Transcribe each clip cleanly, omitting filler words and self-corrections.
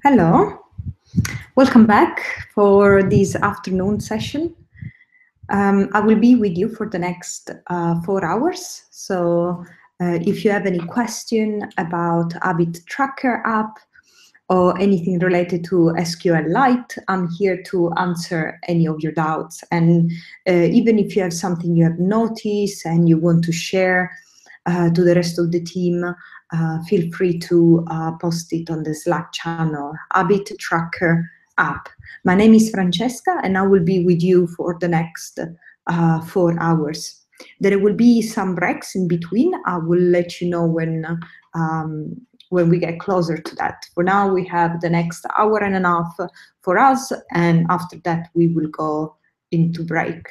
Hello, welcome back for this afternoon session. I will be with you for the next 4 hours. So if you have any question about Habit Tracker app or anything related to SQLite, I'm here to answer any of your doubts. And even if you have something you have noticed and you want to share to the rest of the team, feel free to post it on the Slack channel, Habit Tracker app. My name is Francesca, and I will be with you for the next 4 hours. There will be some breaks in between. I will let you know when we get closer to that. For now, we have the next hour and a half for us, and after that, we will go into break.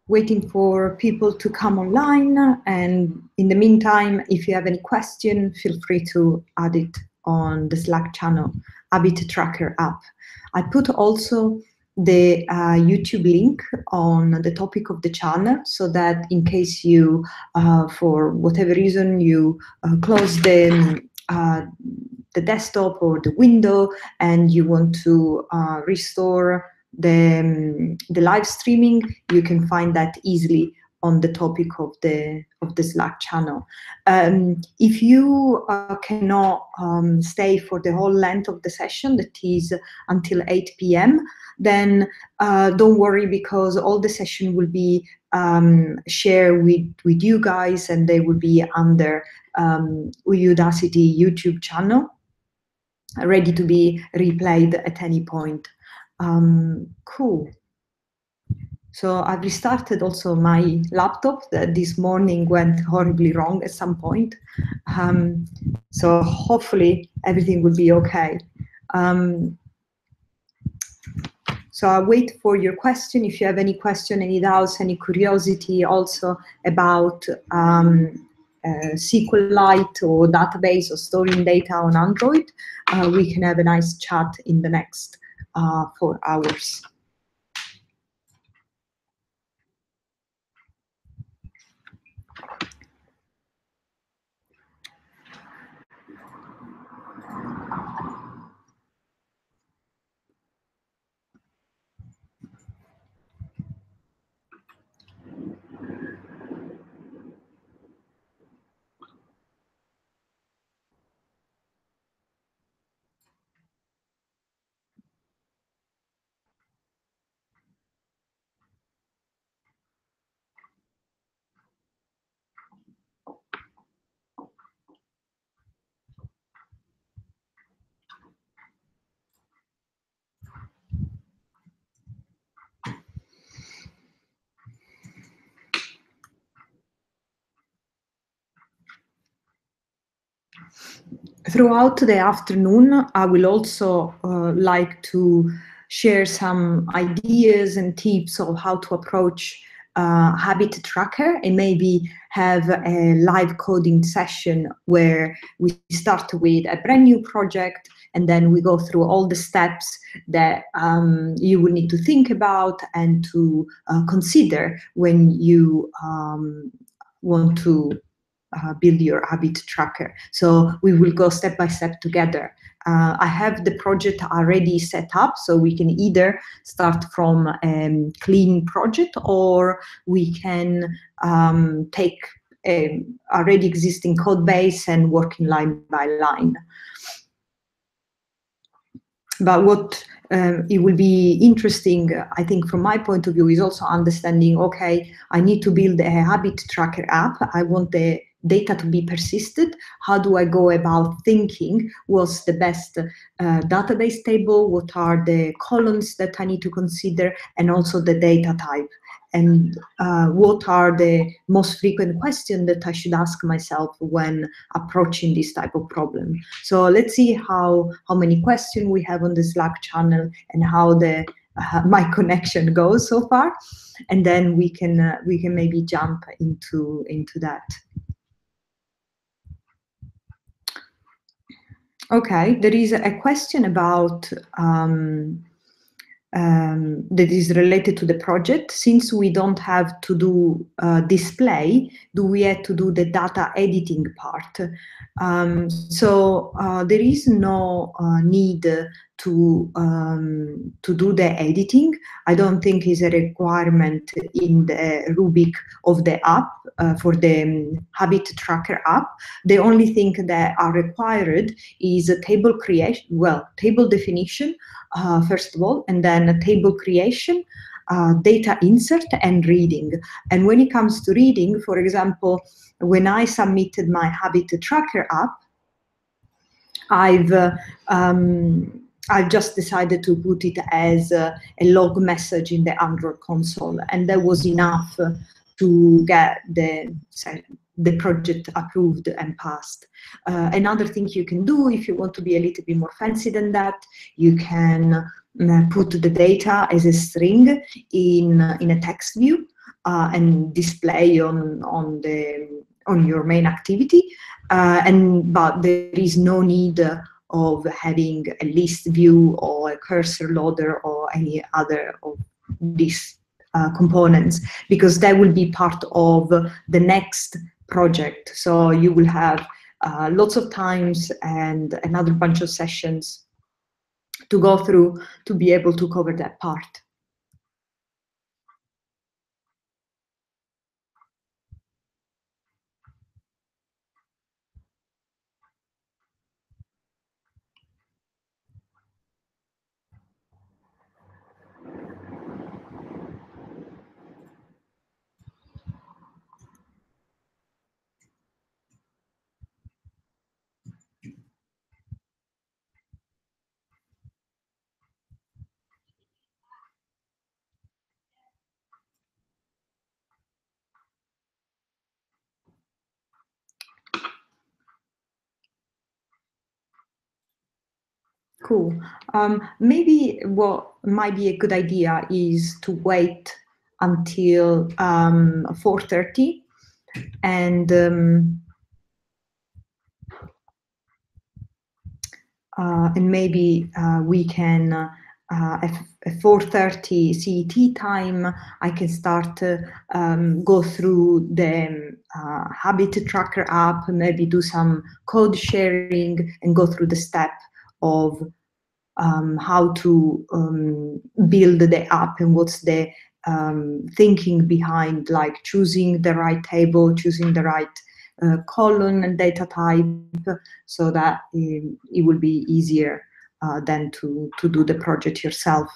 Waiting for people to come online, and in the meantime, if you have any question, feel free to add it on the Slack channel, Habit Tracker app. I put also the YouTube link on the topic of the channel, so that in case you, for whatever reason, you close the desktop or the window and you want to restore the live streaming, you can find that easily on the topic of the Slack channel. If you cannot stay for the whole length of the session, that is until 8 p.m., then don't worry, because all the session will be shared with you guys, and they will be under Udacity YouTube channel, ready to be replayed at any point. Cool. So I've restarted also my laptop that this morning went horribly wrong at some point. So hopefully everything will be okay. So I'll wait for your question. If you have any question, any doubts, any curiosity also about SQLite or database or storing data on Android, we can have a nice chat in the next 4 hours. Throughout the afternoon, I will also like to share some ideas and tips of how to approach Habit Tracker, and maybe have a live coding session where we start with a brand new project, and then we go through all the steps that you will need to think about and to consider when you want to build your habit tracker. So we will go step by step together. I have the project already set up, so we can either start from a clean project, or we can take a already existing code base and working line by line. But what it will be interesting, I think, from my point of view, is also understanding, okay, I need to build a habit tracker app. I want the data to be persisted. How do I go about thinking what's the best database table? What are the columns that I need to consider? And also the data type. And what are the most frequent questions that I should ask myself when approaching this type of problem? So let's see how many questions we have on the Slack channel and how the my connection goes so far, and then we can maybe jump into that. Okay, there is a question about that is related to the project. Since we don't have to do display, we have to do the data editing part. So there is no need to do the editing. I don't think is a requirement in the rubric of the app for the habit tracker app. The only thing that are required is a table creation, table definition, first of all, and then a table creation, data insert, and reading. And when it comes to reading, for example, when I submitted my habit tracker app, I've just decided to put it as a log message in the Android console, and that was enough to get the project approved and passed. Another thing you can do, if you want to be a little bit more fancy than that, you can put the data as a string in a text view and display on your main activity. But there is no need of having a list view or a cursor loader or any other of these components, because that will be part of the next project. So you will have lots of times and another bunch of sessions to go through to be able to cover that part. Cool. Maybe what might be a good idea is to wait until 4:30 and maybe we can at 4:30 CET time, I can start go through the habit tracker app, maybe do some code sharing and go through the step of how to build the app and what's the thinking behind, like choosing the right table, choosing the right column and data type, so that it will be easier than to do the project yourself.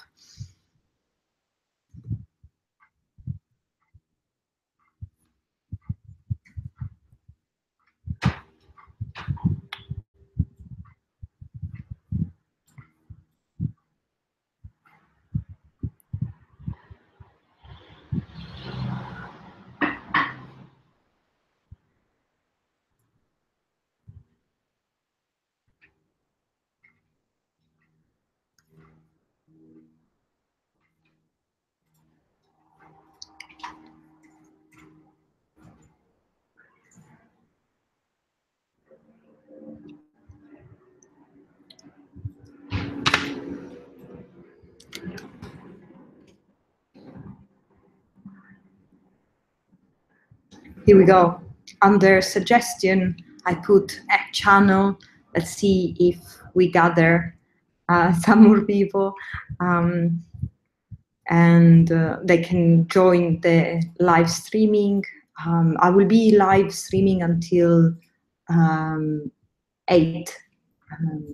Here we go. Under suggestion, I put a channel. Let's see if we gather some more people. And they can join the live streaming. I will be live streaming until 8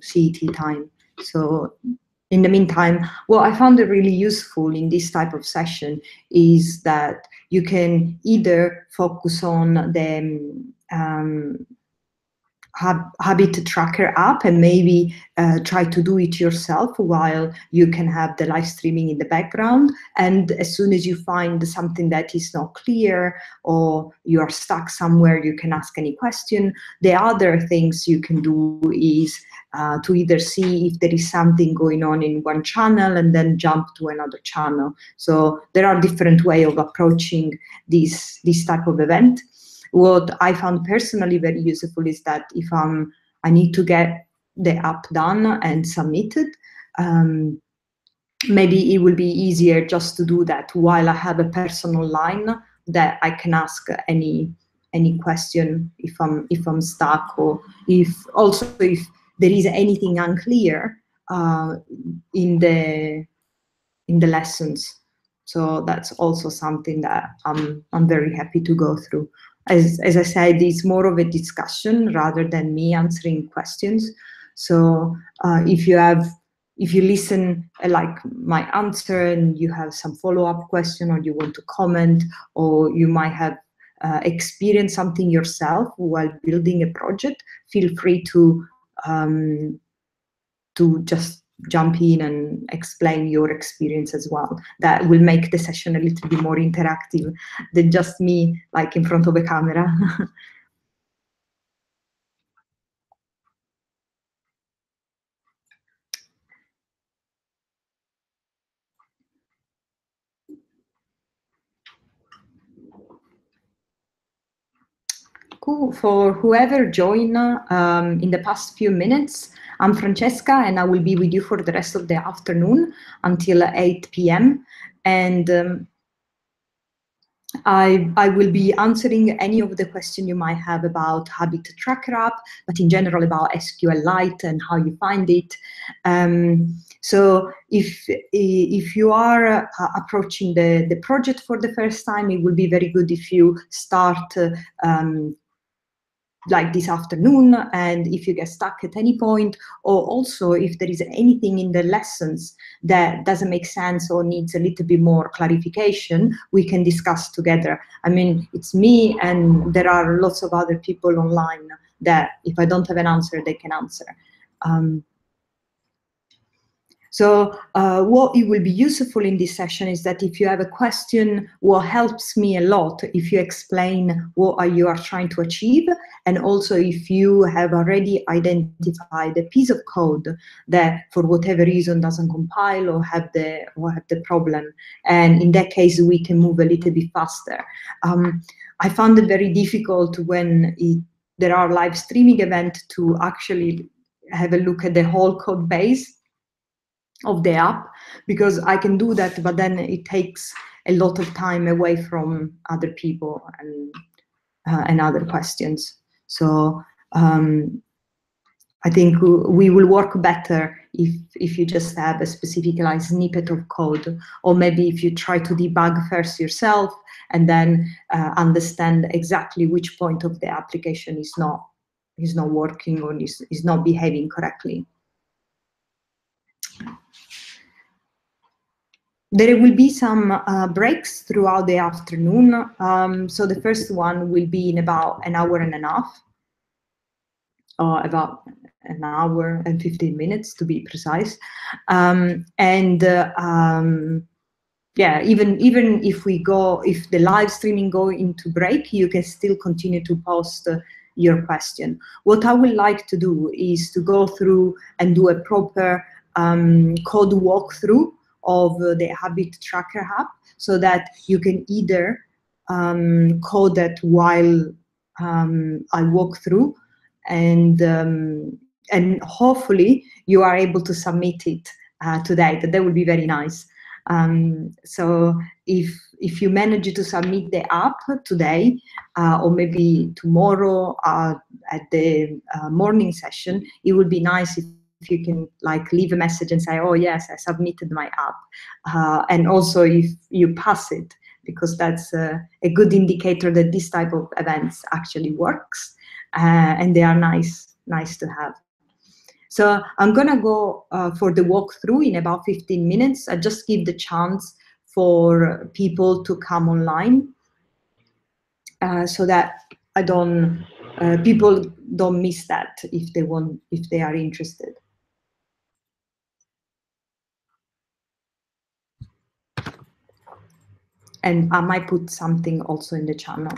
CET time. So in the meantime, what I found really useful in this type of session is that you can either focus on the habit tracker app and maybe try to do it yourself while you can have the live streaming in the background. And as soon as you find something that is not clear or you are stuck somewhere, you can ask any question. The other things you can do is to either see if there is something going on in one channel and then jump to another channel. So there are different ways of approaching this type of event. What I found personally very useful is that if I need to get the app done and submitted, maybe it will be easier just to do that while I have a personal line that I can ask any question if I'm stuck, or if there is anything unclear in the lessons. So that's also something that I'm very happy to go through. As I said, it's more of a discussion rather than me answering questions. So if you listen like my answer and you have some follow-up question, or you want to comment, or you might have experienced something yourself while building a project, feel free to just jump in and explain your experience as well. That will make the session a little bit more interactive than just me like in front of a camera. Cool. For whoever joined in the past few minutes, I'm Francesca, and I will be with you for the rest of the afternoon until 8 p.m. And I will be answering any of the questions you might have about Habit Tracker app, but in general about SQLite and how you find it. So if you are approaching the project for the first time, it will be very good if you start like this afternoon, and if you get stuck at any point, or also if there is anything in the lessons that doesn't make sense or needs a little bit more clarification, we can discuss together. I mean, it's me and there are lots of other people online that if I don't have an answer, they can answer. So what it will be useful in this session is that if you have a question, what helps me a lot if you explain what you are trying to achieve, and also if you have already identified a piece of code that for whatever reason doesn't compile or have the problem, and in that case we can move a little bit faster. I found it very difficult when there are live streaming events to actually have a look at the whole code base of the app, because I can do that, but then it takes a lot of time away from other people and other questions. So I think we will work better if you just have a specific like snippet of code, or maybe if you try to debug first yourself and then understand exactly which point of the application is not working or is not behaving correctly. There will be some breaks throughout the afternoon. So the first one will be in about an hour and a half, about an hour and 15 minutes to be precise. Yeah, even if the live streaming go into break, you can still continue to post your question. What I would like to do is to go through and do a proper code walkthrough of the Habit Tracker app, so that you can either code that while I walk through, and hopefully you are able to submit it today. That would be very nice. So if you manage to submit the app today, or maybe tomorrow at the morning session, it would be nice if you can like leave a message and say, oh yes, I submitted my app. And also if you pass it, because that's a good indicator that this type of events actually works, and they are nice to have. So I'm gonna go for the walkthrough in about 15 minutes. I just give the chance for people to come online, so that people don't miss that if they are interested. And I might put something also in the channel.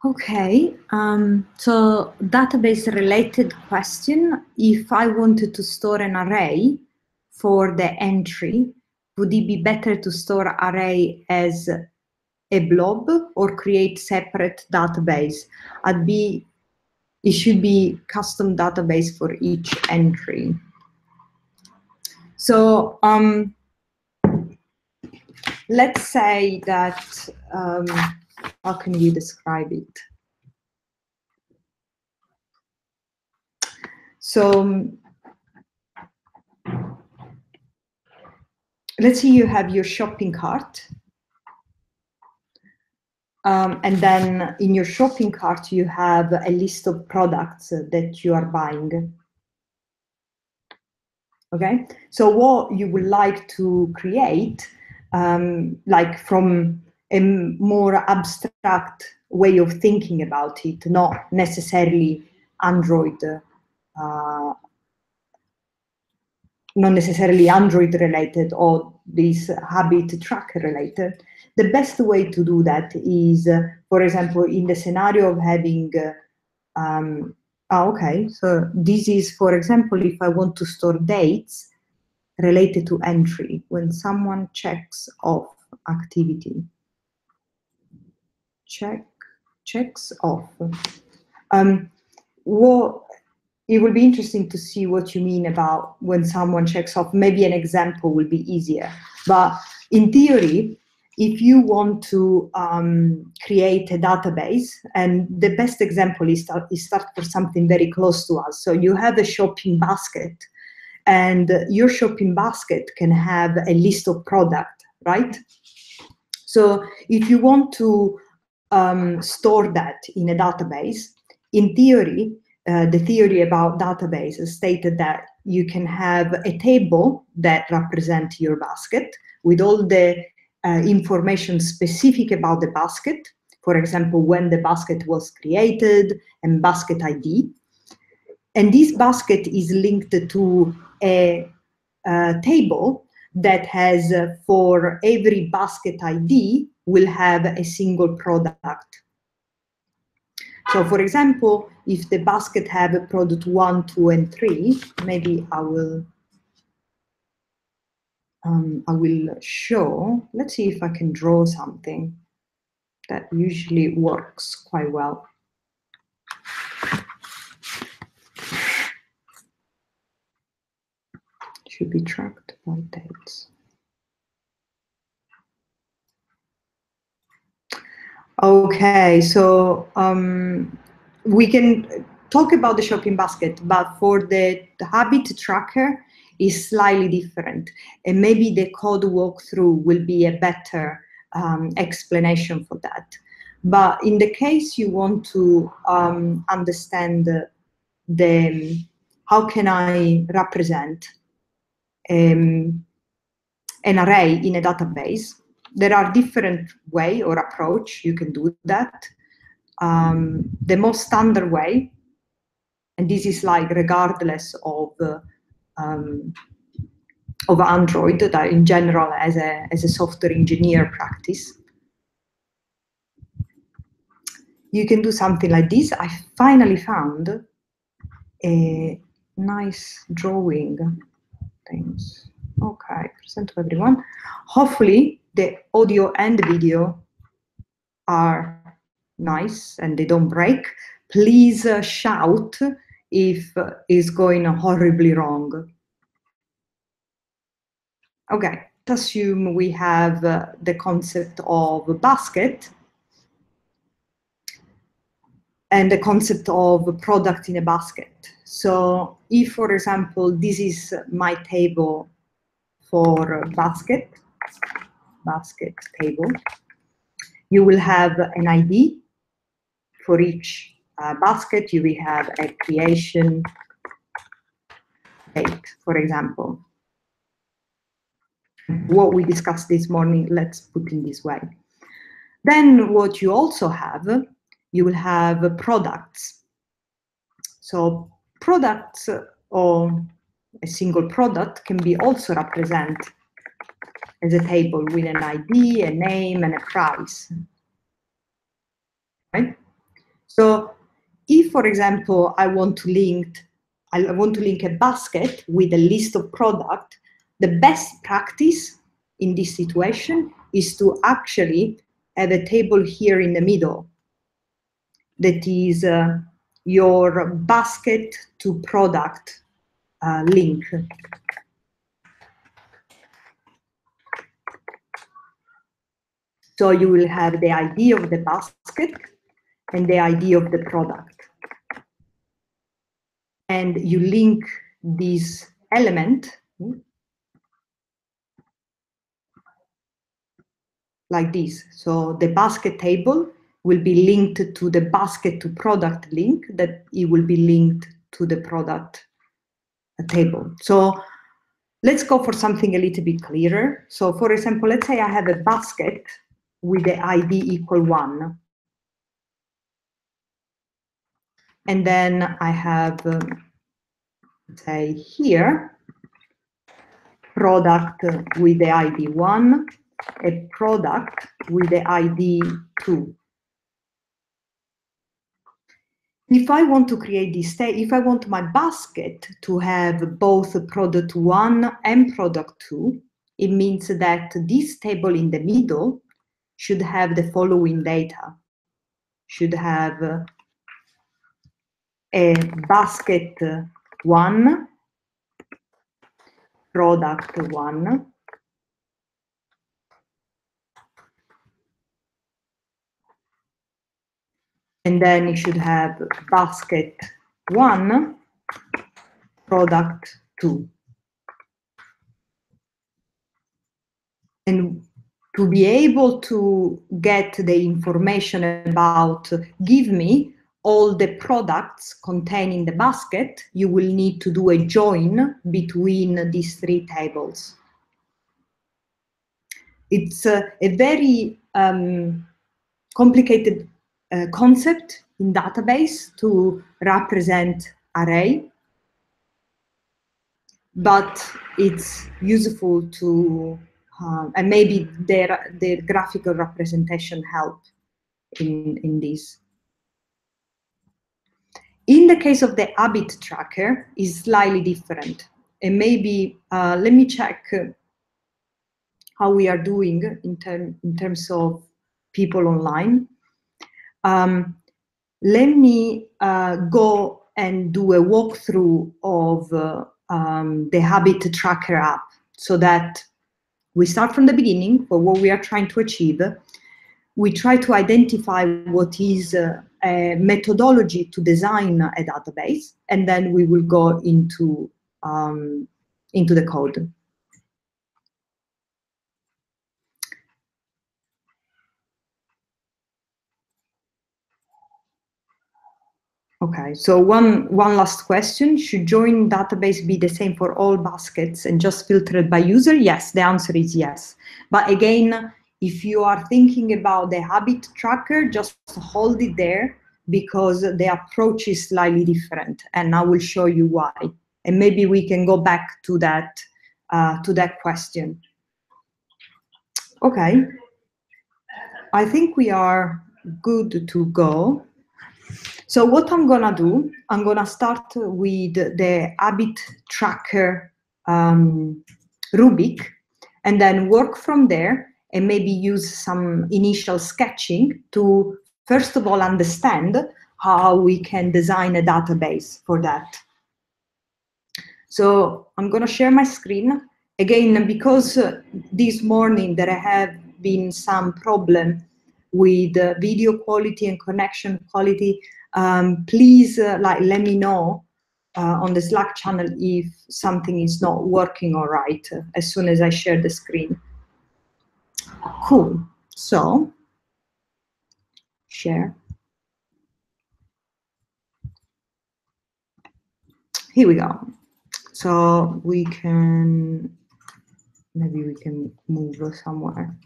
Okay, so database related question. If I wanted to store an array for the entry, would it be better to store array as a blob or create separate database? It should be custom database for each entry. So let's say that, how can we describe it? So let's say you have your shopping cart, and then in your shopping cart you have a list of products that you are buying. Okay, so what you would like to create, like from a more abstract way of thinking about it, not necessarily Android, not necessarily Android related or this habit tracker related. The best way to do that is, for example, in the scenario of having, okay, so this is, for example, if I want to store dates related to entry, when someone checks off activity, checks off. What it will be interesting to see what you mean about when someone checks off. Maybe an example will be easier. But in theory, if you want to create a database, and the best example is start for something very close to us. So you have a shopping basket, and your shopping basket can have a list of product, right? So if you want to store that in a database, in theory, the theory about databases stated that you can have a table that represents your basket with all the information specific about the basket. For example, when the basket was created and basket ID. And this basket is linked to a table that has, for every basket ID, will have a single product. So for example, if the basket have a product 1, 2, and 3, maybe I will show, let's see if I can draw something that usually works quite well. Should be tracked by dates. Okay, so we can talk about the shopping basket, but for the habit tracker is slightly different. And maybe the code walkthrough will be a better explanation for that. But in the case you want to understand how can I represent an array in a database, there are different way or approach you can do that. The most standard way, and this is like regardless of Android, that in general as a software engineer practice, you can do something like this. I finally found a nice drawing. Things. Okay, present to everyone. Hopefully the audio and the video are nice and they don't break. Please shout if it's going horribly wrong. Okay, let's assume we have the concept of a basket and the concept of a product in a basket. So if, for example, this is my table for basket table, you will have an ID for each basket. You will have a creation date, for example. What we discussed this morning, let's put in this way. Then what you also have, you will have products. So products or a single product can be also represented as a table with an ID, a name, and a price. Right? So if, for example, I want to link a basket with a list of product, the best practice in this situation is to actually have a table here in the middle that is your basket to product link. So you will have the ID of the basket and the ID of the product. And you link this element like this. So the basket table will be linked to the basket to product link, that it will be linked to the product table. So let's go for something a little bit clearer. So for example, let's say I have a basket with the ID equal 1. And then I have, say here, product with the ID 1, a product with the ID 2. If I want to create this, if I want my basket to have both product 1 and product 2, it means that this table in the middle should have the following data. Should have a basket 1, product 1, and then it should have basket 1, product 2. And to be able to get the information about, give me all the products contained in the basket, you will need to do a join between these three tables. It's a very complicated concept in database to represent array, but it's useful to, and maybe the graphical representation help in this. In the case of the habit tracker, is slightly different. And maybe let me check how we are doing in terms of people online. Let me go and do a walkthrough of the habit tracker app, so that we start from the beginning for what we are trying to achieve. We try to identify what is a methodology to design a database, and then we will go into the code. Okay, so one last question. Should join database be the same for all baskets and just filtered by user? Yes, the answer is yes. But again, if you are thinking about the habit tracker, just hold it there, because the approach is slightly different, and I will show you why. And maybe we can go back to that question. Okay, I think we are good to go. So what I'm gonna do, I'm gonna start with the habit tracker rubric, and then work from there, and maybe use some initial sketching to, first of all, understand how we can design a database for that. So I'm gonna share my screen. Again, because this morning there have been some problem with video quality and connection quality, please let me know on the Slack channel if something is not working all right as soon as I share the screen. Cool. So, share. Here we go. So we can, maybe we can move somewhere.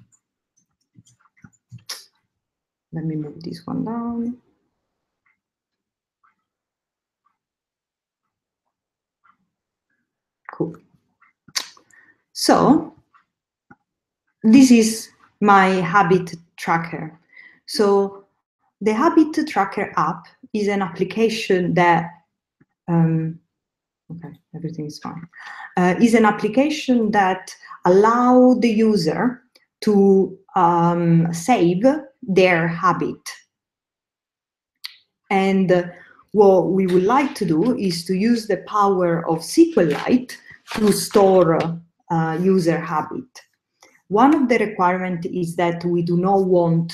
Let me move this one down. Cool. So this is my habit tracker. So The Habit Tracker app is an application that, okay, everything is fine, is an application that allows the user to save their habit. And what we would like to do is to use the power of SQLite to store user habit. One of the requirements is that we do not want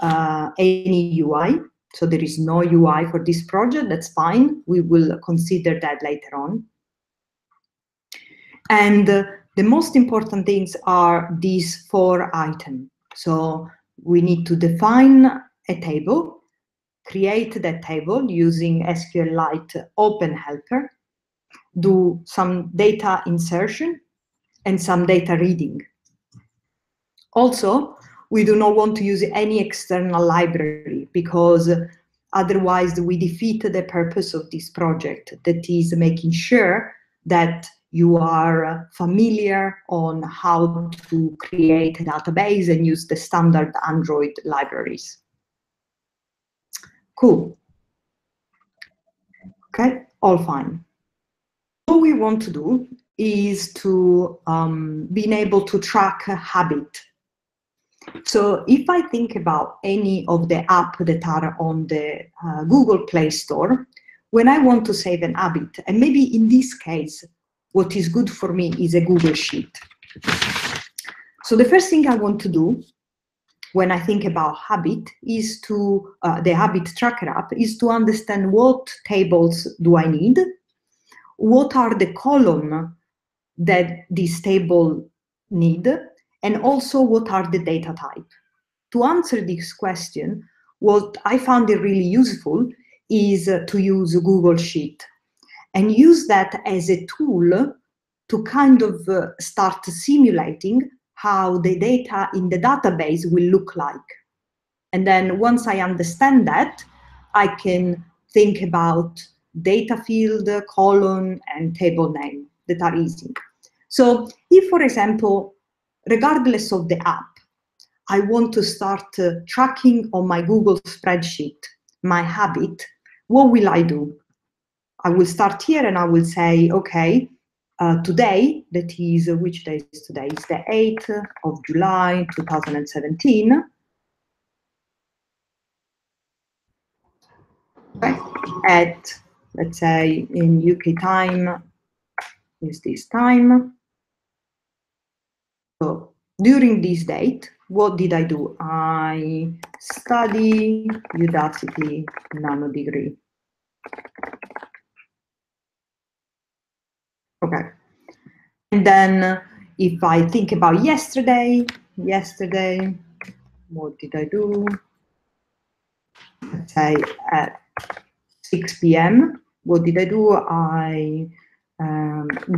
any UI. So there is no UI for this project. That's fine. We will consider that later on. And the most important things are these 4 items. So we need to define a table, create that table using SQLite Open Helper, do some data insertion and some data reading. Also, we do not want to use any external library because otherwise we defeat the purpose of this project, that is making sure that you are familiar on how to create a database and use the standard Android libraries. Cool. Okay, all fine. What we want to do is to being able to track a habit. So if I think about any of the apps that are on the Google Play Store, when I want to save an habit, and maybe in this case, what is good for me is a Google Sheet. So the first thing I want to do when I think about habit is to, the Habit Tracker app, is to understand what tables do I need, what are the columns that this table need, and also what are the data type. To answer this question, what I found it really useful is to use Google Sheet and use that as a tool to kind of start simulating how the data in the database will look like. And then once I understand that, I can think about data field, column, and table name that are easy. So if, for example, regardless of the app, I want to start tracking on my Google spreadsheet my habit, what will I do? I will start here and I will say, okay, today, that is, which day is today? It's the 8th of July, 2017. Okay. At, let's say, in UK time, is this time. So during this date, what did I do? I study Udacity nano degree. Okay. And then if I think about yesterday, what did I do? Let's say at 6 p.m. What did I do? I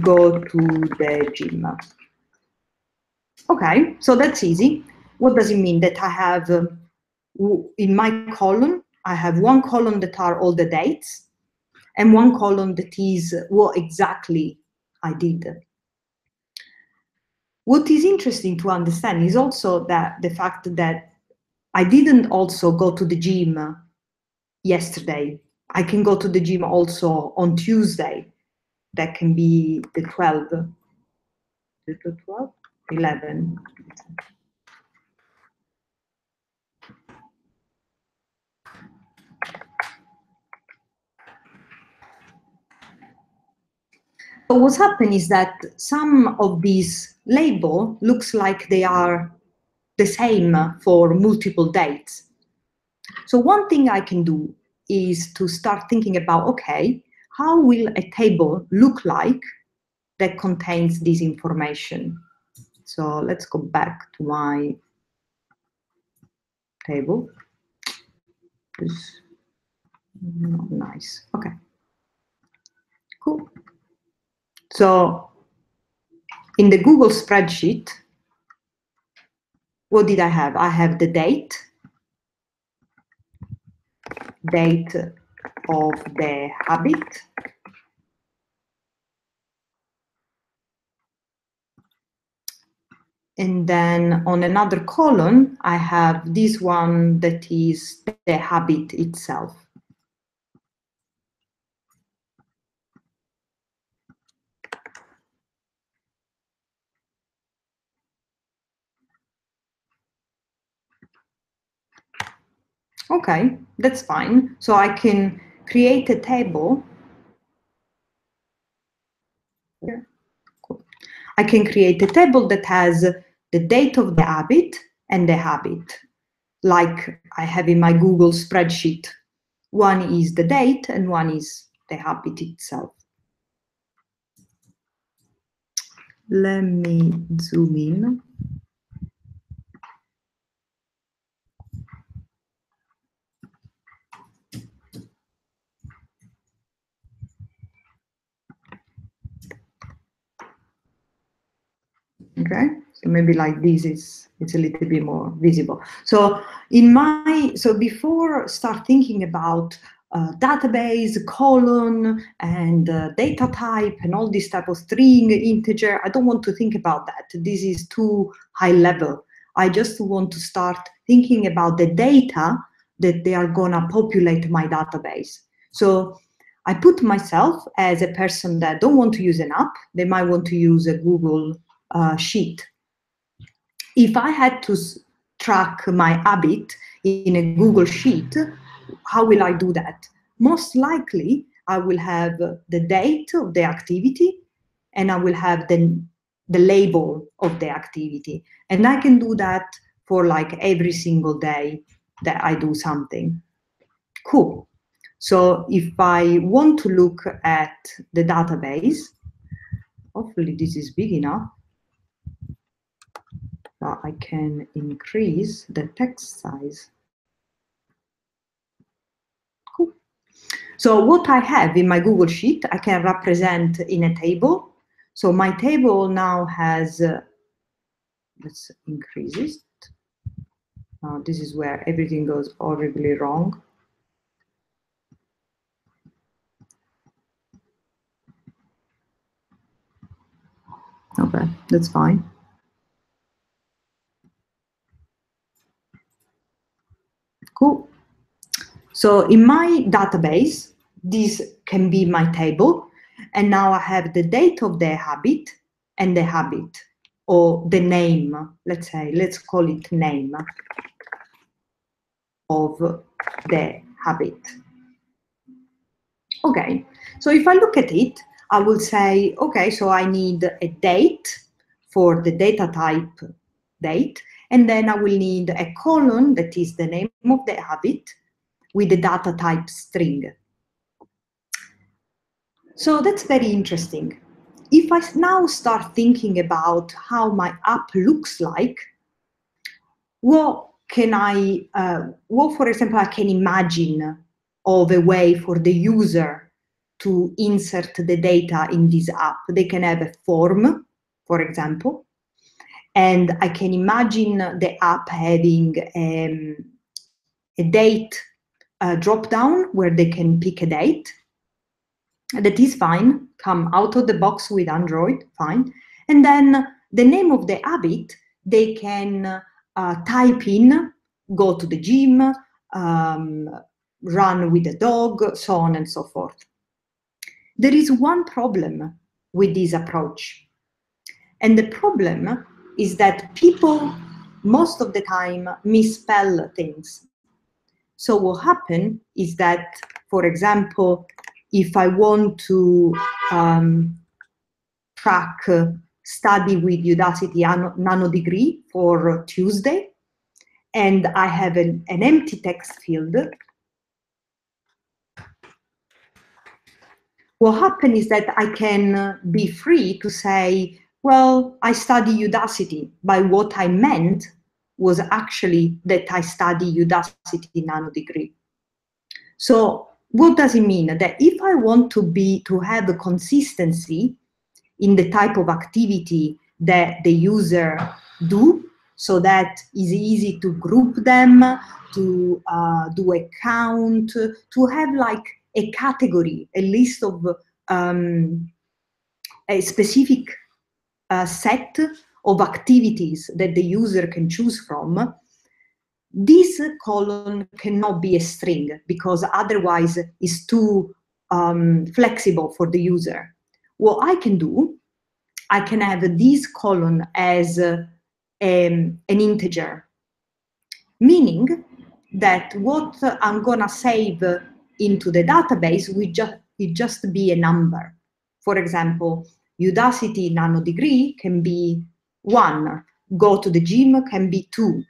go to the gym. Okay, so that's easy. What does it mean? That I have, in my column, I have one column that are all the dates, and one column that is what exactly I did. What is interesting to understand is also that the fact that I didn't also go to the gym yesterday. I can go to the gym also on Tuesday. That can be the 12th, 11. So what's happened is that some of these labels looks like they are the same for multiple dates. So one thing I can do is to start thinking about, okay, how will a table look like that contains this information? So let's go back to my table. It's not nice. Okay, cool. So in the Google spreadsheet, what did I have? I have the date of the habit, And then on another column, I have this one that is the habit itself. Okay, that's fine. So I can create a table. Yeah, cool. I can create a table that has the date of the habit and the habit, like I have in my Google spreadsheet. One is the date and one is the habit itself. Let me zoom in. Okay, so maybe like this it's a little bit more visible. So before start thinking about database, colon, and data type, and all this type of string, integer, I don't want to think about that. This is too high level. I just want to start thinking about the data that they are gonna populate my database. So I put myself as a person that don't want to use an app. They might want to use a Google sheet. If I had to track my habit in a Google sheet, how will I do that? Most likely, I will have the date of the activity and I will have the label of the activity. And I can do that for like every single day that I do something. Cool. So if I want to look at the database, hopefully this is big enough. I can increase the text size. Cool. So what I have in my Google Sheet, I can represent in a table. So my table now has, let's increase it. This is where everything goes horribly wrong. Okay, that's fine. Cool. So in my database, this can be my table. And now I have the date of the habit and the habit, or the name, let's call it name of the habit. Okay, so if I look at it, I will say, okay, so I need a date for the data type date, and then I will need a colon that is the name of the habit with the data type string. So that's very interesting. If I now start thinking about how my app looks like, what for example, I can imagine of a way for the user to insert the data in this app. They can have a form, for example, and I can imagine the app having a date drop down where they can pick a date. That is fine, come out of the box with Android, fine. And then the name of the habit, they can type in, go to the gym, run with the dog, so on and so forth. There is one problem with this approach. And the problem is that people, most of the time, misspell things. So what happens is that, for example, if I want to track study with Udacity nano degree for Tuesday, and I have an empty text field, what happens is that I can be free to say, well, I study Udacity, but what I meant was actually that I study Udacity nano degree. So what does it mean? That if I want to have a consistency in the type of activity that the user do, so that is easy to group them, to do a count, to have like a category, a list of a specific set of activities that the user can choose from, this column cannot be a string because otherwise it's too flexible for the user. What I can do, I can have this column as an integer, meaning that what I'm gonna save into the database will just be a number. For example, Udacity nanodegree can be 1, go to the gym can be 2,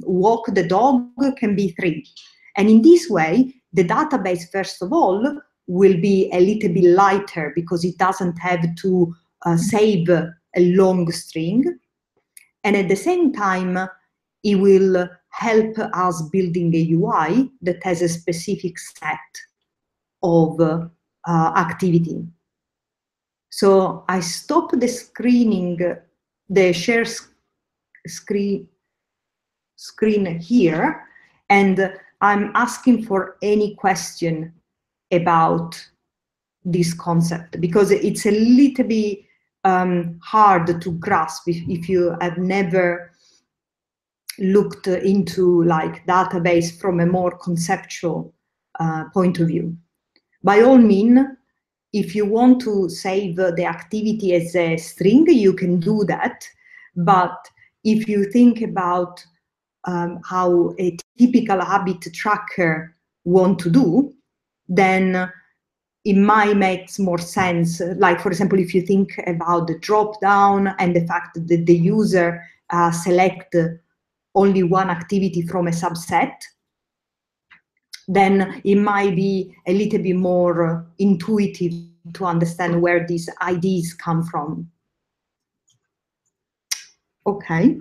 walk the dog can be 3. And in this way, the database, first of all, will be a little bit lighter because it doesn't have to save a long string. And at the same time, it will help us building a UI that has a specific set of activity. So I stop the screening, the share screen here, and I'm asking for any question about this concept, because it's a little bit hard to grasp if you have never looked into like database from a more conceptual point of view. By all means, if you want to save the activity as a string, you can do that. But if you think about how a typical habit tracker want to do, then it might make more sense. Like, for example, if you think about the drop down and the fact that the user select only one activity from a subset, then it might be a little bit more intuitive to understand where these IDs come from. Okay.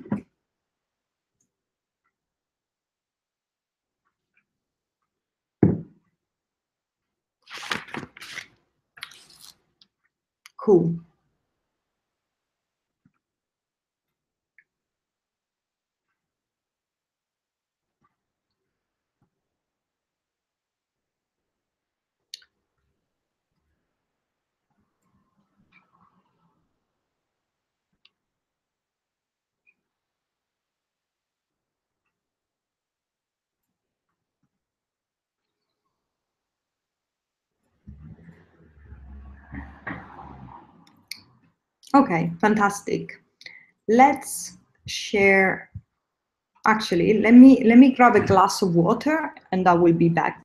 Cool. Okay, fantastic. Let's share. Actually, let me grab a glass of water and I will be back.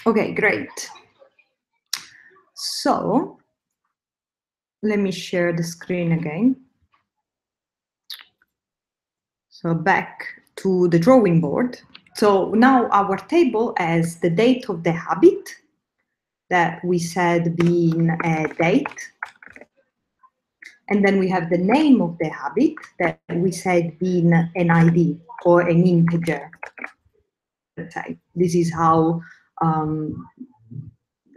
Okay, great. So let me share the screen again. So back to the drawing board. So now our table has the date of the habit that we said being a date. And then we have the name of the habit that we said being an ID or an integer. This is how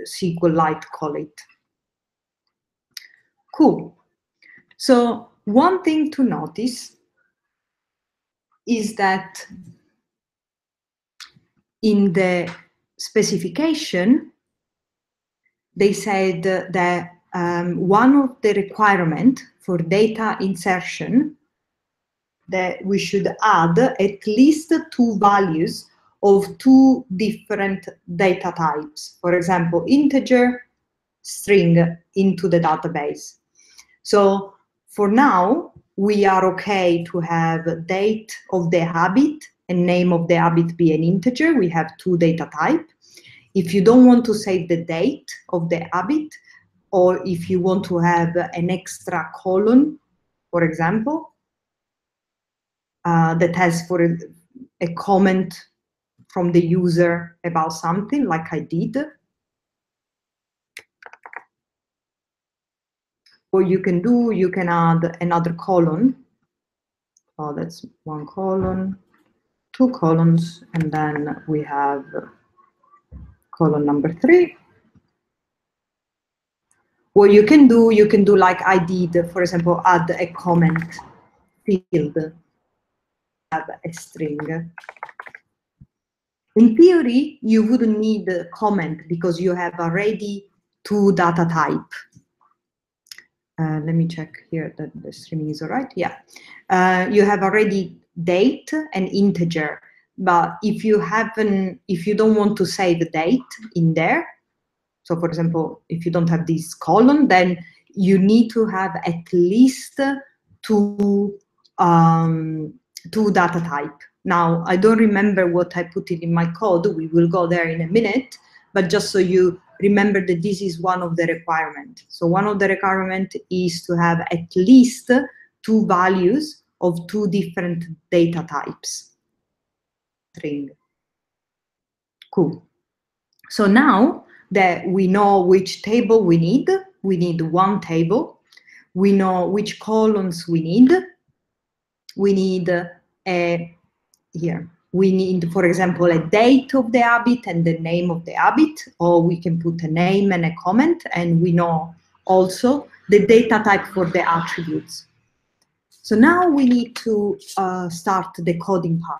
SQLite call it. Cool. So one thing to notice is that in the specification, they said that one of the requirements for data insertion that we should add at least 2 values of 2 different data types. For example, integer, string into the database. So for now, we are okay to have date of the habit and name of the habit be an integer. We have 2 data types. If you don't want to save the date of the habit, or if you want to have an extra column, for example, that has for a comment from the user about something, like I did. Or you can add another column. Oh, that's one column, two columns, and then we have column number 3. What you can do like I did, for example, add a comment field, have a string. In theory, you wouldn't need a comment because you have already 2 data type. Let me check here that the streaming is all right. Yeah, you have already date and integer, but if you don't want to save the date in there, so for example, if you don't have this column, then you need to have at least two data type. Now, I don't remember what I put it in my code. We will go there in a minute, but just so you remember that this is one of the requirements. So one of the requirements is to have at least 2 values of 2 different data types. String. Cool. So now that we know which table we need 1 table. We know which columns we need. We need here. We need, for example, a date of the habit and the name of the habit, or we can put a name and a comment, and we know also the data type for the attributes. So now we need to start the coding part.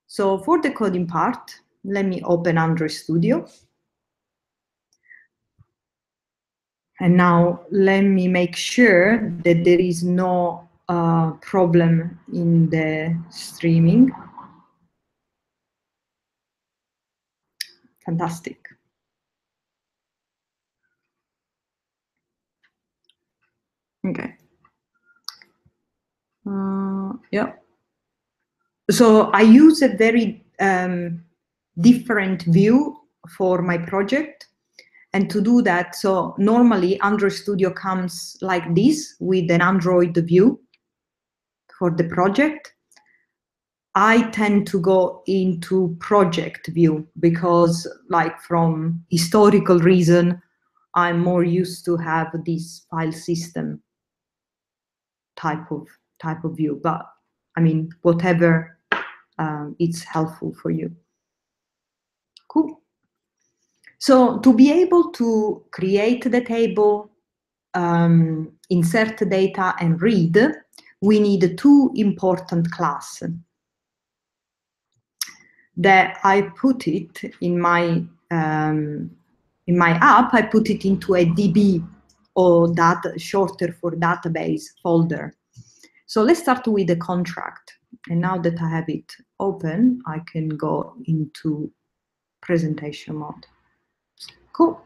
So for the coding part, let me open Android Studio. And now let me make sure that there is no problem in the streaming. Fantastic. Okay. Yeah. So I use a very different view for my project. And to do that, so normally Android Studio comes like this with an Android view for the project. I tend to go into project view because, like, from historical reason, I'm more used to have this file system type of view. But I mean, whatever it's helpful for you. Cool. So to be able to create the table, insert data, and read, we need 2 important classes. That I put it in my app. I put it into a DB, or data, shorter for database folder. So let's start with the contract. And now that I have it open, I can go into presentation mode. Cool.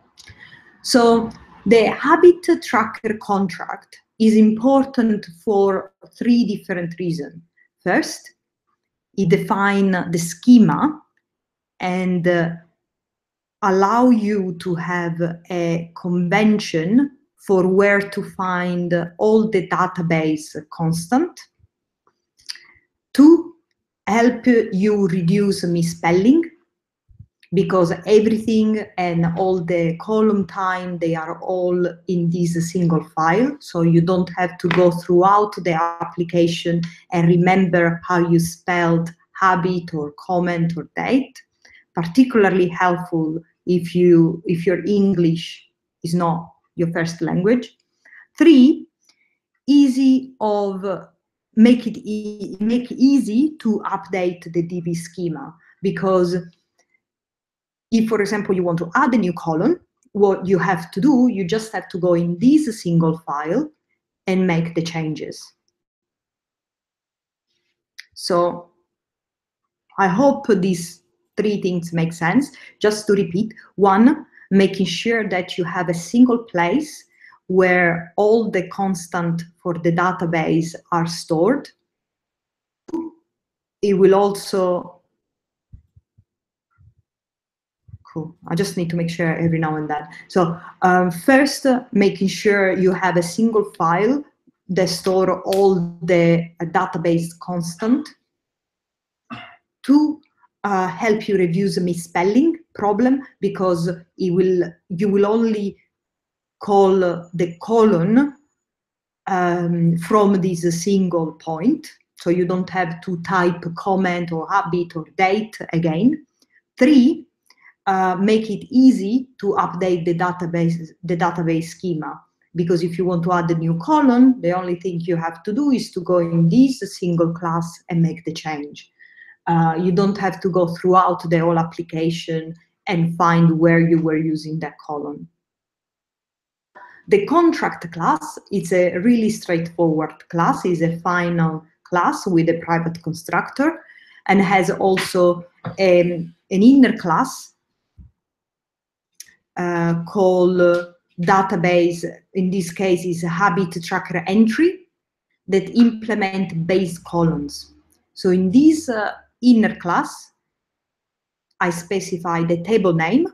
So the habit tracker contract is important for 3 different reasons. First, it defines the schema and allow you to have a convention for where to find all the database constant. 2, help you reduce misspelling, because everything and all the column time, they are all in this single file. So you don't have to go throughout the application and remember how you spelled habit or comment or date. Particularly helpful if your English is not your first language. 3, make easy to update the DB schema, because if, for example, you want to add a new column, what you have to do, you just have to go in this single file and make the changes. So I hope these 3 things make sense. Just to repeat: 1, making sure that you have a single place where all the constant for the database are stored. It will also Cool. I just need to make sure every now and then. So first, making sure you have a single file that store all the database constant. To help you reduce a misspelling problem, because you will only call the colon from this single point, so you don't have to type comment or habit or date again. 3, make it easy to update the database schema, because if you want to add a new column, the only thing you have to do is to go in this single class and make the change. You don't have to go throughout the whole application and find where you were using that column. The contract class is a really straightforward class. It's a final class with a private constructor, and has also an inner class called database. In this case, is a habit tracker entry that implement base columns. So in this inner class, I specify the table name,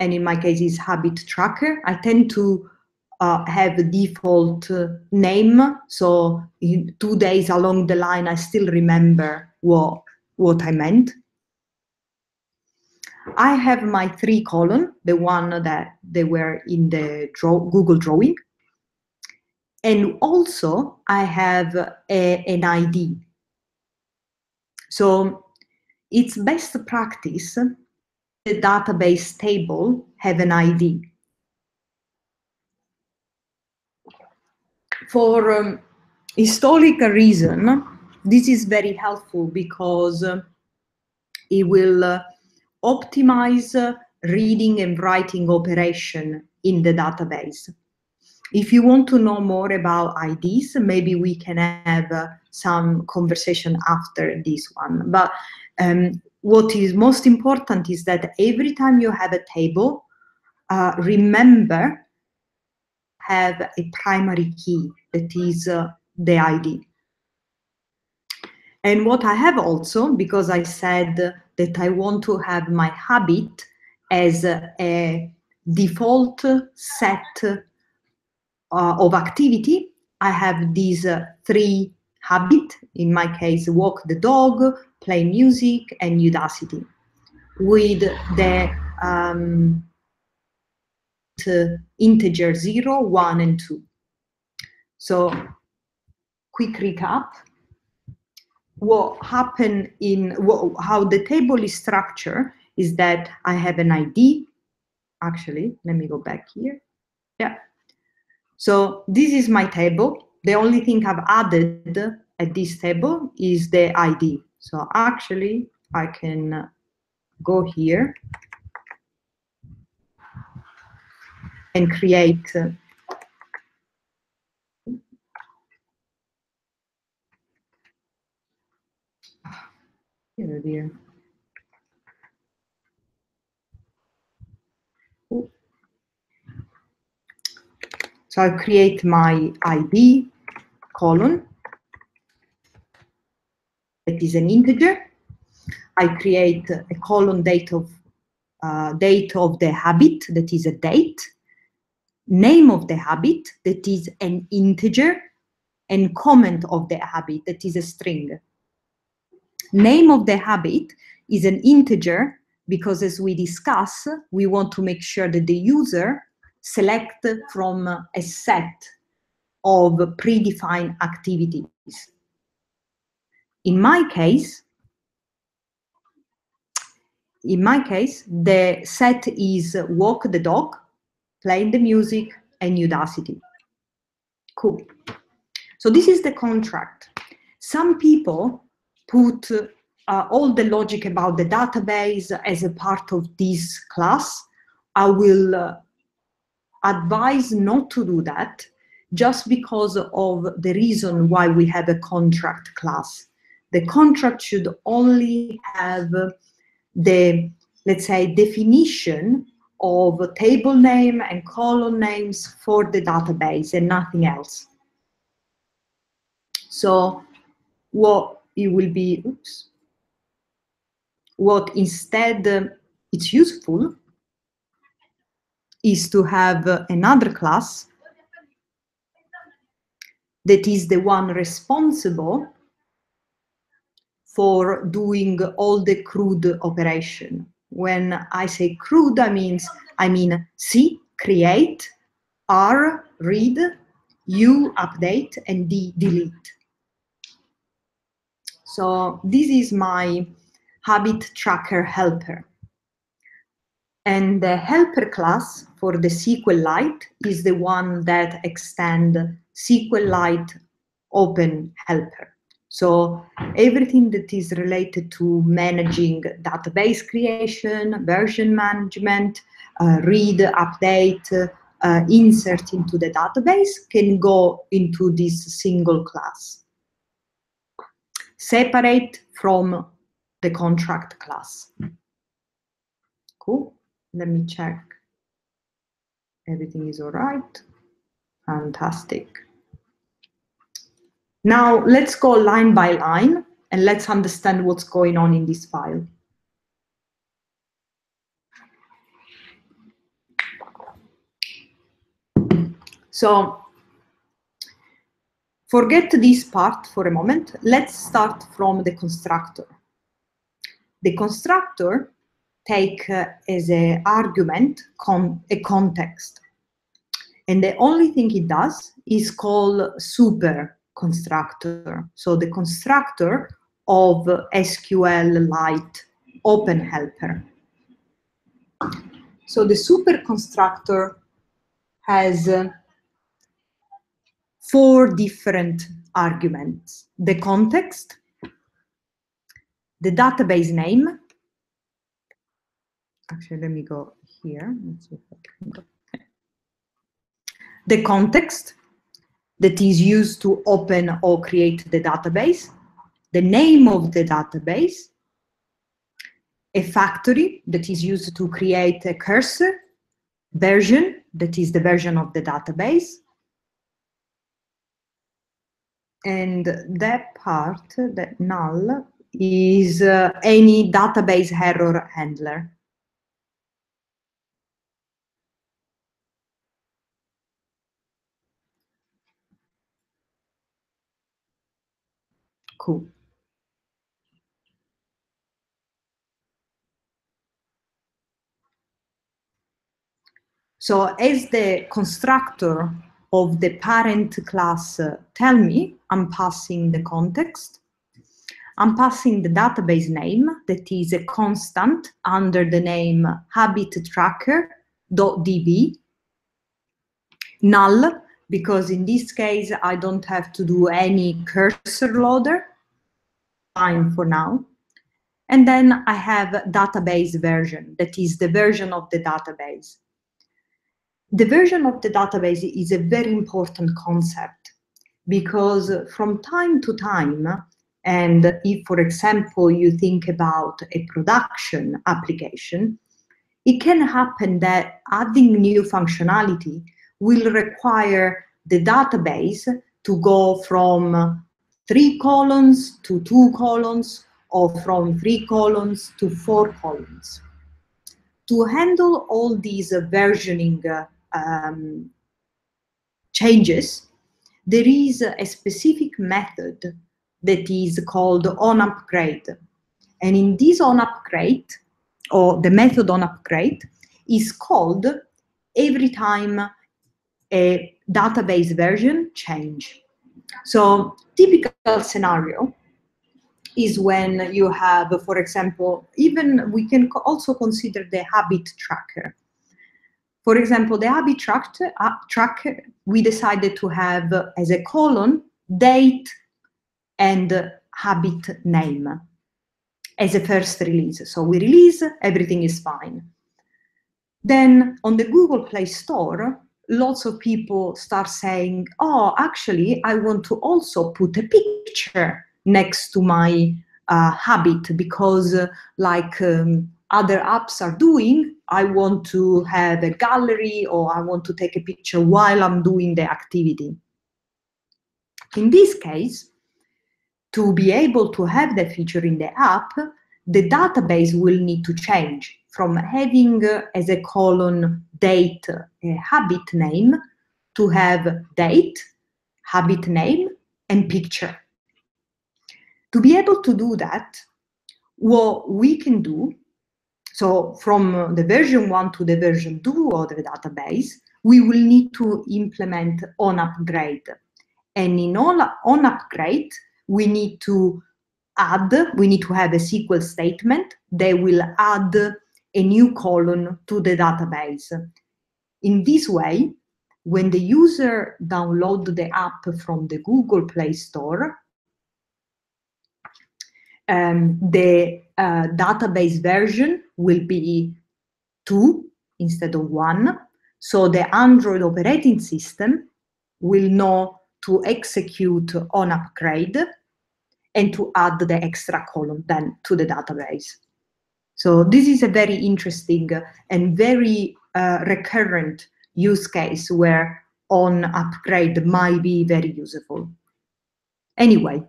and in my case is habit tracker. I tend to have a default name, so in 2 days along the line, I still remember what I meant. I have my 3 column, the one that they were in the Google Drawing. And also I have an ID. So it's best practice the database table have an ID. For historical reason, this is very helpful, because it will optimize reading and writing operation in the database. If you want to know more about IDs, maybe we can have some conversation after this one. But what is most important is that every time you have a table, remember, have a primary key that is the ID. And what I have also, because I said that I want to have my habit as a default set of activity, I have these 3 habits. In my case, walk the dog, play music, and Udacity, with the integer 0, 1, and 2. So, quick recap. What happened how the table is structured is that I have an ID. Actually, let me go back here. Yeah. So this is my table. The only thing I've added at this table is the ID. So actually, I can go here and create here. So I create my ID column that is an integer. I create a column date of the habit, that is a date. Name of the habit, that is an integer, and comment of the habit, that is a string. Name of the habit is an integer because, as we discuss, we want to make sure that the user select from a set of predefined activities. In my case, the set is walk the dog, playing the music, and Udacity. Cool. So this is the contract. Some people put all the logic about the database as a part of this class. I will advise not to do that, just because of the reason why we have a contract class. The contract should only have the, let's say, definition of table name and column names for the database and nothing else. So what it will be, what instead it's useful is to have another class that is the one responsible for doing all the CRUD operation. When I say CRUD, I mean C, create, R, read, U, update, and D, delete. So this is my habit tracker helper. And the helper class for the SQLite is the one that extends SQLite open helper. So everything that is related to managing database creation, version management, read, update, insert into the database can go into this single class, separate from the contract class. Cool. Let me check. Everything is all right. Fantastic. Now let's go line by line and let's understand what's going on in this file. So forget this part for a moment. Let's start from the constructor. The constructor take as an argument a context. And the only thing it does is call super constructor. So the constructor of SQLite open helper. So the super constructor has 4 different arguments: the context, the database name. Actually, let me go here. Let's see if I can go. The context that is used to open or create the database, the name of the database, a factory that is used to create a cursor, version, that is the version of the database, and that part, that null, is any database error handler. Cool. So as the constructor of the parent class tell me, I'm passing the context. I'm passing the database name that is a constant under the name habittracker.db. Null, because in this case, I don't have to do any cursor loader. Fine for now. And then I have database version, that is the version of the database. The version of the database is a very important concept because from time to time, and if, for example, you think about a production application, it can happen that adding new functionality will require the database to go from 3 colons to 2 colons, or from 3 colons to 4 colons. To handle all these versioning changes, there is a specific method that is called onUpgrade. And in this onUpgrade, or the method onUpgrade, is called every time a database version change. So typical scenario is when you have, for example, even we can also consider the habit tracker. For example, the habit tracker, we decided to have as a colon date and habit name as a first release. So we release, everything is fine. Then on the Google Play Store, lots of people start saying, oh, actually, I want to also put a picture next to my habit because like other apps are doing, I want to have a gallery or I want to take a picture while I'm doing the activity. In this case, to be able to have that feature in the app, the database will need to change. from having as a column date a habit name to have date, habit name, and picture. To be able to do that, what we can do, so from the version 1 to the version 2 of the database, we will need to implement onUpgrade. And in onUpgrade, we need to have a SQL statement that will add a new column to the database. In this way, when the user downloads the app from the Google Play Store, the database version will be 2 instead of 1. So the Android operating system will know to execute onUpgrade and to add the extra column then to the database. So this is a very interesting and very recurrent use case where onUpgrade might be very useful. Anyway,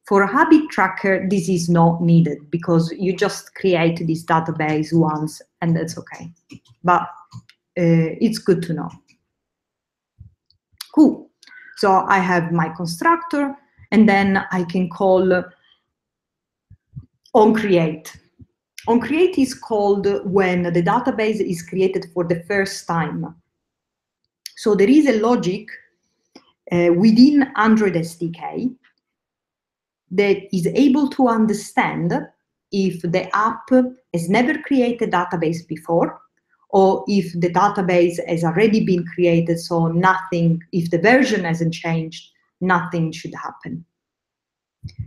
for a habit tracker, this is not needed because you just create this database once and that's okay. But it's good to know. Cool. So I have my constructor and then I can call onCreate. OnCreate is called when the database is created for the first time. So there is a logic within Android SDK that is able to understand if the app has never created a database before, or if the database has already been created, so nothing, if the version hasn't changed, nothing should happen.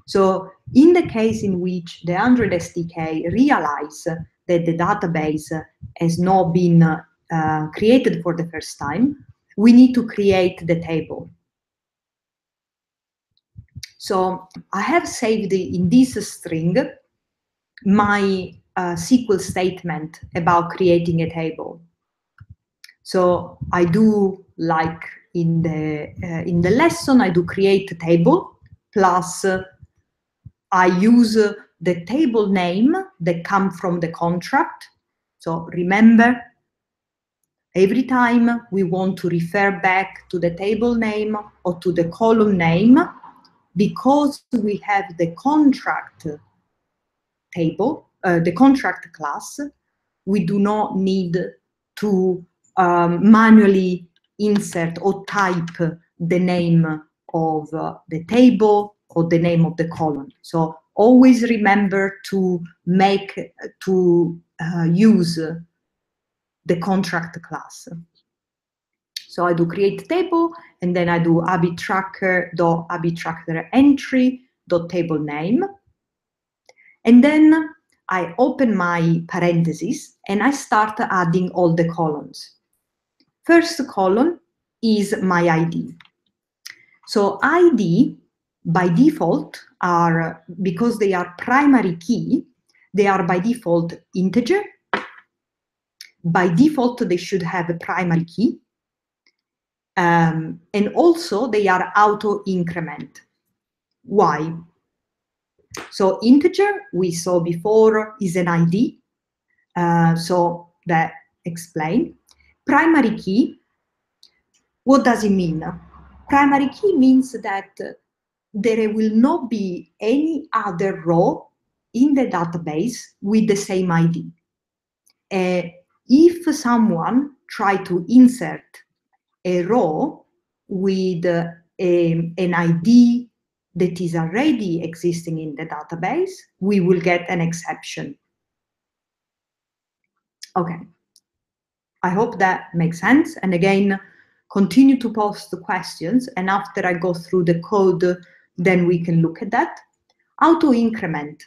So in the case in which the Android SDK realizes that the database has not been created for the first time, we need to create the table. So I have saved in this string my SQL statement about creating a table. So I do, like in the lesson, I do create a table plus I use the table name that comes from the contract. So remember, every time we want to refer back to the table name or to the column name, because we have the contract table, the contract class, we do not need to manually insert or type the name of the table or the name of the column. So always remember to use the contract class. So I do create table, and then I do habittracker.habittrackerEntry.table name. And then I open my parentheses and I start adding all the columns. First column is my ID. So ID by default are, because they are primary key, they are by default integer. By default, they should have a primary key. And also they are auto increment. Why? So integer, we saw before, is an ID. So that explain. Primary key, what does it mean? Primary key means that there will not be any other row in the database with the same ID. If someone try to insert a row with an ID that is already existing in the database, we will get an exception. Okay, I hope that makes sense. And again, continue to post the questions, and after I go through the code, then we can look at that. Auto increment.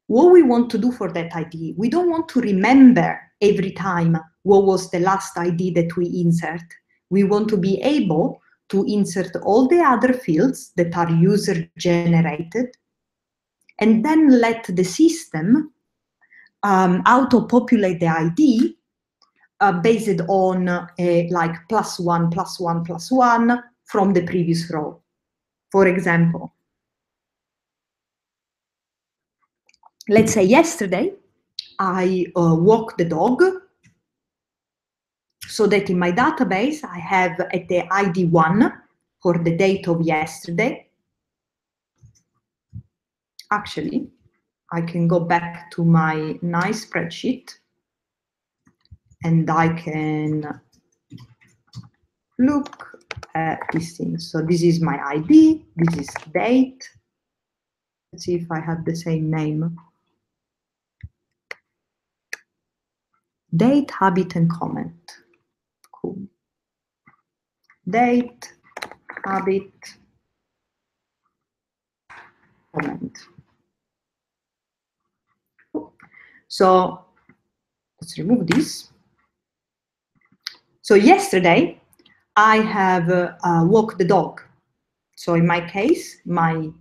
What we want to do for that ID, we don't want to remember every time what was the last ID that we insert. We want to be able to insert all the other fields that are user generated, and then let the system auto-populate the ID based on like +1, +1, +1 from the previous row. For example, let's say yesterday I walk the dog, so that in my database I have at the ID 1 for the date of yesterday. Actually, I can go back to my nice spreadsheet and I can look at these things. So this is my ID, this is date. Let's see if I have the same name. Date, habit, and comment. Cool. Date, habit, comment. Cool. So let's remove this. So yesterday, I have walked the dog. So in my case, my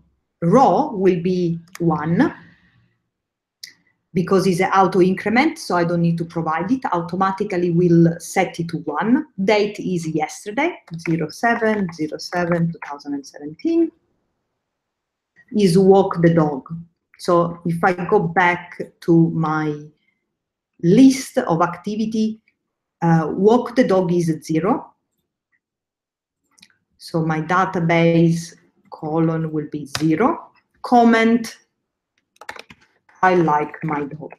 row will be 1 because it's an auto increment, so I don't need to provide it. Automatically will set it to 1. Date is yesterday, 07/07/2017. Is walk the dog. So if I go back to my list of activity, walk the dog is 0. So my database colon will be 0. Comment, I like my dog.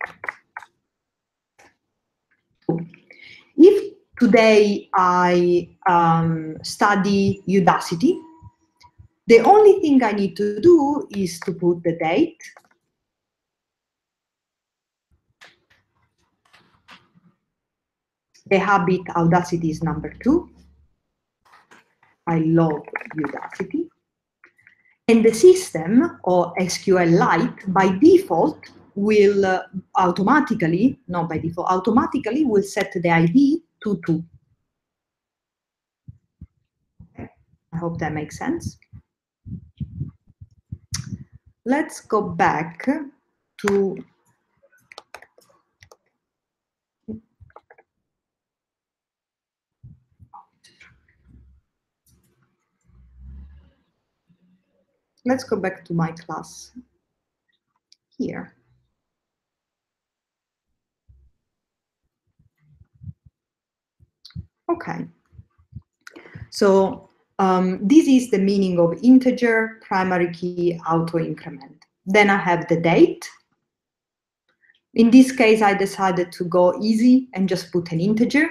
If today I study Udacity, the only thing I need to do is to put the date, the habit Udacity is number 2. I love Udacity. And the system, or SQLite, by default will automatically will set the ID to 2. Okay. I hope that makes sense. Let's go back to my class here. Okay. So this is the meaning of integer, primary key, auto increment. Then I have the date. In this case, I decided to go easy and just put an integer,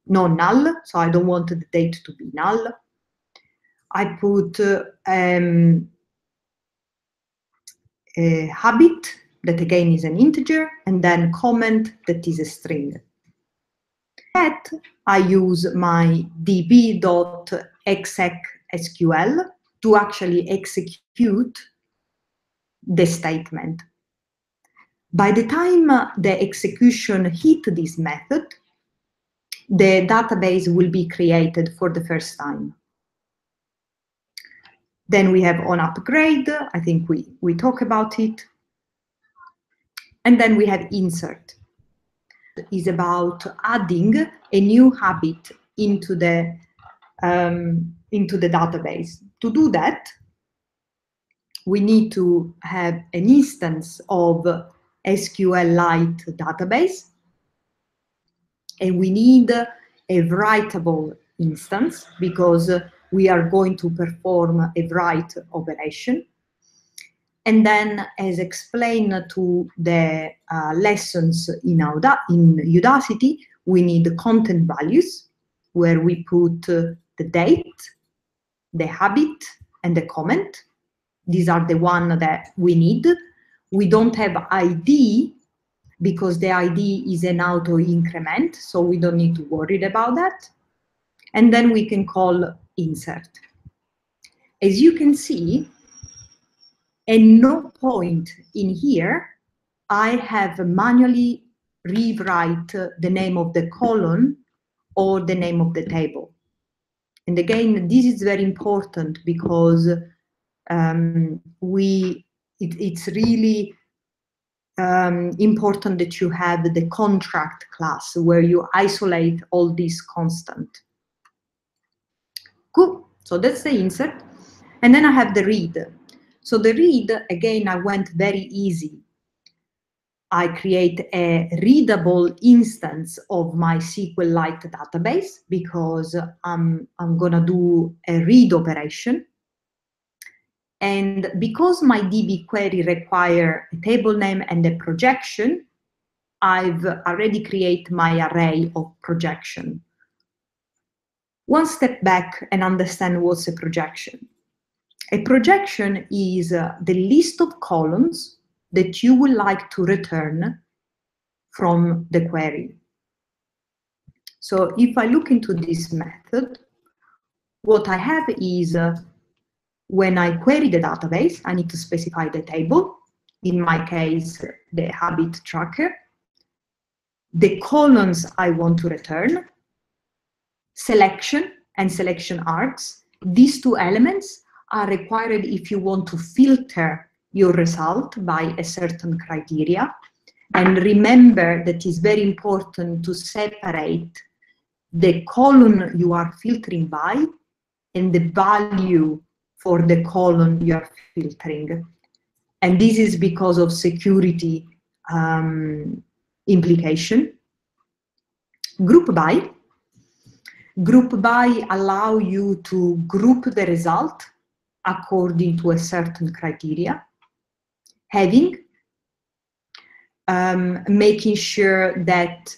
no null, so I don't want the date to be null. I put a habit, that again is an integer, and then comment, that is a string. That I use my db.exec.sql to actually execute the statement. By the time the execution hit this method, the database will be created for the first time. Then we have on upgrade, I think we talk about it. And then we have insert. It is about adding a new habit into the database. To do that, we need to have an instance of SQLite database, and we need a writable instance because we are going to perform a write operation. And then, as explained to the lessons in Udacity, we need content values where we put the date, the habit, and the comment. These are the ones that we need. We don't have ID because the ID is an auto increment, so we don't need to worry about that. And then we can call insert. As you can see, at no point in here, I have manually rewrite the name of the column or the name of the table. And again, this is very important because it's really important that you have the contract class where you isolate all these constant. Cool. So that's the insert. And then I have the read. So the read, again, I went very easy. I create a readable instance of my SQLite database because I'm gonna do a read operation. And because my DB query require a table name and a projection, I've already created my array of projection. One step back and understand what's a projection. A projection is the list of columns that you would like to return from the query. So if I look into this method, what I have is when I query the database, I need to specify the table, in my case, the habit tracker, the columns I want to return, selection and selection args. These two elements are required if you want to filter your result by a certain criteria. And remember that it's very important to separate the column you are filtering by and the value for the column you are filtering. And this is because of security implication. Group by. Group by allow you to group the result according to a certain criteria. Having, making sure that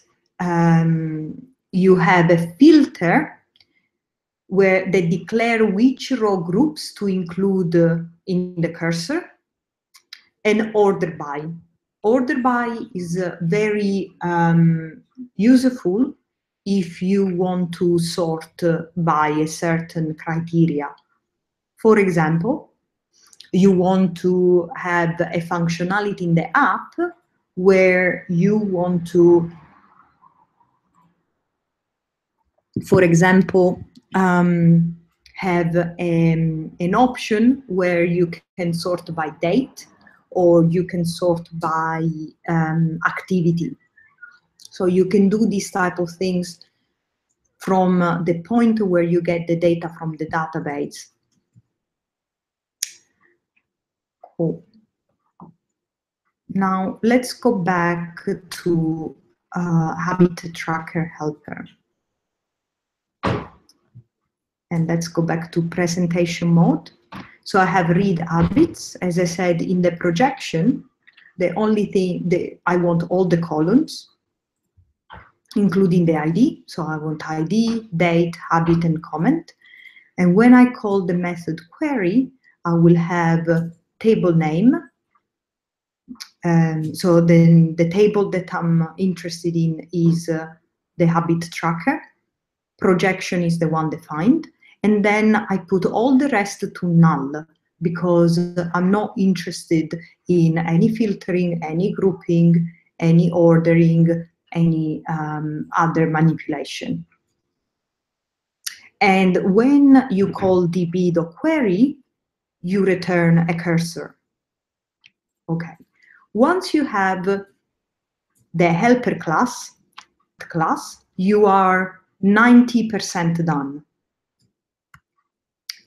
you have a filter where they declare which row groups to include in the cursor, and order by. Order by is very useful if you want to sort by a certain criteria. For example, you want to have a functionality in the app where you want to, for example, have an option where you can sort by date or you can sort by activity. So you can do these type of things from the point where you get the data from the database. Cool. Now let's go back to Habit Tracker Helper. And let's go back to presentation mode. So I have read habits. As I said in the projection, the only thing that I want all the columns, including the ID. So I want ID, date, habit, and comment. And when I call the method query, I will have table name. So then the table that I'm interested in is the habit tracker. Projection is the one defined. And then I put all the rest to null because I'm not interested in any filtering, any grouping, any ordering, any other manipulation. And when you call db.query, you return a cursor. Okay. Once you have the helper class, you are 90% done.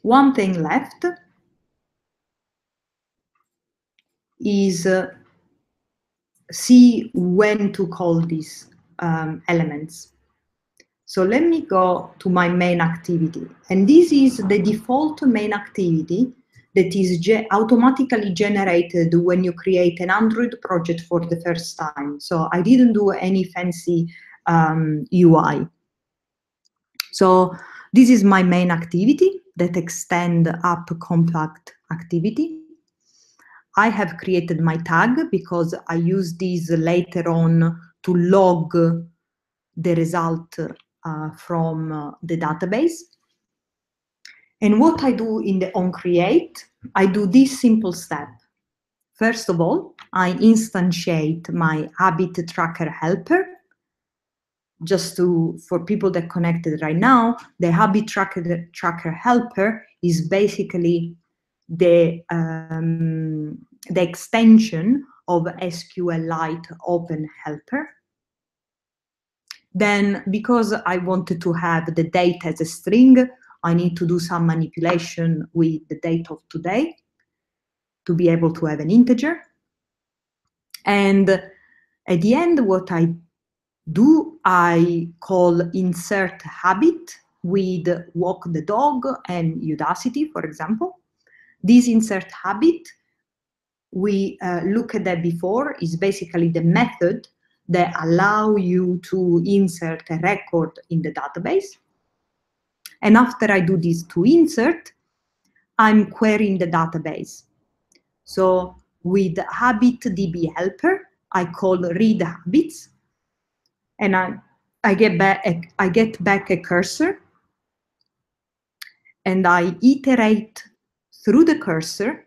One thing left is see when to call these elements. So let me go to my main activity. And this is the default main activity that is automatically generated when you create an Android project for the first time. So I didn't do any fancy UI. So this is my main activity that extend up compact activity. I have created my tag because I use this later on to log the result from the database. And what I do in the onCreate, I do this simple step. First of all, I instantiate my habit tracker helper. Just for people that connected right now, the habit tracker helper is basically the extension of SQLite Open Helper. Then, because I wanted to have the date as a string, I need to do some manipulation with the date of today to be able to have an integer. And At the end, what I do, I call insert habit with walk the dog and Udacity, for example. This insert habit, we looked at that before, is basically the method that allow you to insert a record in the database. And after I do this to insert, I'm querying the database. So with habit DB helper, I call read habits, and I get back a cursor, and I iterate through the cursor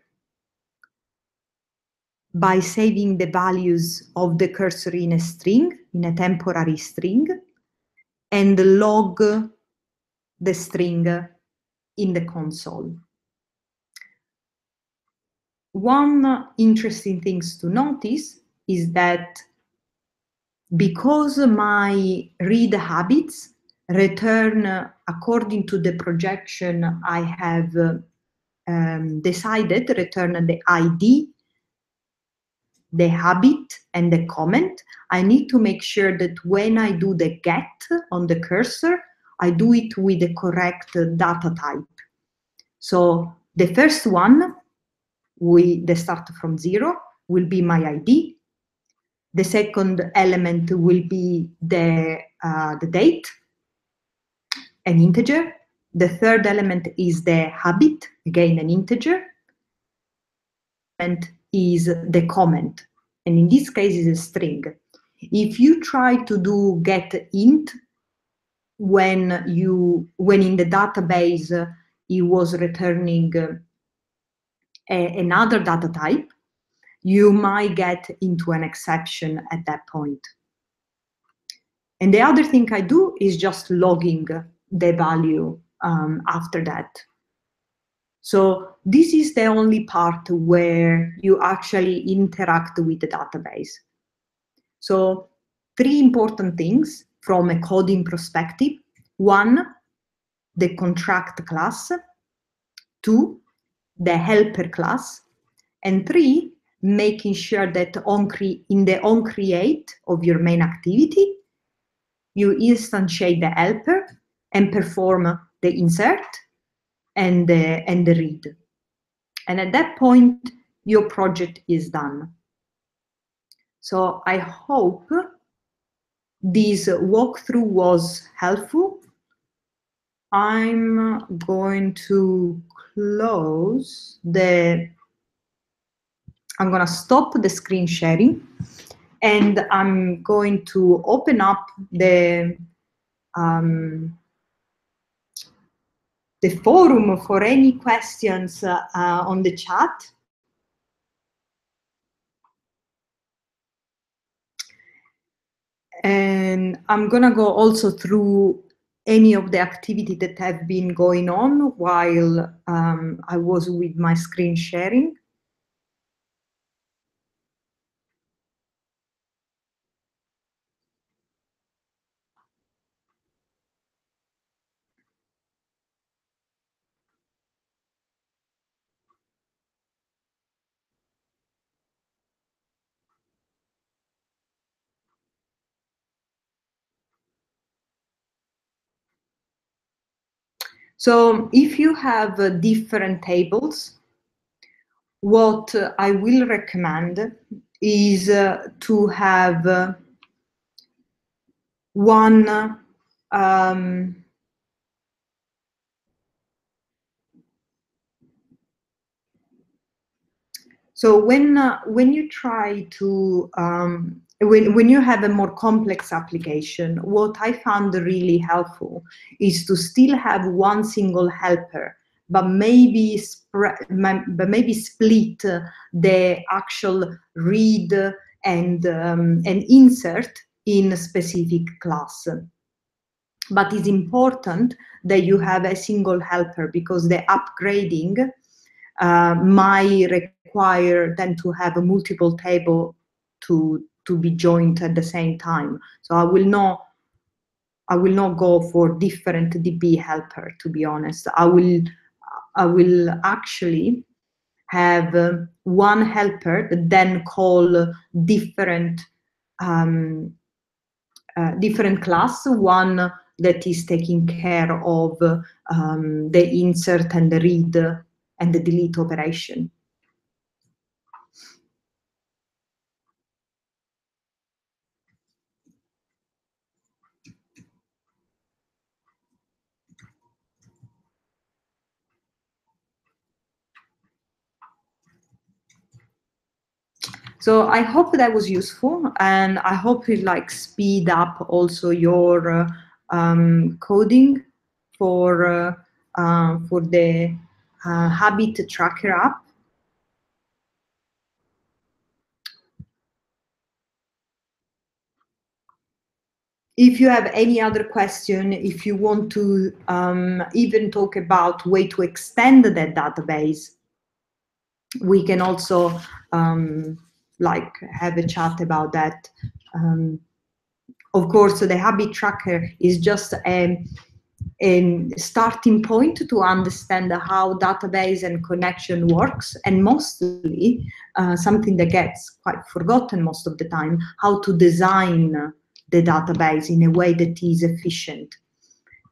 by saving the values of the cursor in a string, in a temporary string, and log the string in the console. One interesting thing to notice is that because my read habits return according to the projection I have decided, return the ID, the habit, and the comment, I need to make sure that when I do the get on the cursor, I do it with the correct data type. So the first one, they start from 0, will be my ID. The second element will be the date, an integer. The third element is the habit, again an integer. And is the comment, and in this case is a string. If you try to do get int when in the database it was returning another data type, you might get into an exception at that point. And the other thing I do is just logging the value after that. So this is the only part where you actually interact with the database. So 3 important things from a coding perspective. 1, the contract class. 2, the helper class. And 3, making sure that in the onCreate of your main activity, you instantiate the helper and perform the insert and the read. And at that point, your project is done. So I hope this walkthrough was helpful. I'm going to I'm going to stop the screen sharing, and I'm going to open up the forum for any questions on the chat. And I'm going to go also through any of the activity that have been going on while I was with my screen sharing. So if you have different tables, what I will recommend is to have one so when you try to when you have a more complex application, what I found really helpful is to still have one single helper, but maybe split the actual read and insert in a specific class. But it's important that you have a single helper, because the upgrading might require then to have a multiple table to be joined at the same time. So I will not go for different DB helper, to be honest. I will actually have one helper that then call different different class. One that is taking care of the insert and the read and the delete operation. So I hope that was useful, and I hope it like speed up also your coding for the habit tracker app. If you have any other question, if you want to even talk about way to extend that database, we can also like have a chat about that. Of course, the habit tracker is just a starting point to understand how database and connection works, and mostly something that gets quite forgotten most of the time, how to design the database in a way that is efficient.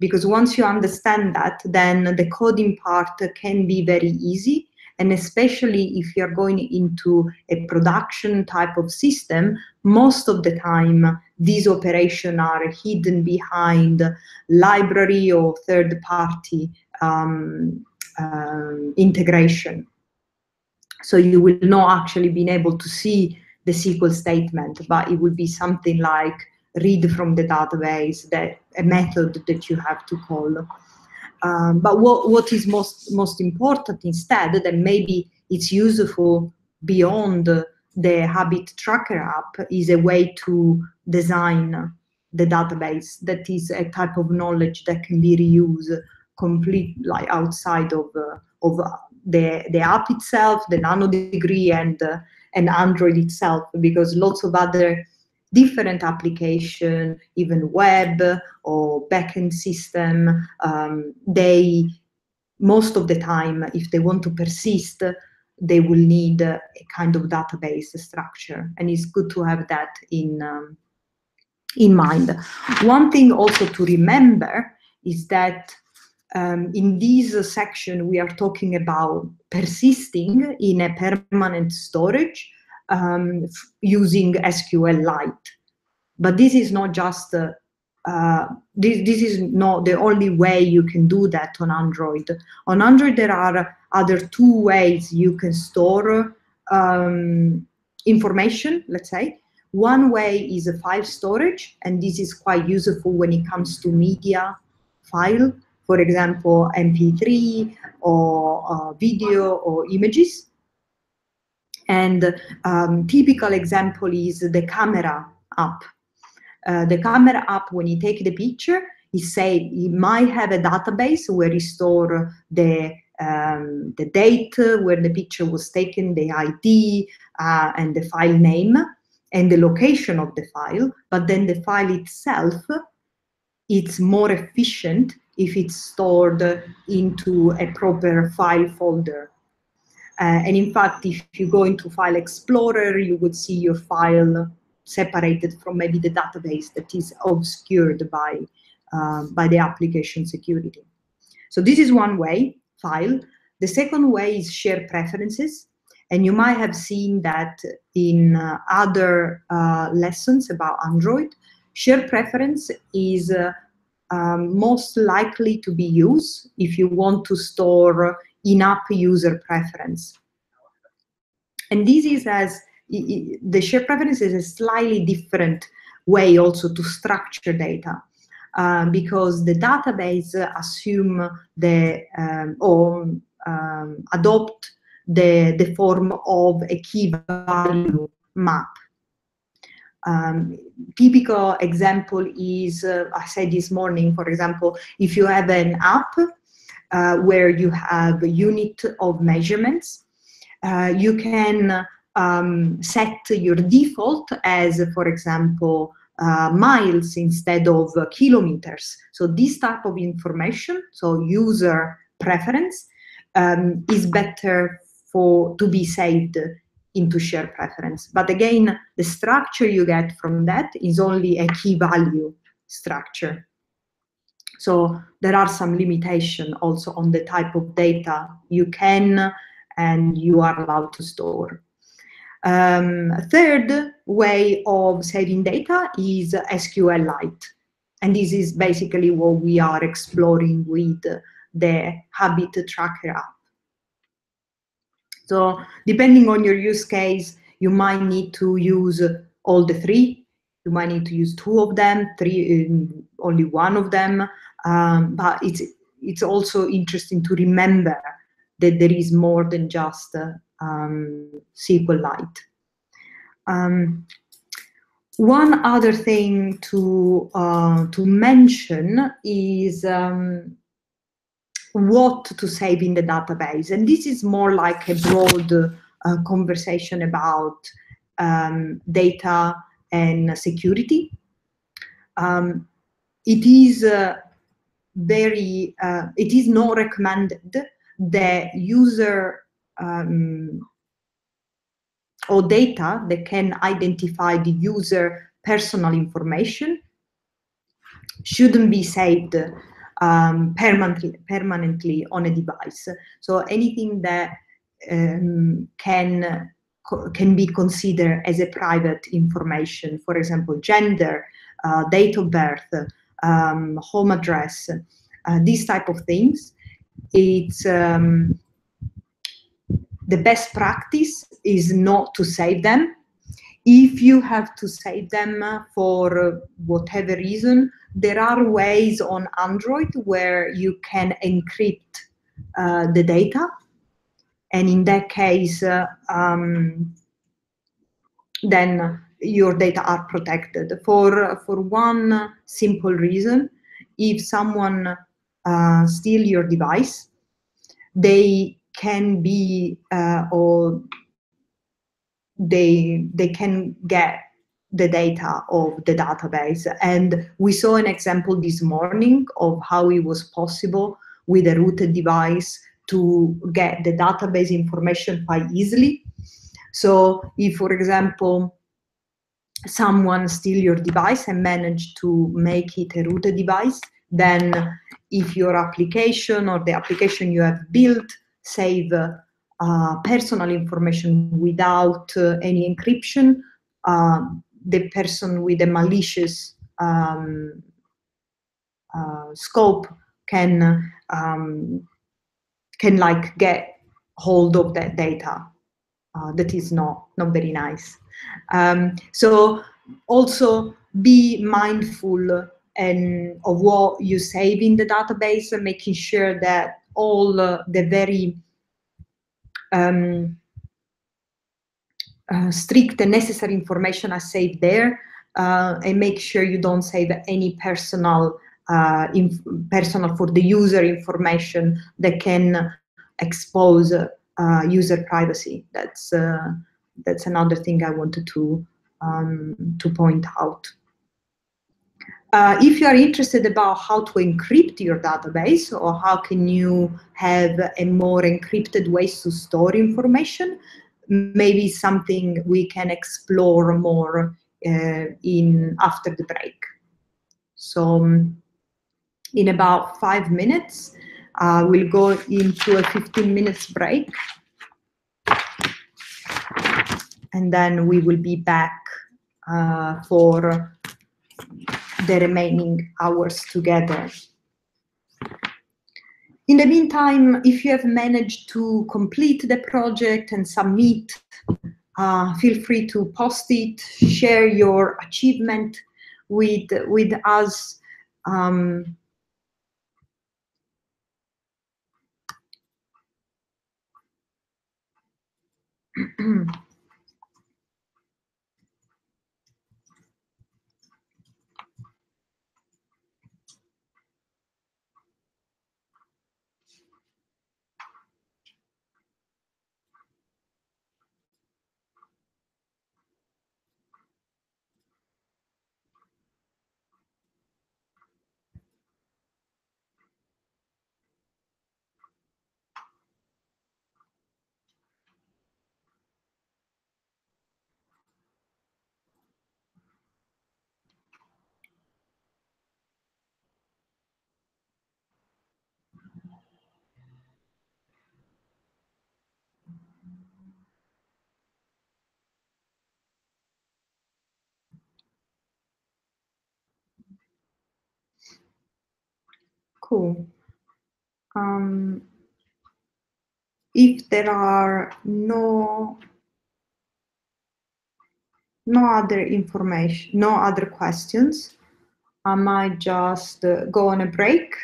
Because once you understand that, then the coding part can be very easy. And especially if you're going into a production type of system, most of the time, these operations are hidden behind library or third-party integration. So you will not actually be able to see the SQL statement, but it will be something like read from the database, that a method that you have to call. But what is most important instead, that maybe it's useful beyond the habit tracker app, is a way to design the database that is a type of knowledge that can be reused complete, like outside of the app itself, the nano degree, and Android itself, because lots of other different application, even web or backend system, they, most of the time, if they want to persist, they will need a kind of database structure, and it's good to have that in mind. One thing also to remember is that in this section, we are talking about persisting in a permanent storage using SQLite. But this is not just, this is not the only way you can do that on Android. On Android, there are other two ways you can store information, let's say. One way is a file storage, and this is quite useful when it comes to media file, for example, MP3 or video or images. And typical example is the camera app. The camera app, when you take the picture, you might have a database where you store the date where the picture was taken, the ID, and the file name, and the location of the file. But then the file itself, it's more efficient if it's stored into a proper file folder. And in fact, if you go into File Explorer, you would see your file separated from maybe the database that is obscured by the application security. So this is one way, file. The second way is share preferences. And you might have seen that in other lessons about Android. Share preference is most likely to be used if you want to store in-app user preference. And this is the share preference is a slightly different way also to structure data, because the database assume or adopt the form of a key value map. Typical example is, I said this morning, for example, if you have an app where you have a unit of measurements, you can set your default as, for example, miles instead of kilometers. So this type of information, so user preference, is better to be saved into share preference. But again, the structure you get from that is only a key value structure. So there are some limitations also on the type of data you can and you are allowed to store. A third way of saving data is SQLite. And this is basically what we are exploring with the Habit Tracker app. So depending on your use case, you might need to use all the three. You might need to use two of them, only one of them. But it's also interesting to remember that there is more than just SQLite. One other thing to mention is what to save in the database, and this is more like a broad conversation about data and security. It is it is not recommended that user or data that can identify the user personal information shouldn't be saved permanently on a device. So anything that can be considered as a private information, for example, gender, date of birth, home address, these type of things, it's the best practice is not to save them. If you have to save them for whatever reason, there are ways on Android where you can encrypt the data. And in that case, then your data are protected. For one simple reason, if someone steal your device, they can be or they can get the data of the database. And we saw an example this morning of how it was possible with a rooted device to get the database information quite easily. So if, for example, someone steal your device and manage to make it a rooted device, then if your application or the application you have built save personal information without any encryption, the person with a malicious scope can like get hold of that data. That is not very nice. So also be mindful and of what you save in the database, and making sure that all the very strict and necessary information are saved there, and make sure you don't save any personal for the user information that can expose user privacy. That's another thing I wanted to point out. If you are interested about how to encrypt your database, or how can you have a more encrypted ways to store information, maybe something we can explore more after the break. So in about 5 minutes, we'll go into a 15 minutes break. And then we will be back for the remaining hours together. In the meantime, if you have managed to complete the project and submit, feel free to post it, share your achievement with us. Cool. If there are no other information, no other questions, I might just go on a break,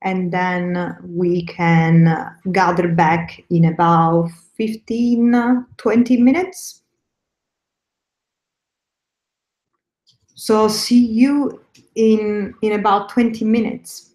and then we can gather back in about 15, 20 minutes. So see you in about 20 minutes.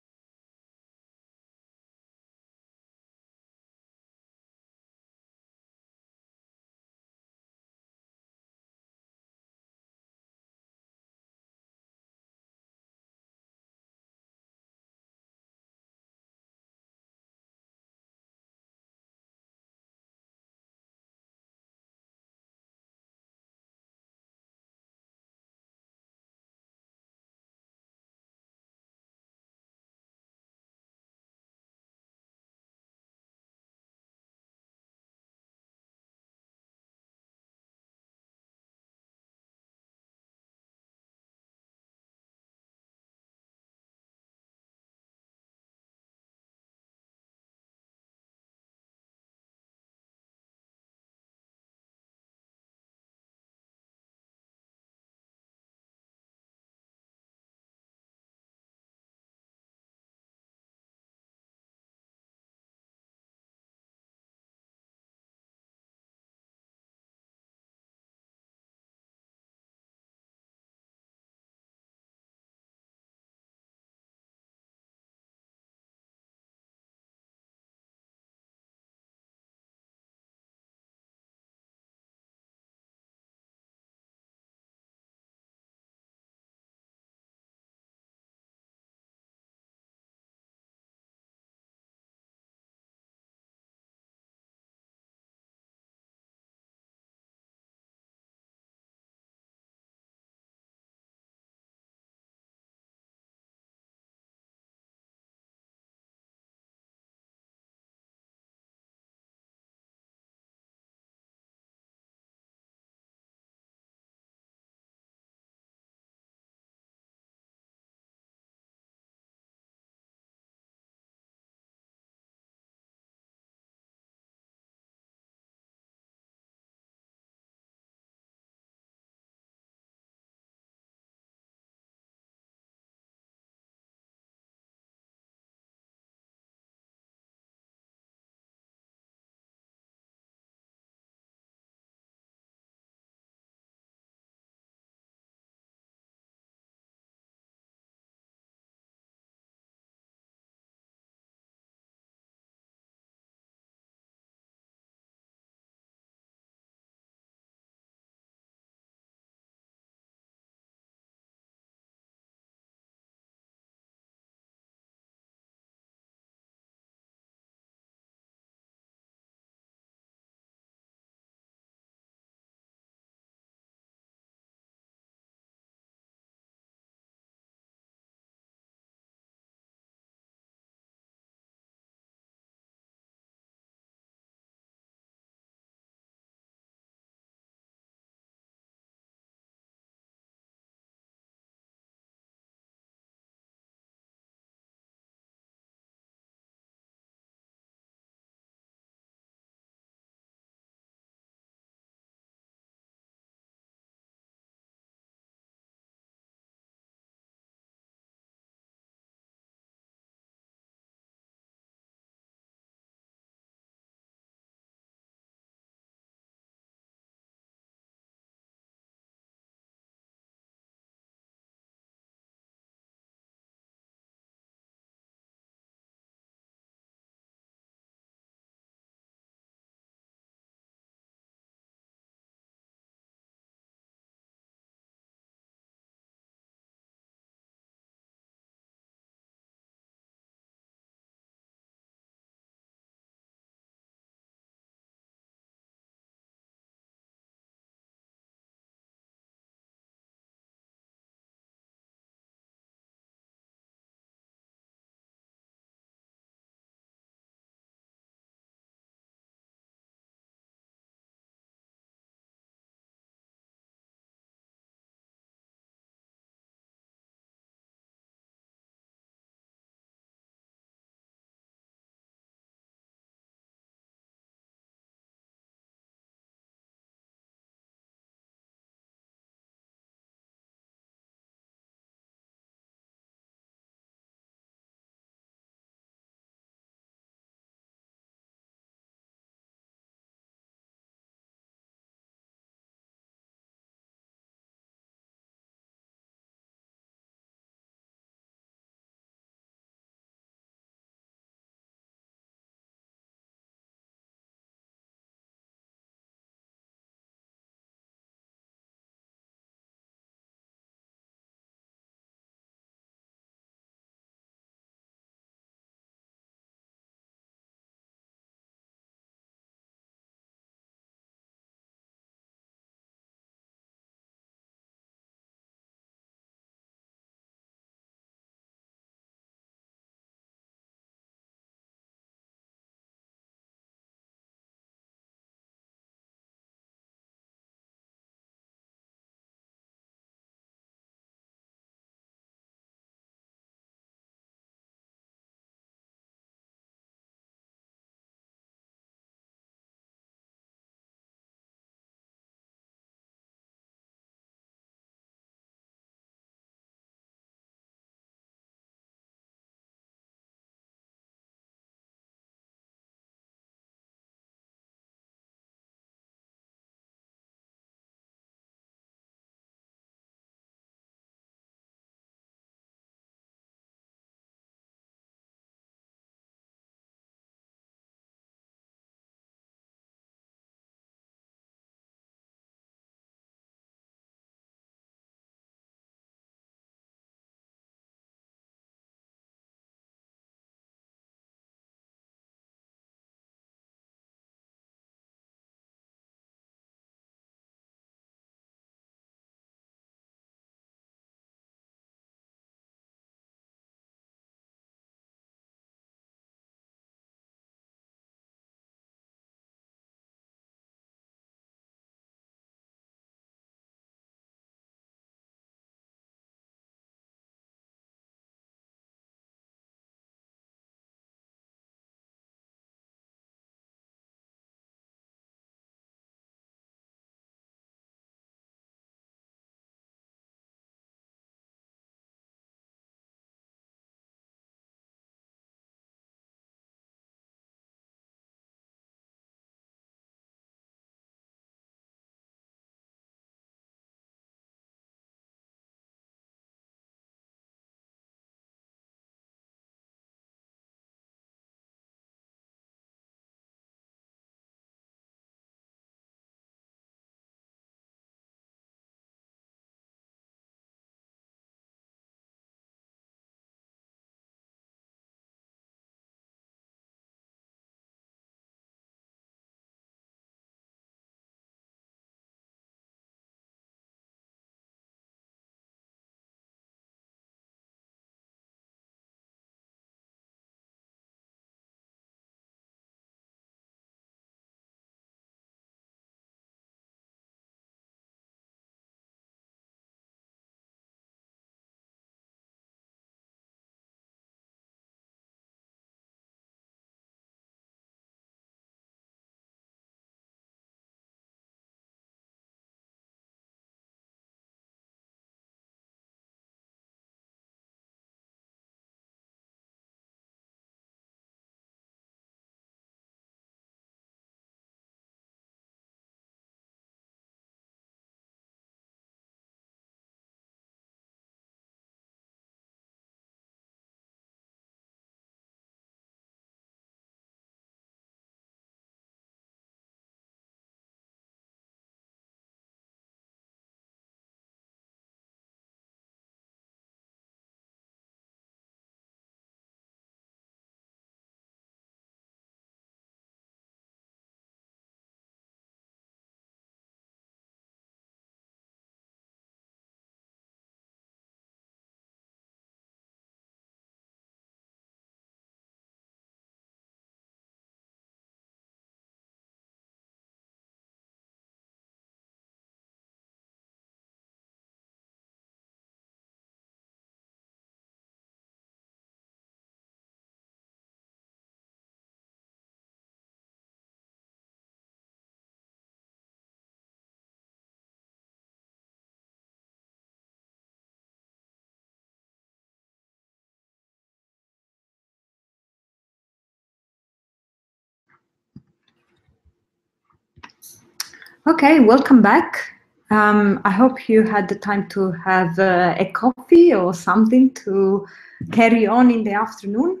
Okay, welcome back. I hope you had the time to have a coffee or something to carry on in the afternoon.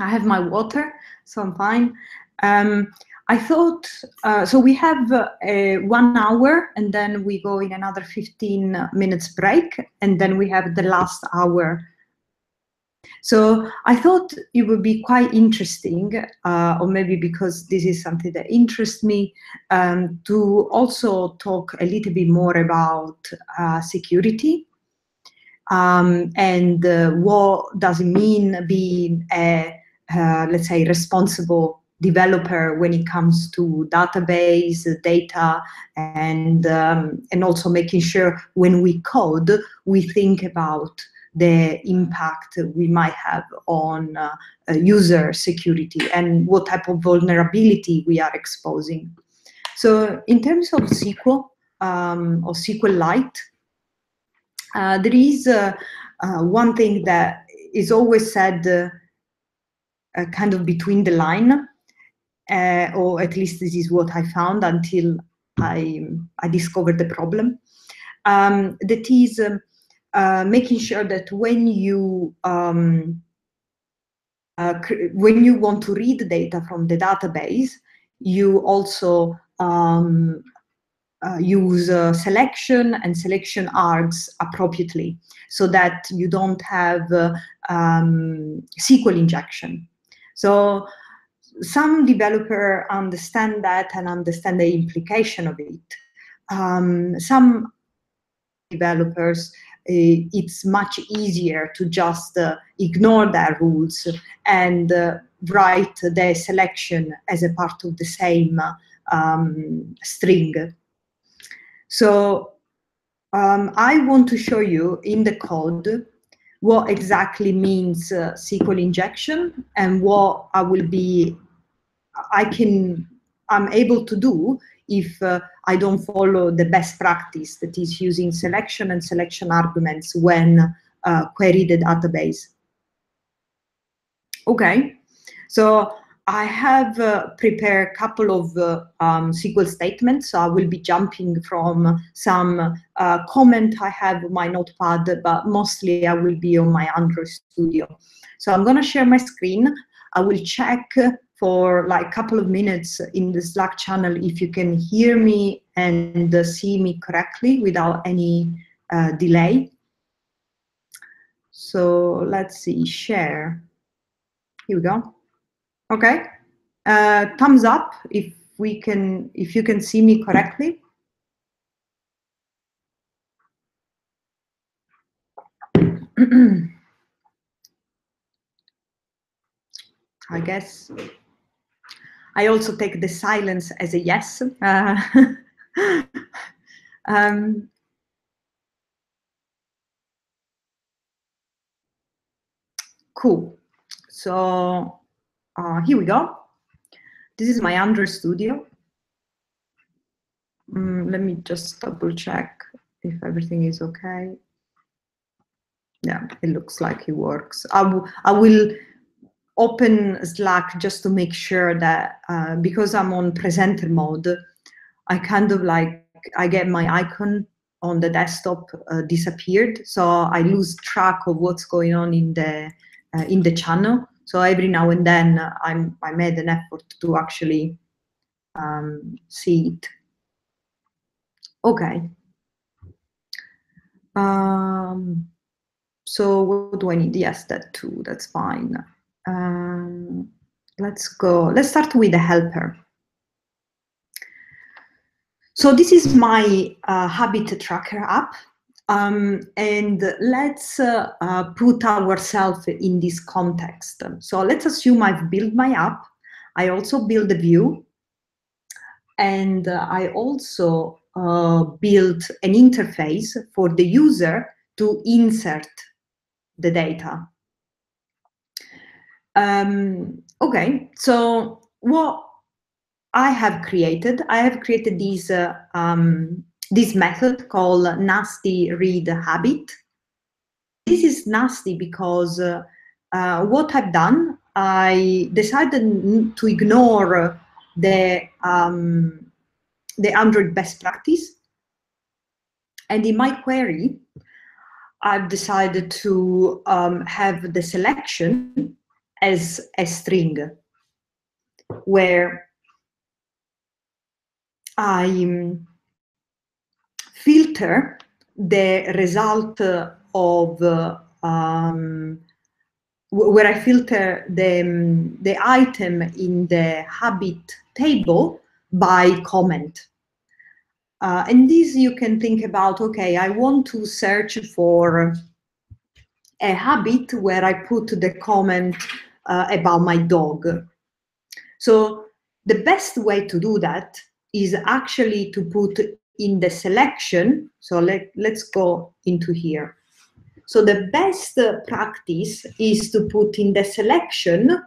I have my water, so I'm fine. I thought, so we have 1 hour and then we go in another 15 minutes break and then we have the last hour. So I thought it would be quite interesting, or maybe because this is something that interests me, to also talk a little bit more about security and what does it mean being a, let's say, responsible developer when it comes to database data and also making sure when we code we think about the impact we might have on user security and what type of vulnerability we are exposing. So in terms of SQL or SQLite, there is one thing that is always said kind of between the line, or at least this is what I found until I discovered the problem. That is making sure that when you want to read data from the database, you also use selection and selection args appropriately so that you don't have SQL injection. So some developer understand that and understand the implication of it. Some developers, it's much easier to just ignore their rules and write the selection as a part of the same string. So I want to show you in the code what exactly means SQL injection and what I'm able to do if I don't follow the best practice, that is using selection and selection arguments when query the database. Okay, so I have prepared a couple of SQL statements. So I will be jumping from some comment I have on my notepad, but mostly I will be on my Android Studio. So I'm going to share my screen. I will check for like a couple of minutes in the Slack channel if you can hear me and see me correctly without any delay. So let's see, share. Here we go. Okay. Thumbs up if you can see me correctly. I guess I also take the silence as a yes. Cool. So here we go. This is my Android Studio. Let me just double check if everything is okay. Yeah, it looks like it works. I will open Slack just to make sure that because I'm on presenter mode, I kind of like, I get my icon on the desktop disappeared, so I lose track of what's going on in the channel. So every now and then I made an effort to actually see it. Okay. So what do I need? Yes, that too, that's fine. Let's go, let's start with the helper. So this is my habit tracker app. And let's put ourselves in this context. So let's assume I've built my app. I also build a view. And I also built an interface for the user to insert the data. Okay, so what I have created this method called nasty read habit. This is nasty because what I've done, I decided to ignore the the Android best practice. And in my query, I've decided to have the selection as a string, where I filter the result of where I filter the item in the habit table by comment. And this you can think about, okay, I want to search for a habit where I put the comment about my dog. So the best way to do that is actually to put in the selection. So let's go into here. So the best practice is to put in the selection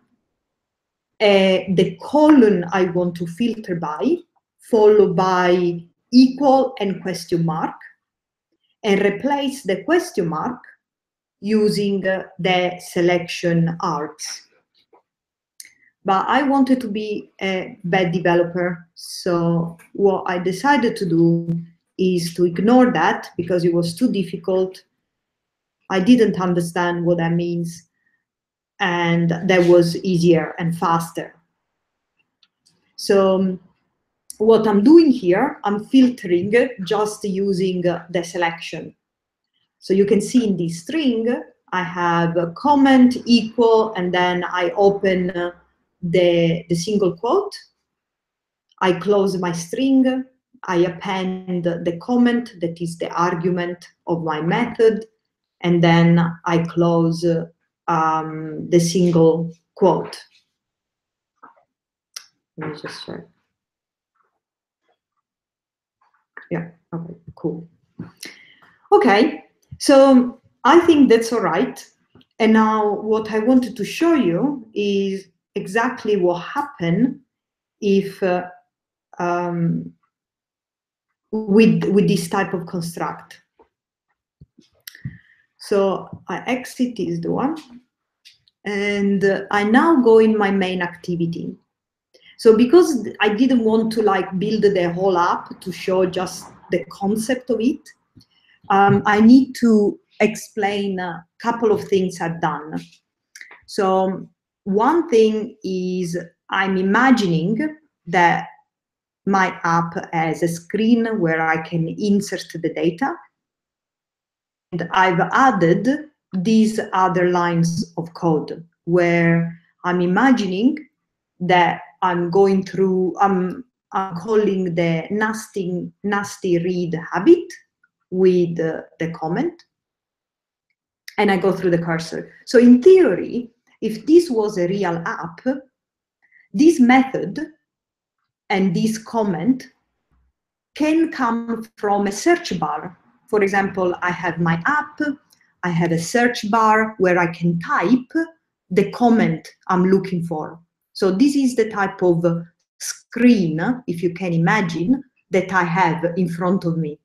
the column I want to filter by, followed by equal and question mark, and replace the question mark using the selection args. But I wanted to be a bad developer, so what I decided to do is to ignore that because it was too difficult. I didn't understand what that means, and that was easier and faster. So what I'm doing here, I'm filtering just using the selection. So you can see in this string, I have a comment, equal, and then I open the single quote. I close my string. I append the comment, that is the argument of my method, and then I close the single quote. Let me just check. Yeah, okay, cool. Okay, so I think that's all right. And now what I wanted to show you is exactly what happened if with this type of construct. So I exit this one, and I now go in my main activity. So because I didn't want to like build the whole app to show just the concept of it, I need to explain a couple of things I've done. So one thing is I'm imagining that my app has a screen where I can insert the data. And I've added these other lines of code where I'm imagining that I'm going through, I'm calling the nasty read habit with the comment, and I go through the cursor. So in theory, if this was a real app, this method and this comment can come from a search bar. For example, I have my app, I have a search bar where I can type the comment I'm looking for. So this is the type of screen, if you can imagine, that I have in front of me.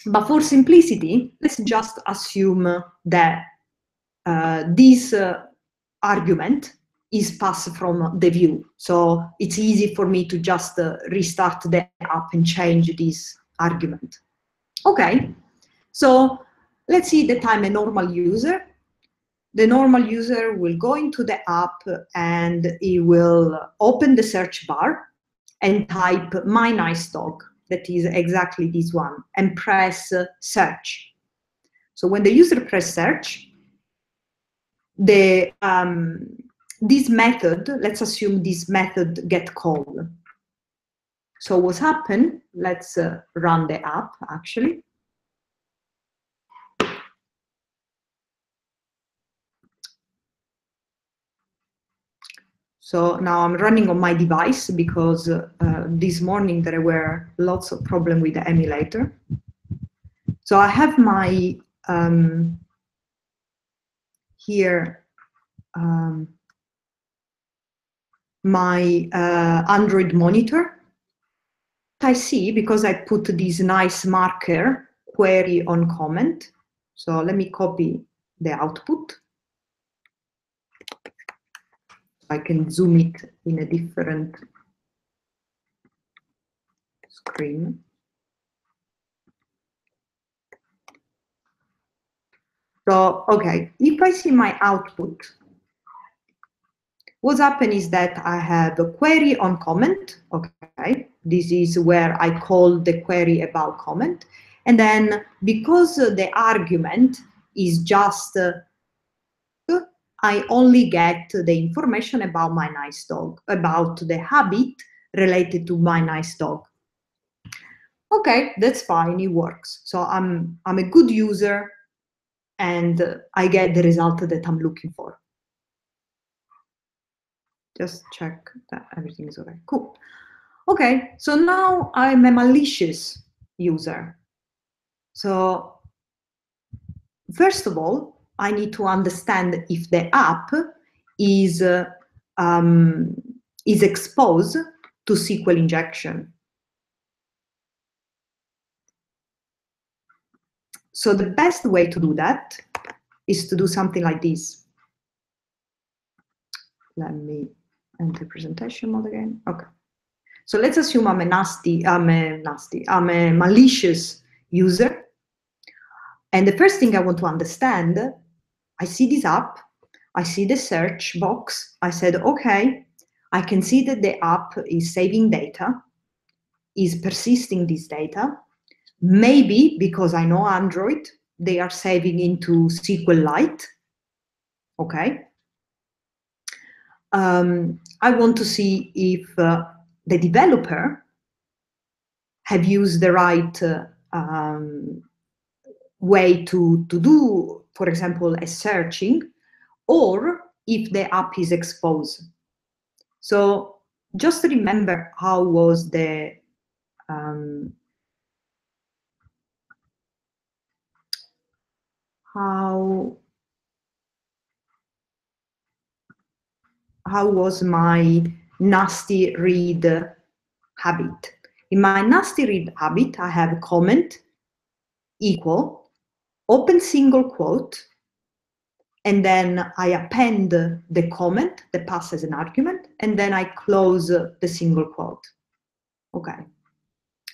But for simplicity, let's just assume that this argument is passed from the view. So it's easy for me to just restart the app and change this argument. Okay, so let's see that I'm a normal user. The normal user will go into the app and he will open the search bar and type my nice dog, that is exactly this one, and press search. So when the user press search, this method, let's assume this method get called. So what's happened, let's run the app actually. So now I'm running on my device because this morning there were lots of problems with the emulator. So I have my, here, my Android monitor. I see, because I put this nice marker query on comment. So let me copy the output. I can zoom it in a different. screen. So, okay, if I see my output, what's happened is that I have a query on comment. Okay, this is where I call the query about comment. And then because the argument is just, I only get the information about my nice dog, about the habit related to my nice dog. Okay, that's fine, it works. So I'm a good user and I get the result that I'm looking for. Just check that everything is okay. Cool. Okay, so now I'm a malicious user. So first of all, I need to understand if the app is exposed to SQL injection. So the best way to do that is to do something like this. Let me enter presentation mode again. Okay. So let's assume I'm a malicious user. And the first thing I want to understand, I see this app, I see the search box. I said, okay, I can see that the app is saving data, is persisting this data. Maybe because I know Android, they are saving into SQLite. Okay. I want to see if the developer have used the right way to do, for example, a searching, or if the app is exposed. So just remember how was the how was my nasty read habit. In my nasty read habit, I have a comment equal, open single quote, and then I append the comment that passes an argument, and then I close the single quote. Okay.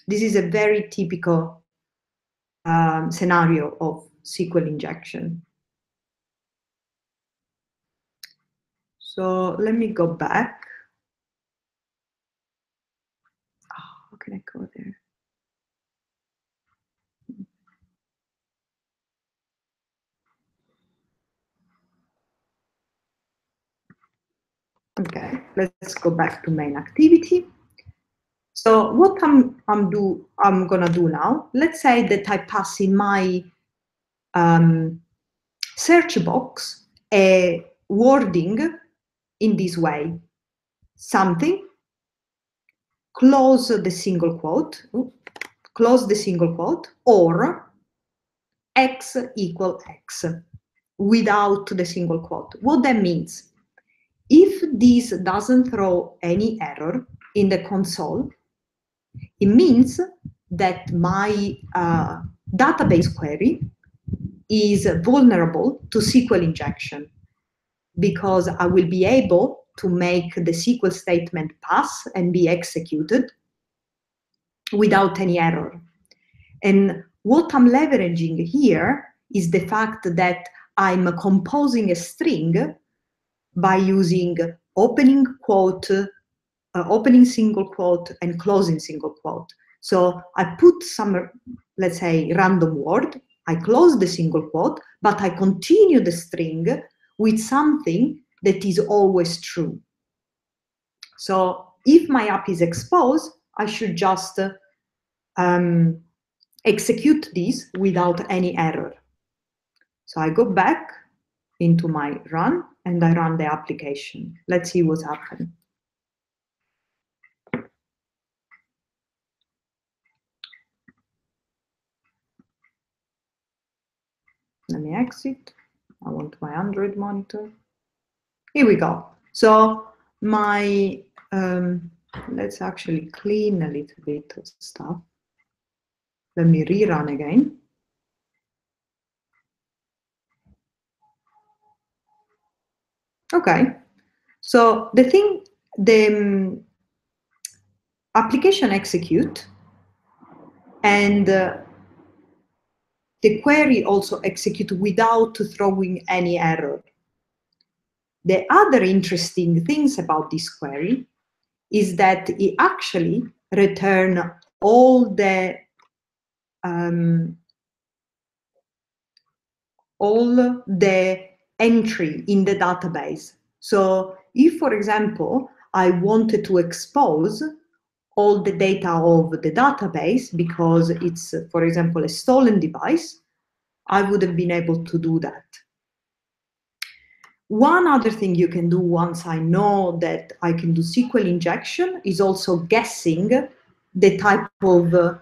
This is a very typical scenario of SQL injection. So let me go back. How can I go there? Okay, let's go back to main activity. So what I'm gonna do now, let's say that I pass in my search box a wording in this way. Something, close the single quote, or x equal x without the single quote. What that means, if this doesn't throw any error in the console, it means that my database query is vulnerable to SQL injection, because I will be able to make the SQL statement pass and be executed without any error. And what I'm leveraging here is the fact that I'm composing a string by using opening quote, opening single quote, and closing single quote. So I put some, let's say, random word, I close the single quote, but I continue the string with something that is always true. So if my app is exposed, I should just execute this without any error. So I go back into my run and I run the application. Let's see what's happened. Let me exit. I want my Android monitor. Here we go. So my, let's actually clean a little bit of stuff. Let me rerun again. Okay. So the application execute, And the query also executes without throwing any error. The other interesting things about this query is that it actually returns all the entry in the database. So if, for example, I wanted to expose all the data of the database because it's, for example, a stolen device, I would have been able to do that. One other thing you can do once I know that I can do SQL injection is also guessing the type of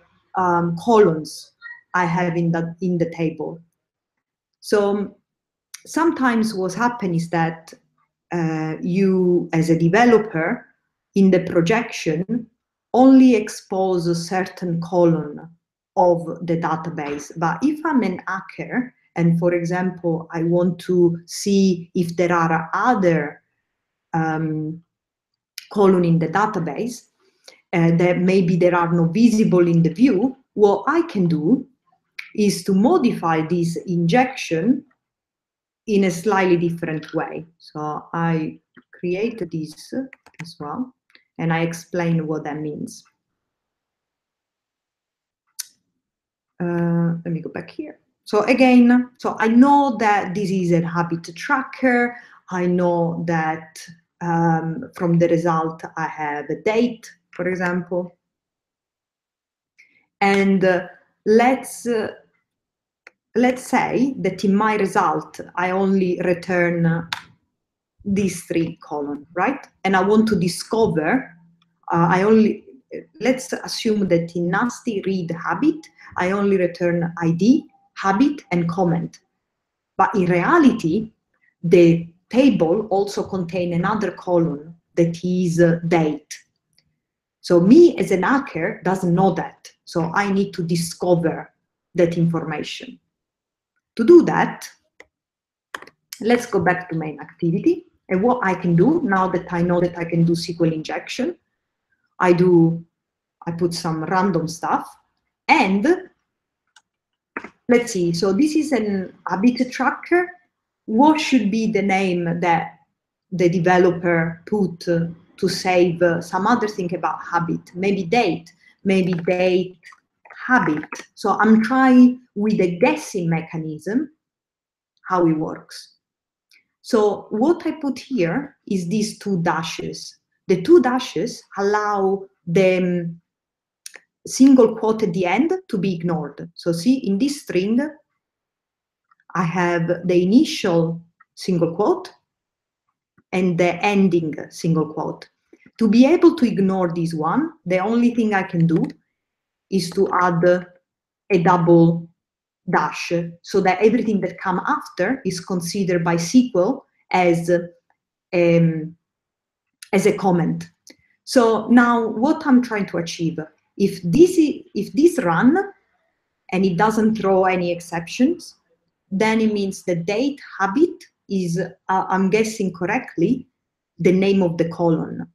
columns I have in the table. So sometimes what's happened is that you, as a developer, in the projection, only expose a certain column of the database. But if I'm an hacker, and for example, I want to see if there are other columns in the database that maybe there are no visible in the view, what I can do is to modify this injection in a slightly different way. So I created this as well, and I explain what that means. Let me go back here. So again, so I know that this is a habit tracker. I know that from the result I have a date, for example. And let's say that in my result I only return these 3 columns, right? And I want to discover, let's assume that in nasty read habit, I only return ID, habit, and comment. But in reality, the table also contains another column that is date. So me as an hacker doesn't know that. So I need to discover that information. To do that, let's go back to main activity. And what I can do now that I know that I can do SQL injection, I put some random stuff, and let's see. So this is an habit tracker. What should be the name that the developer put to save some other thing about habit? Maybe date habit. So I'm trying with a guessing mechanism how it works. So what I put here is these 2 dashes. The 2 dashes allow the single quote at the end to be ignored. So see, in this string, I have the initial single quote and the ending single quote. To be able to ignore this one, the only thing I can do is to add a double dash so that everything that comes after is considered by SQL as a comment. So now what I'm trying to achieve, if this run and it doesn't throw any exceptions, then it means the date habit is, I'm guessing correctly, the name of the column.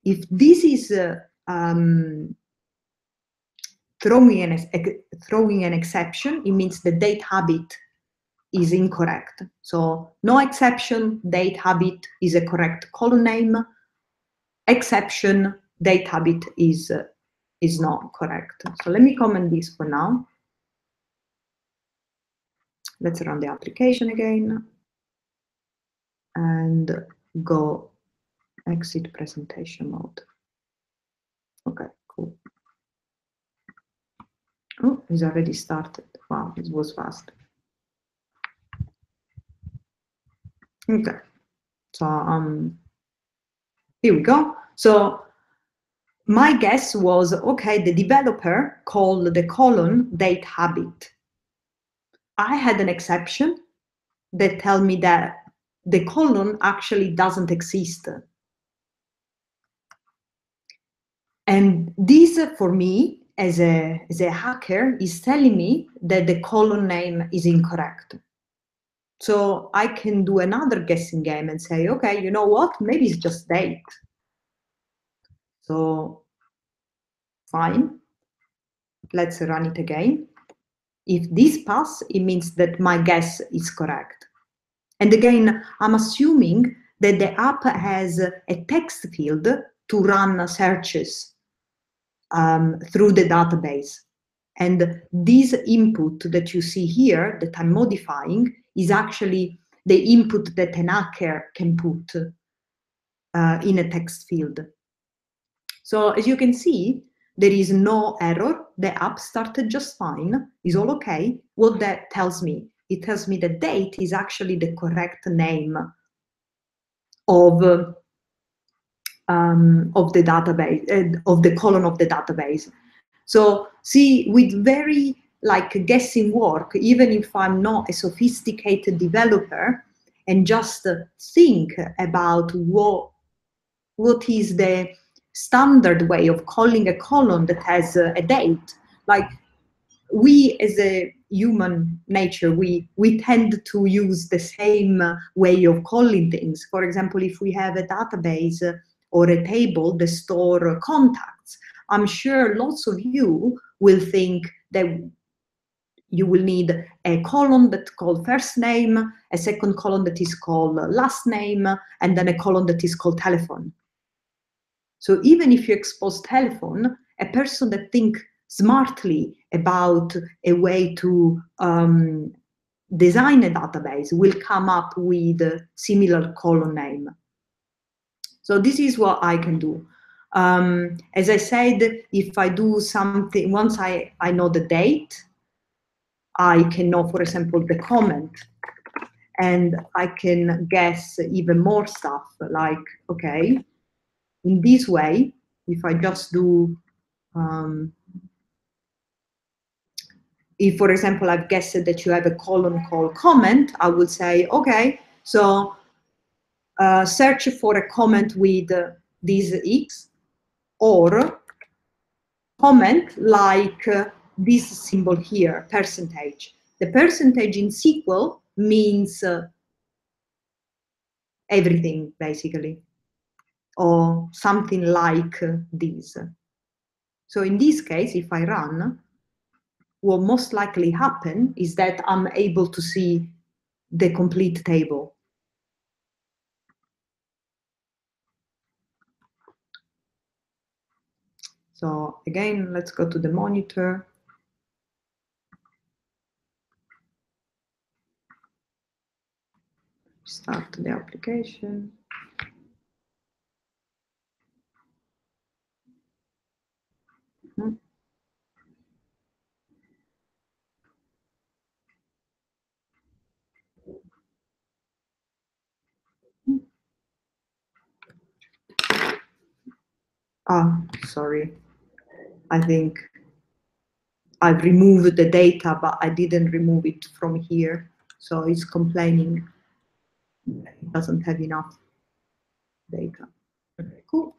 If this is throwing an exception, it means the date habit is incorrect. So no exception, date habit is a correct column name. Exception, date habit is not correct. So let me comment this for now. Let's run the application again and go exit presentation mode. Okay, cool. Oh, it's already started. Wow, it was fast. Okay, so here we go. So my guess was, okay, the developer called the column date habit. I had an exception that tell me that the column actually doesn't exist. And this, for me, as a hacker, is telling me that the column name is incorrect. So I can do another guessing game and say, okay, you know what? Maybe it's just date. So fine. let's run it again. If this pass, it means that my guess is correct. And again, I'm assuming that the app has a text field to run searches through the database. And this input that you see here that I'm modifying is actually the input that an hacker can put in a text field. So as you can see, there is no error. The app started just fine. It's all okay. What that tells me? It tells me the date is actually the correct name of the database, of the column of the database. So see, with very like guessing work, even if I'm not a sophisticated developer, and just think about what is the standard way of calling a column that has a date. Like we as a human nature, we tend to use the same way of calling things. For example, if we have a database or a table that store contacts, I'm sure lots of you will think that you will need a column that's called first name, a second column that is called last name, and then a column that is called telephone. So even if you expose telephone, a person that thinks smartly about a way to design a database will come up with a similar column name. So this is what I can do. As I said, if I do something, once I know the date, I can know, for example, the comment, and I can guess even more stuff like, okay, in this way, if I just do, if, for example, I've guessed that you have a column called comment, I would say, okay, so search for a comment with this X, or comment like this symbol here, percentage. The percentage in SQL means everything, basically, or something like this. So in this case, if I run, what most likely happen is that I'm able to see the complete table. So again, let's go to the monitor. Start the application. Sorry. I think I've removed the data, but I didn't remove it from here. So it's complaining it doesn't have enough data. Okay, cool.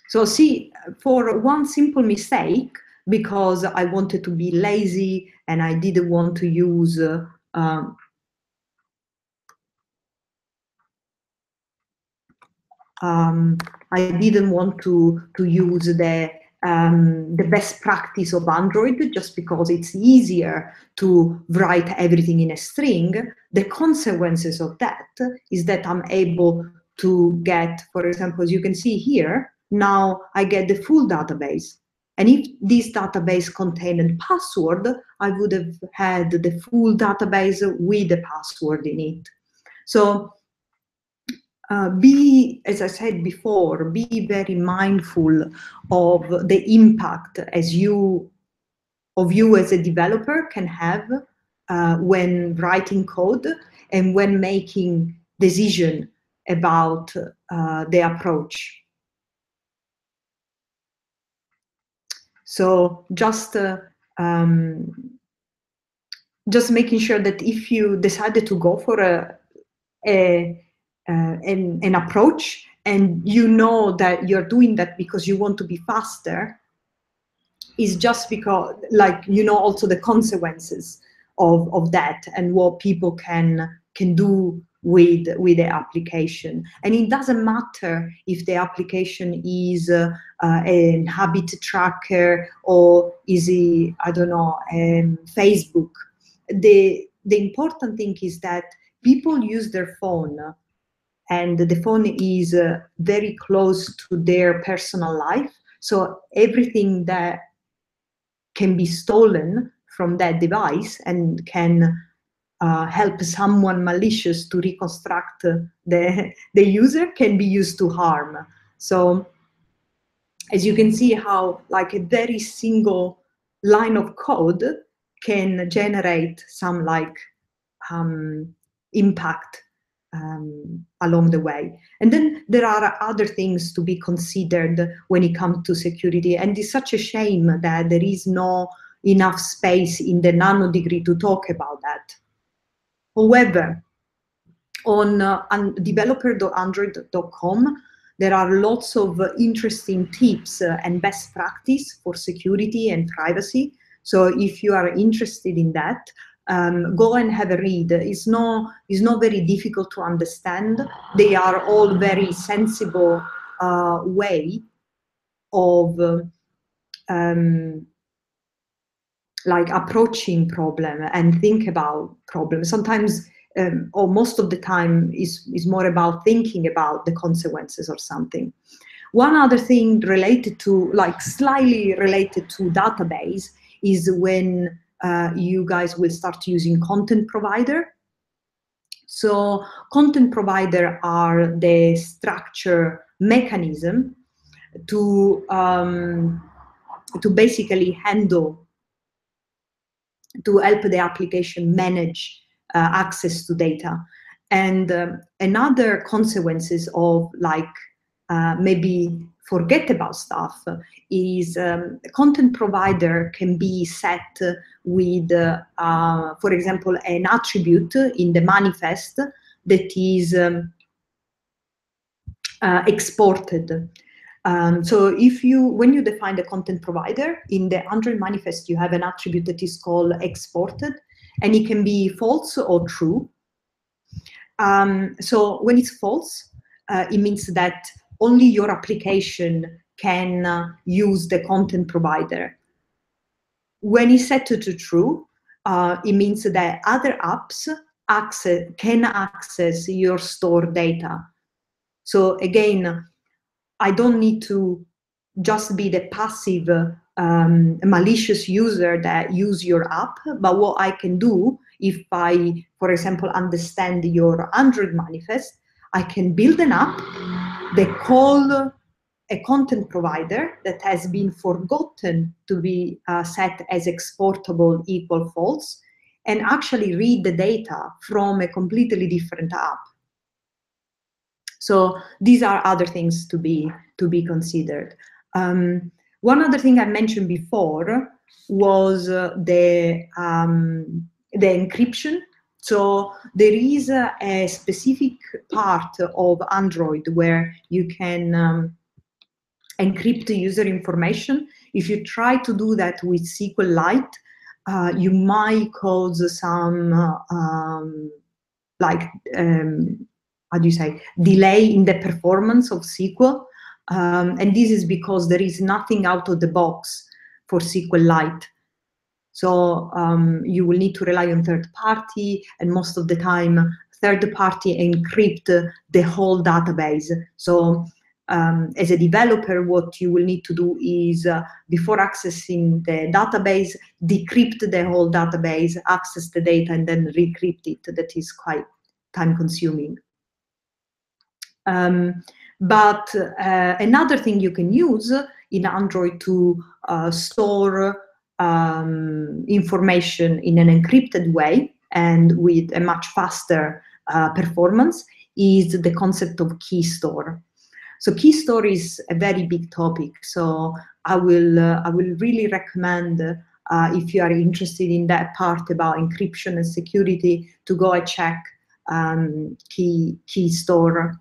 So see, for one simple mistake, because I wanted to be lazy and I didn't want to use I didn't want to use the best practice of Android, just because it's easier to write everything in a string. The consequences of that is that I'm able to get, for example, as you can see here, now I get the full database. And if this database contained a password, I would have had the full database with the password in it. So as I said before, be very mindful of the impact of you as a developer can have when writing code and when making decision about the approach. So just making sure that if you decided to go for an approach, and you know that you're doing that because you want to be faster, is just because, like, you know, also the consequences of that and what people can do with the application. And it doesn't matter if the application is an habit tracker or is it, I don't know, Facebook. The important thing is that people use their phone, and the phone is very close to their personal life. So everything that can be stolen from that device and can help someone malicious to reconstruct the user can be used to harm. So as you can see how like a very single line of code can generate some like impact along the way. And then there are other things to be considered when it comes to security. And it's such a shame that there is no enough space in the nano degree to talk about that. However, on developer.android.com, there are lots of interesting tips and best practice for security and privacy. So if you are interested in that, go and have a read. It's not very difficult to understand. They are all very sensible way of like approaching problem and think about problems. Sometimes or most of the time is more about thinking about the consequences or something. One other thing related to, like slightly related to database, is when you guys will start using content provider. So content provider are the structure mechanism to basically handle, to help the application manage access to data. And another consequences of like maybe forget about stuff is content provider can be set with, for example, an attribute in the manifest that is exported. So when you define the content provider in the Android manifest, you have an attribute that is called exported, and it can be false or true. So when it's false, it means that only your application can use the content provider. When it's set to true, it means that other apps can access your stored data. So again, I don't need to just be the passive malicious user that use your app, but what I can do, if I, for example, understand your Android manifest, I can build an app that call a content provider that has been forgotten to be set as exportable equal false, and actually read the data from a completely different app. So these are other things to be considered. One other thing I mentioned before was the encryption. So there is a specific part of Android where you can encrypt user information. If you try to do that with SQLite, you might cause some how do you say, delay in the performance of SQL. And this is because there is nothing out of the box for SQLite. So you will need to rely on third party, and most of the time, third party encrypt the whole database. So as a developer, what you will need to do is, before accessing the database, decrypt the whole database, access the data, and then recrypt it. That is quite time-consuming. But another thing you can use in Android to store information in an encrypted way and with a much faster performance is the concept of key store. So key store is a very big topic. So I will really recommend, if you are interested in that part about encryption and security, to go and check key store.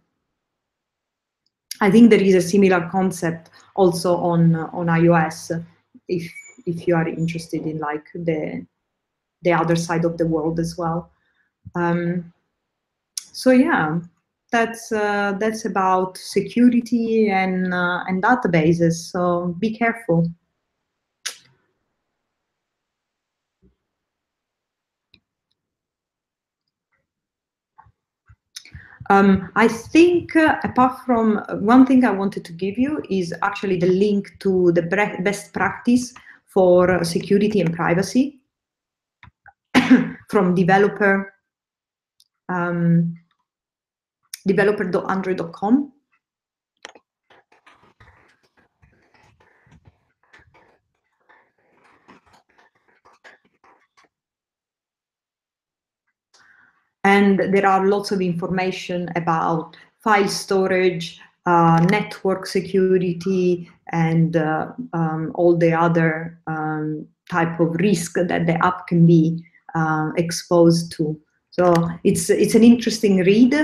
I think there is a similar concept also on iOS, if you are interested in like the other side of the world as well. So yeah, that's about security and databases. So be careful. I think apart from one thing I wanted to give you is actually the link to the best practice for security and privacy from um, developer.android.com. And there are lots of information about file storage, network security, and all the other type of risk that the app can be exposed to. So it's an interesting read,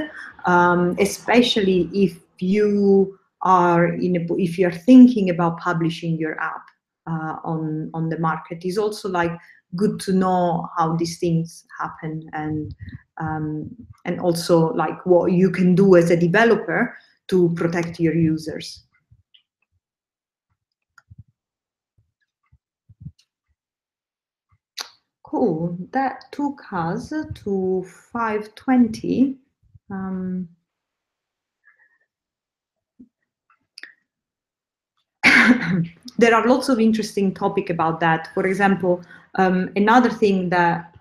especially if you are if you're thinking about publishing your app on the market. It's also like good to know how these things happen, and also like what you can do as a developer to protect your users. Cool. That took us to 5:20. There are lots of interesting topics about that. For example, another thing that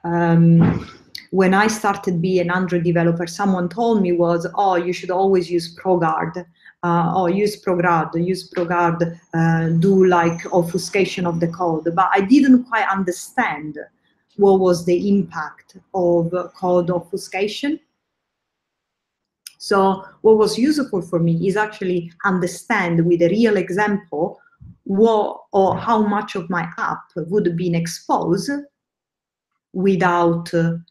when I started being an Android developer, someone told me was, oh, you should always use ProGuard. Or use ProGuard, do like obfuscation of the code. But I didn't quite understand what was the impact of code obfuscation. So what was useful for me is actually understand with a real example what or how much of my app would have been exposed without a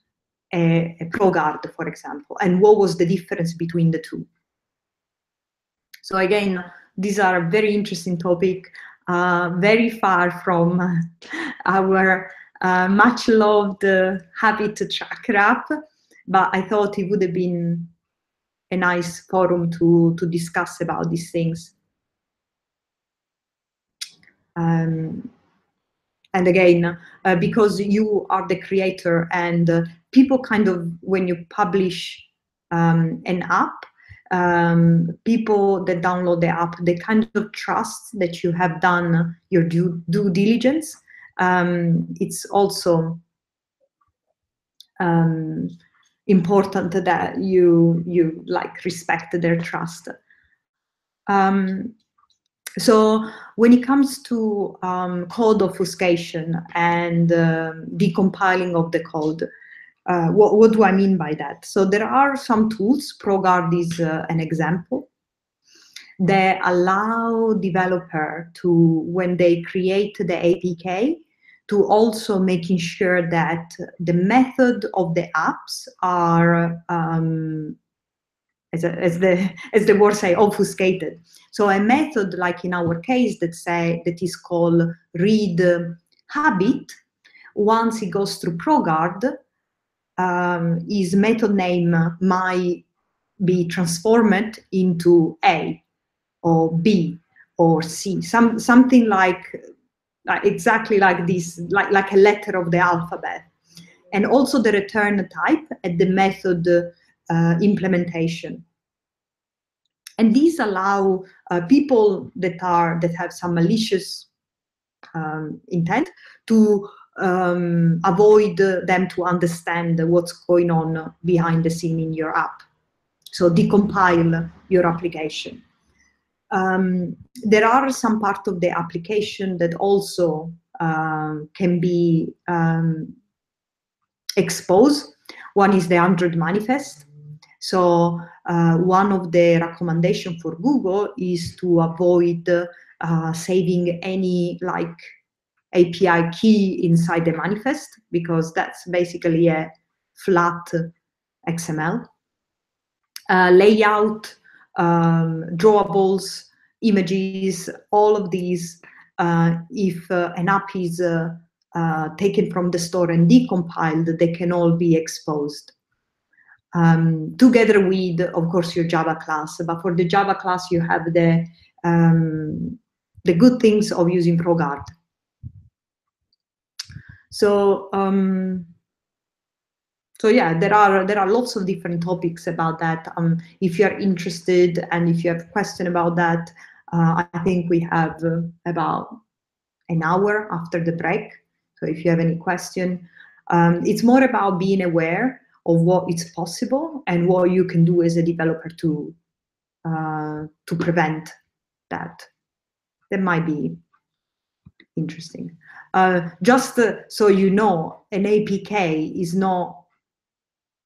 ProGuard, for example, and what was the difference between the two. So again, these are a very interesting topic, very far from our much loved habit tracker app, but I thought it would have been a nice forum to discuss about these things. And again, because you are the creator and people kind of, when you publish an app, people that download the app, they kind of trust that you have done your due diligence. It's also important that you like respect their trust. So when it comes to code obfuscation and decompiling of the code, what do I mean by that? So there are some tools, ProGuard is an example, that allow developer to, when they create the APK, to also making sure that the method of the apps are as the word say, obfuscated. So a method like in our case that is called read habit, once it goes through ProGuard, his method name might be transformed into A or B or C, something like exactly like this, like a letter of the alphabet. And also the return type and the method implementation. And these allow people that have some malicious intent to avoid them to understand what's going on behind the scene in your app. So decompile your application. There are some part of the application that also can be exposed. One is the Android manifest. So one of the recommendations for Google is to avoid saving any like API key inside the manifest, because that's basically a flat XML. Layout, drawables, images, all of these, if an app is taken from the store and decompiled, they can all be exposed. together with, of course, your Java class. But for the Java class, you have the good things of using ProGuard. So so yeah, there are lots of different topics about that. If you are interested and if you have a question about that, I think we have about an hour after the break. So if you have any question, it's more about being aware of what is possible and what you can do as a developer to prevent that. That might be interesting. Just so you know, an APK is no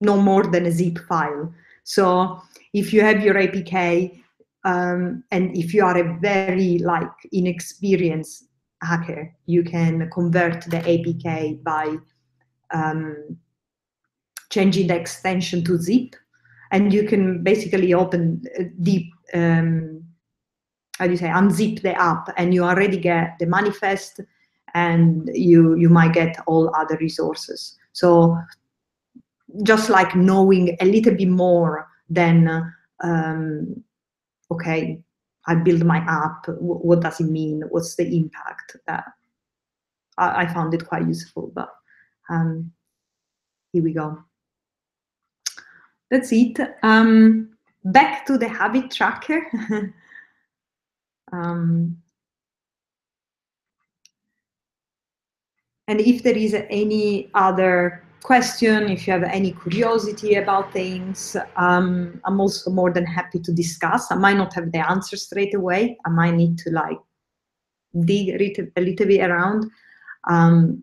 more than a zip file. So if you have your APK, and if you are a very inexperienced hacker, you can convert the APK by changing the extension to zip, and you can basically open the how do you say, unzip the app, and you already get the manifest, and you might get all other resources. So just like knowing a little bit more than okay, I build my app, what does it mean, what's the impact? That I found it quite useful. But here we go. That's it. Back to the habit tracker. And if there is any other question, if you have any curiosity about things, I'm also more than happy to discuss. I might not have the answer straight away. I might need to dig a little bit around.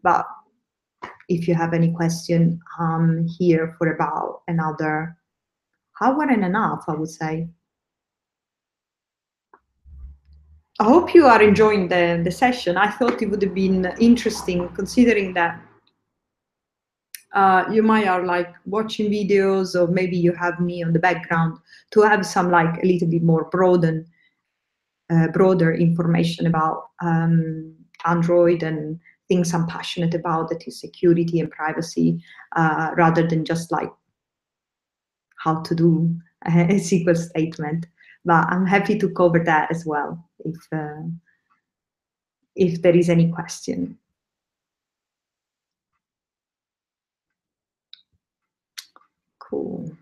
But if you have any question, I'm here for about another hour and a half, I would say. I hope you are enjoying the session. I thought it would have been interesting, considering that you might are watching videos, or maybe you have me on the background, to have some a little bit more broader information about Android and things I'm passionate about, that is security and privacy, rather than just how to do a SQL statement. But I'm happy to cover that as well if there is any question. Cool.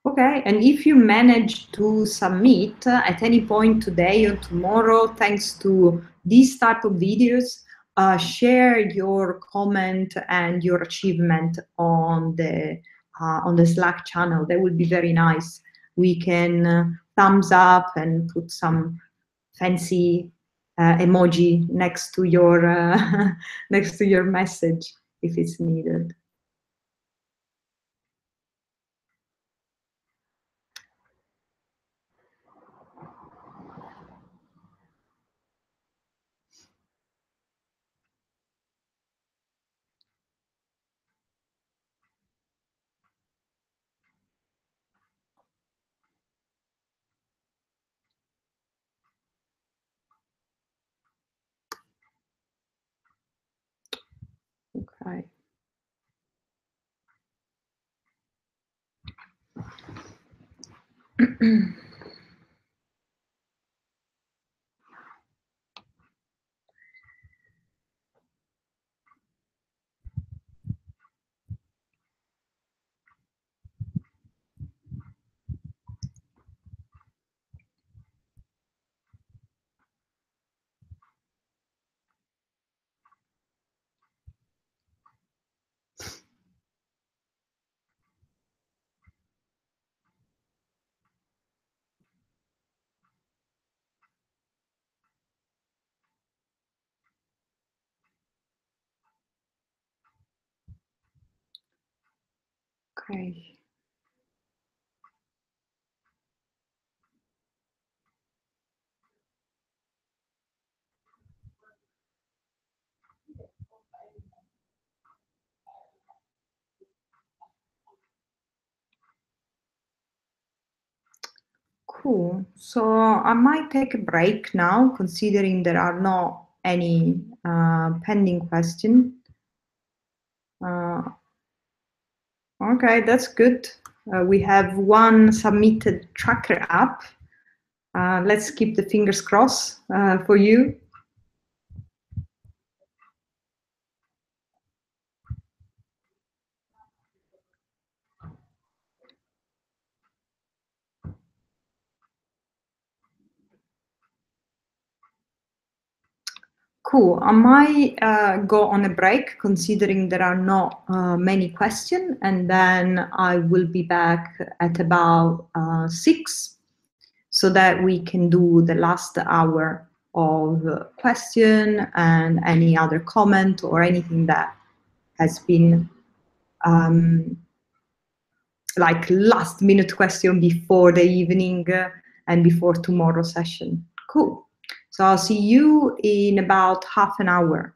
Okay, and if you manage to submit at any point today or tomorrow, thanks to these type of videos, share your comment and your achievement on the Slack channel. That would be very nice. We can thumbs up and put some fancy emoji next to your next to your message if it's needed. Okay. Okay. Cool. So I might take a break now, considering there are not any pending questions. Uh, okay, that's good. We have one submitted tracker app. Let's keep the fingers crossed for you. Cool. I might go on a break, considering there are not many questions, and then I will be back at about 6, so that we can do the last hour of question and any other comment or anything that has been like last minute question before the evening and before tomorrow's session. Cool. So I'll see you in about half an hour.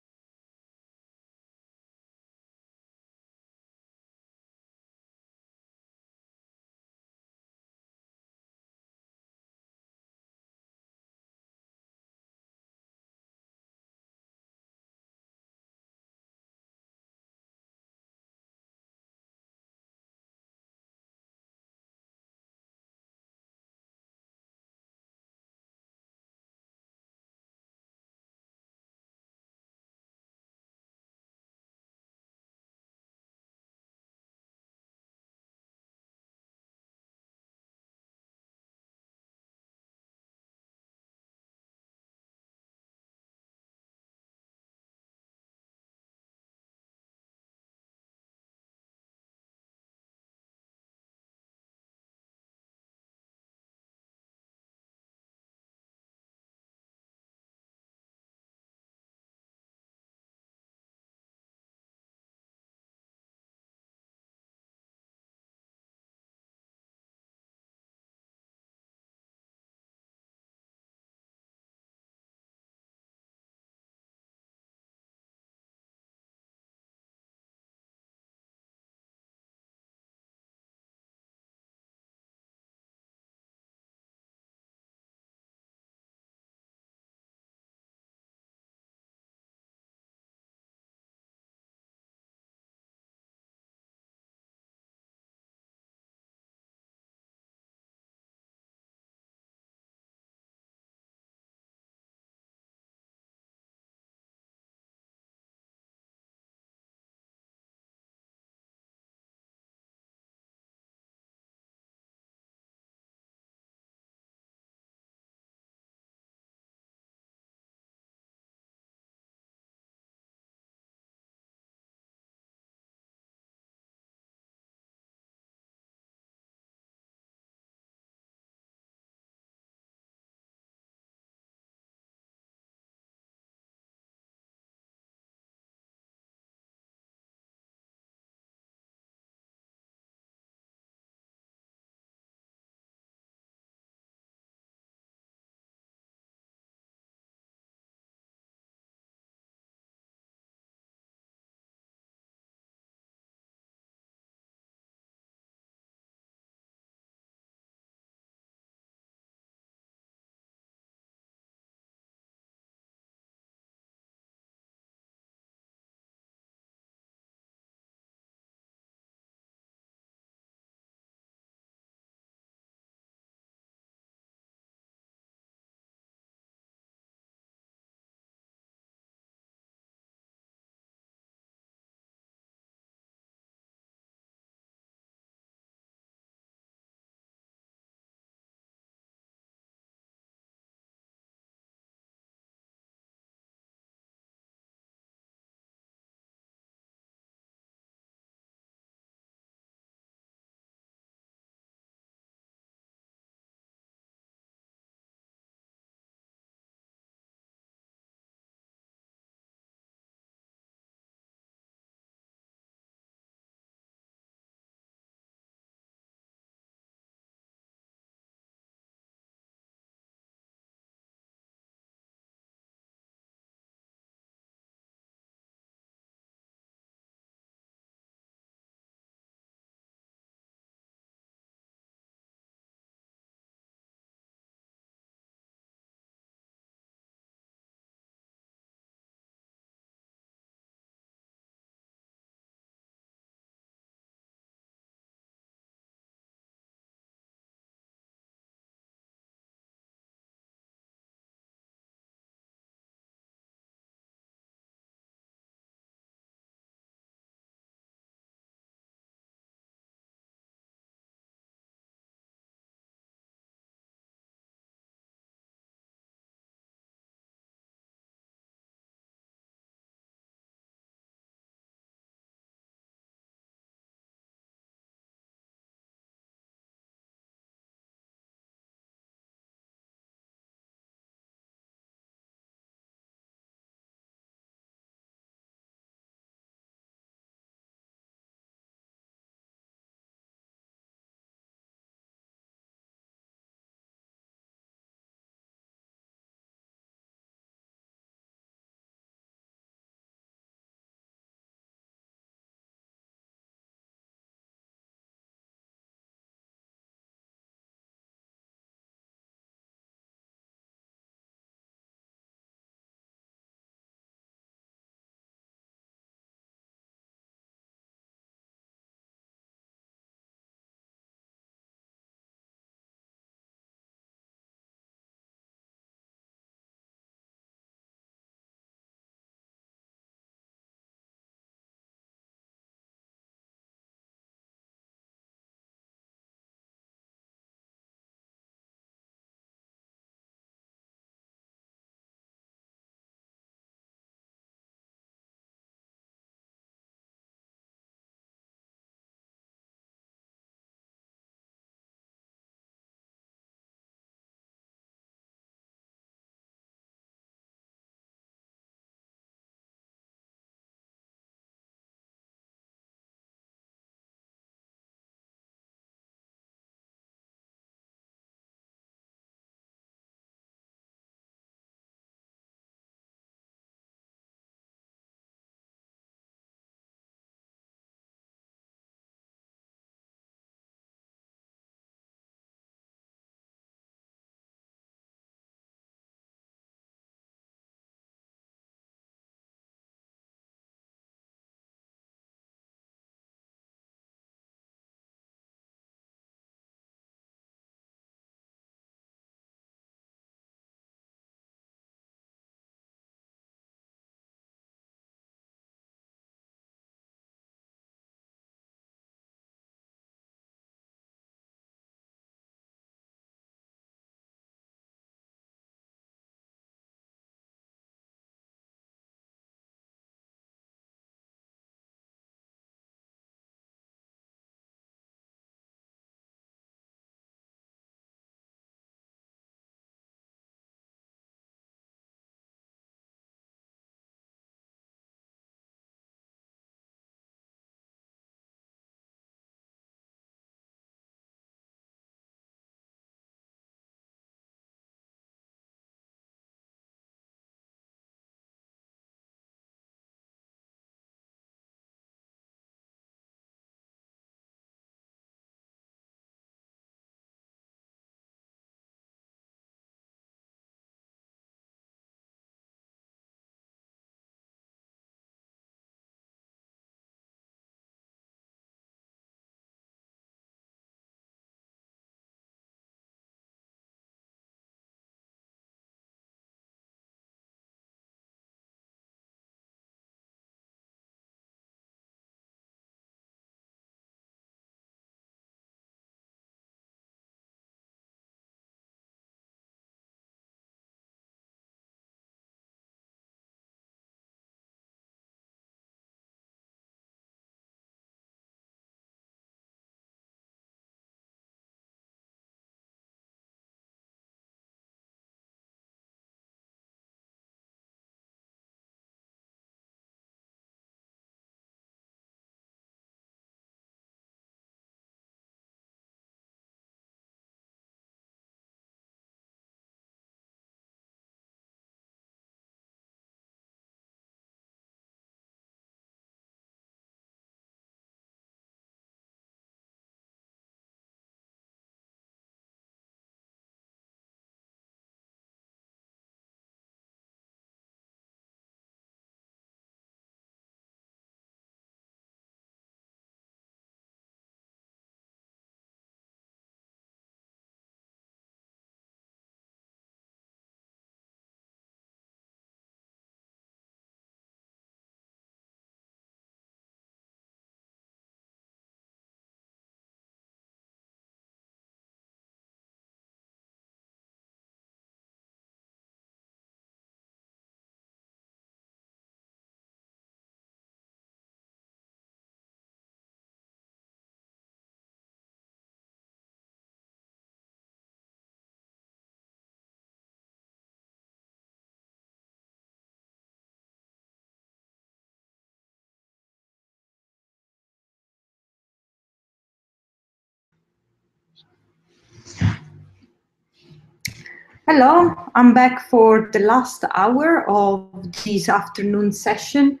Hello, I'm back for the last hour of this afternoon session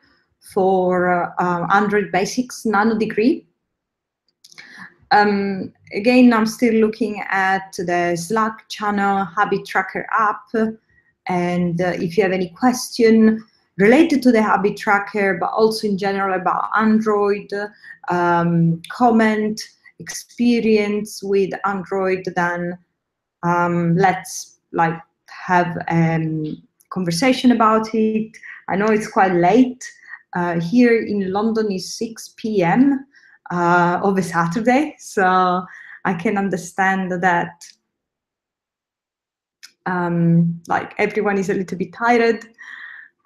for Android Basics Nano Degree. Again, I'm still looking at the Slack channel Habit Tracker app, and if you have any question related to the Habit Tracker, but also in general about Android, comment, experience with Android, then let's have a conversation about it. I know it's quite late. Here in London is 6 p.m. Of a Saturday, so I can understand that everyone is a little bit tired,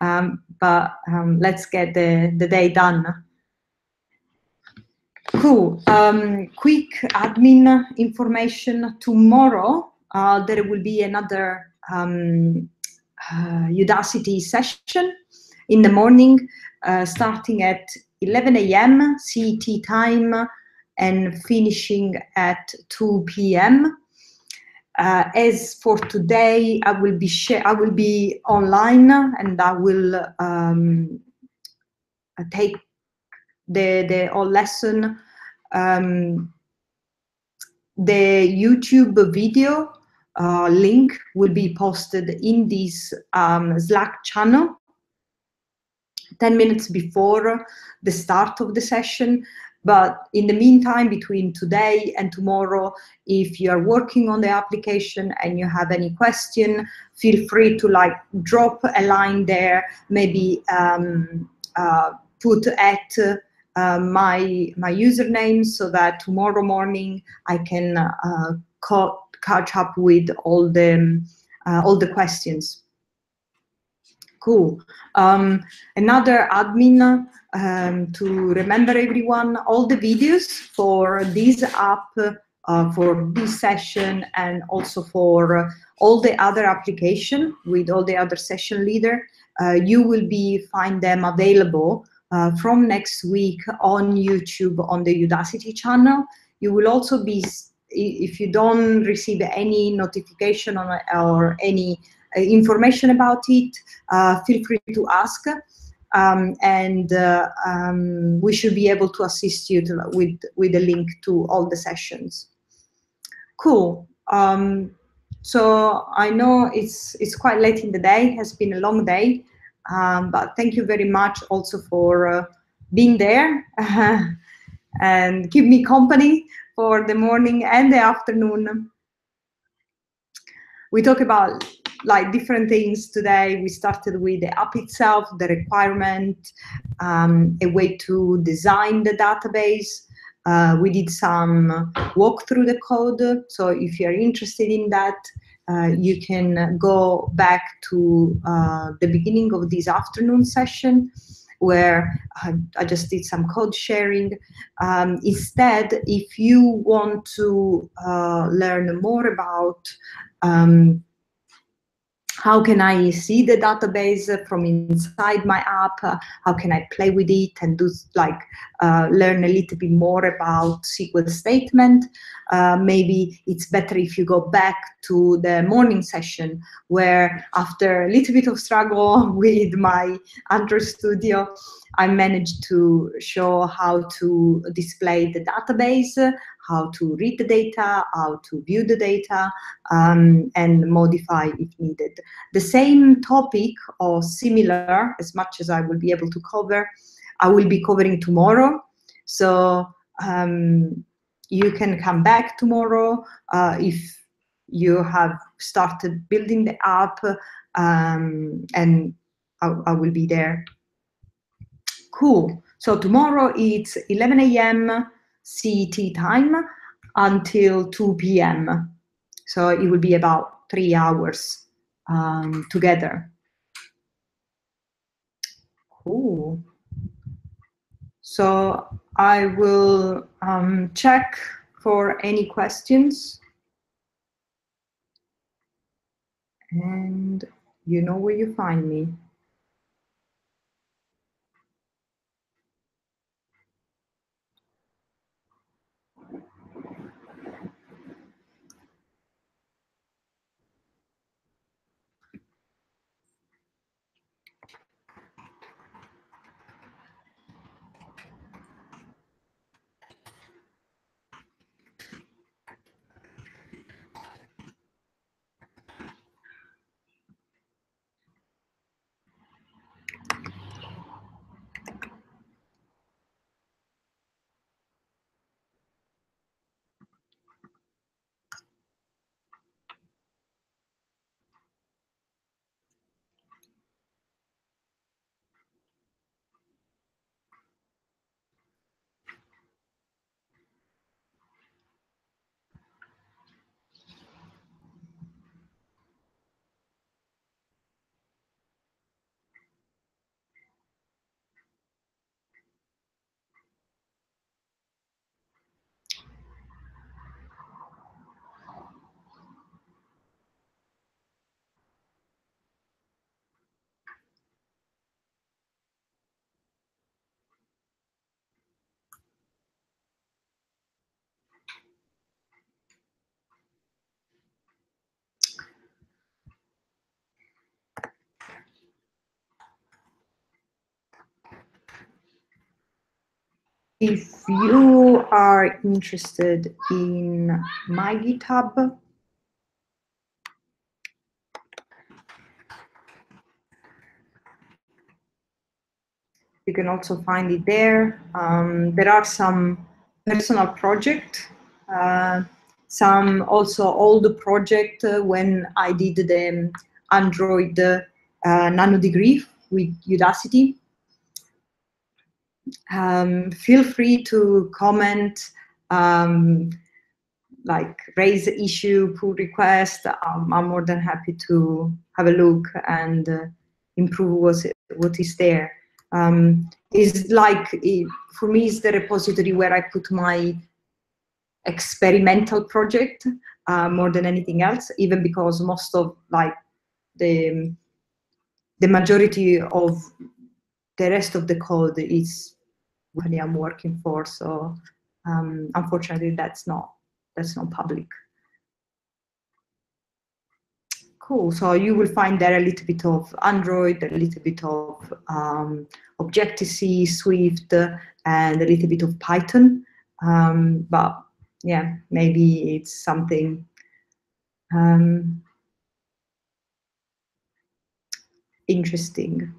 but let's get the day done. Cool. Quick admin information. Tomorrow there will be another Udacity session in the morning, starting at 11 a.m. CET time and finishing at 2 p.m. As for today, I will be online, and I will take the whole lesson. The YouTube video link will be posted in this Slack channel 10 minutes before the start of the session. But in the meantime, between today and tomorrow, if you are working on the application and you have any question, feel free to drop a line there, maybe put at my username, so that tomorrow morning I can catch up with all the questions. Cool. Another admin to remember everyone, all the videos for this app, for this session, and also for all the other application with all the other session leader, you will find them available from next week on YouTube on the Udacity channel. You will also be, if you don't receive any notification or any information about it, feel free to ask, and we should be able to assist you with a link to all the sessions. Cool. So I know it's quite late in the day, it has been a long day, but thank you very much also for being there and keep me company for the morning and the afternoon. We talk about different things today. We started with the app itself, the requirement, a way to design the database. We did some walk through the code. So if you're interested in that, you can go back to the beginning of this afternoon session, where I just did some code sharing. Instead, if you want to learn more about how can I see the database from inside my app? How can I play with it and do learn a little bit more about SQL statement? Maybe it's better if you go back to the morning session, where after a little bit of struggle with my Android Studio, I managed to show how to display the database, how to read the data, how to view the data, and modify if needed. The same topic or similar, as much as I will be able to cover, I will be covering tomorrow. So you can come back tomorrow if you have started building the app, and I will be there. Cool. So tomorrow it's 11 a.m. CET time until 2 p.m. So it will be about 3 hours together. Cool. So I will check for any questions. And you know where you find me. If you are interested in my GitHub, you can also find it there. There are some personal projects, some also old project when I did the Android nano degree with Udacity. Feel free to comment, like raise the issue, pull request. I'm more than happy to have a look and improve what is there. Is like, for me, it's the repository where I put my experimental project more than anything else, even because most of like the majority of the rest of the code is what I'm working for. So unfortunately, that's not public. Cool. So you will find there a little bit of Android, a little bit of Objective-C, Swift, and a little bit of Python. But yeah, maybe it's something interesting.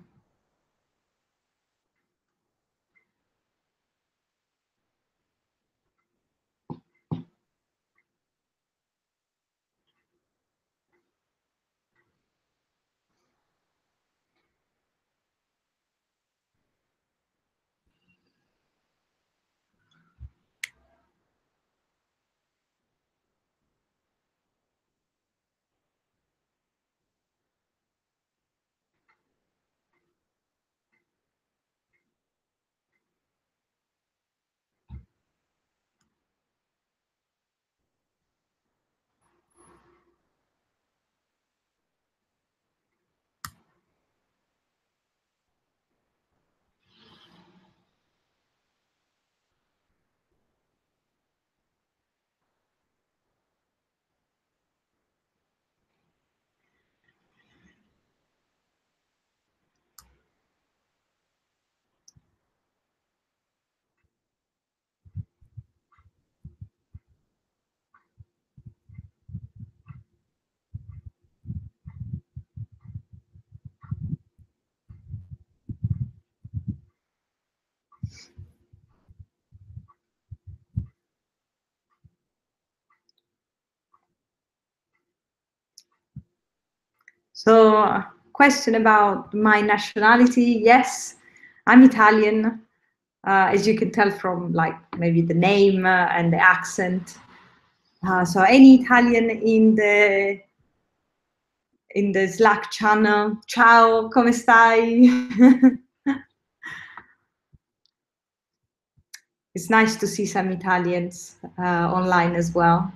So, question about my nationality. Yes, I'm Italian, as you can tell from like maybe the name and the accent. So any Italian in the Slack channel, ciao, come stai? It's nice to see some Italians online as well.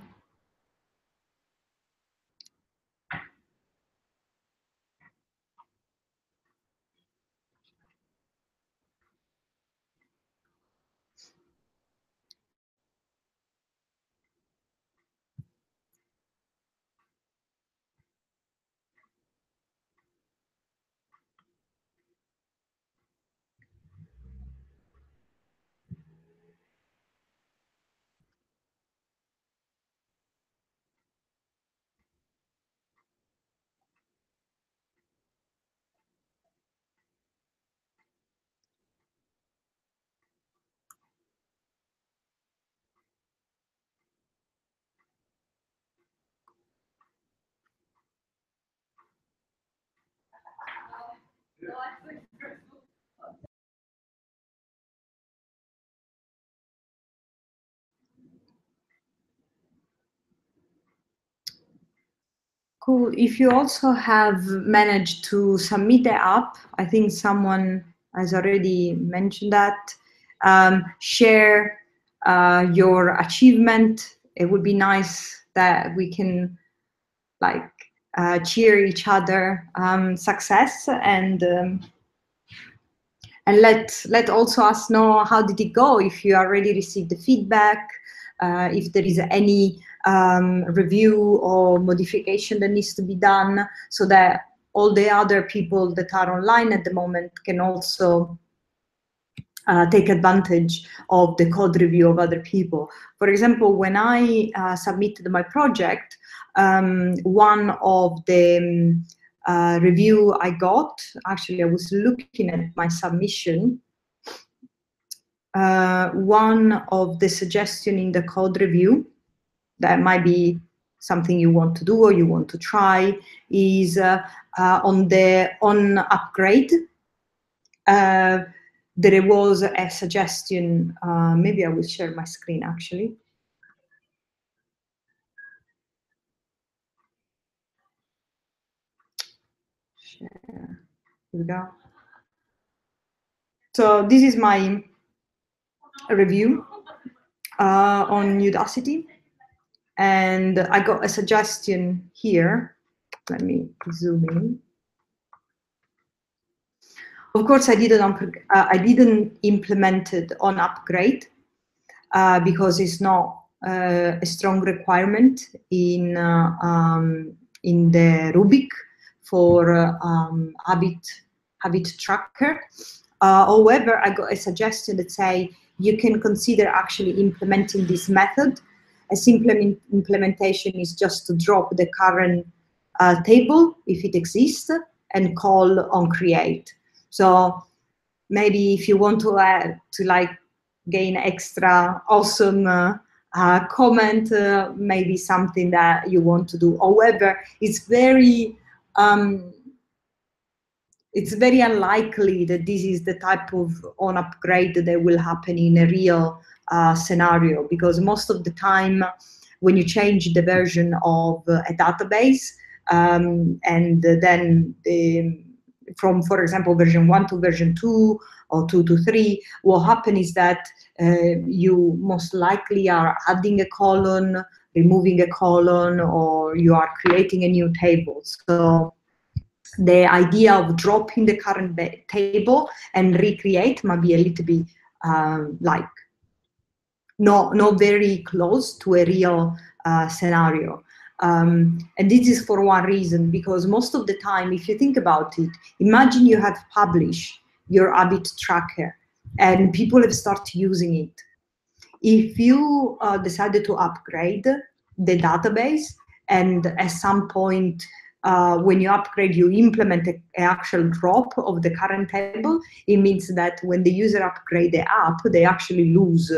Cool. If you also have managed to submit the app, I think someone has already mentioned that, share your achievement. It would be nice that we can like cheer each other success, and let also us know how did it go, if you already received the feedback, if there is any review or modification that needs to be done, so that all the other people that are online at the moment can also take advantage of the code review of other people. For example, when I submitted my project, one of the review I got, actually I was looking at my submission, one of the suggestion in the code review that might be something you want to do or you want to try is on upgrade. There was a suggestion, maybe I will share my screen actually. Share. Here we go. So this is my review on Udacity, and I got a suggestion here. Let me zoom in. Of course, I didn't implement it on upgrade because it's not a strong requirement in the rubric for habit tracker. However, I got a suggestion that say you can consider actually implementing this method. A simple implementation is just to drop the current table if it exists and call on create. So maybe if you want to add to like gain extra awesome comment, maybe something that you want to do. However, it's very unlikely that this is the type of on upgrade that will happen in a real scenario, because most of the time when you change the version of a database and then from, for example, version 1 to version 2 or 2 to 3, what happens is that you most likely are adding a column, removing a column, or you are creating a new table. So the idea of dropping the current table and recreate might be a little bit like not very close to a real scenario. And this is for one reason, because most of the time, if you think about it, imagine you have published your habit tracker and people have started using it. If you decided to upgrade the database and at some point when you upgrade, you implement an actual drop of the current table, it means that when the user upgrade the app, they actually lose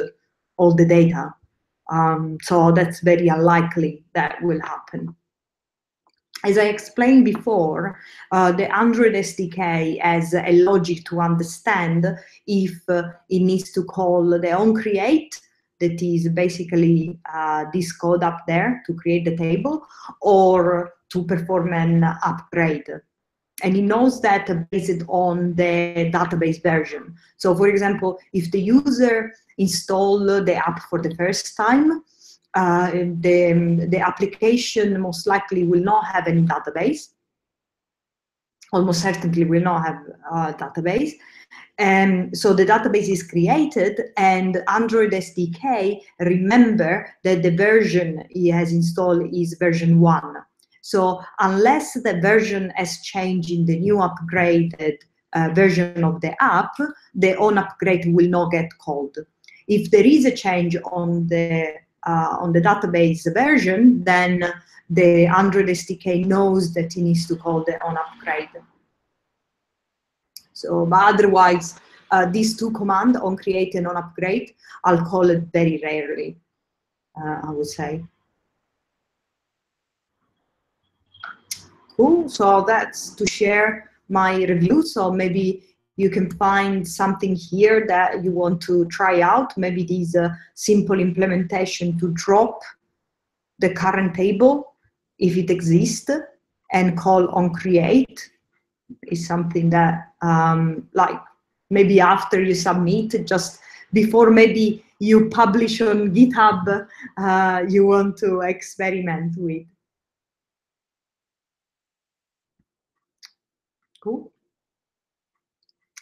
all the data. So that's very unlikely that will happen. As I explained before, the Android SDK has a logic to understand if it needs to call the onCreate, that is basically this code up there to create the table, or to perform an upgrade. And it knows that based on the database version. So for example, if the user install the app for the first time, the application most likely will not have any database, almost certainly will not have a database. And so the database is created, and Android SDK remember that the version he has installed is version 1. So unless the version has changed in the new upgraded version of the app, the on upgrade will not get called. If there is a change on the database version, then the Android SDK knows that it needs to call the on upgrade. So, but otherwise, these two commands, on create and on upgrade, I'll call it very rarely, I would say. Cool, so that's to share my review. So maybe you can find something here that you want to try out. Maybe this simple implementation to drop the current table, if it exists, and call on create is something that like maybe after you submit, just before maybe you publish on GitHub, you want to experiment with. Cool.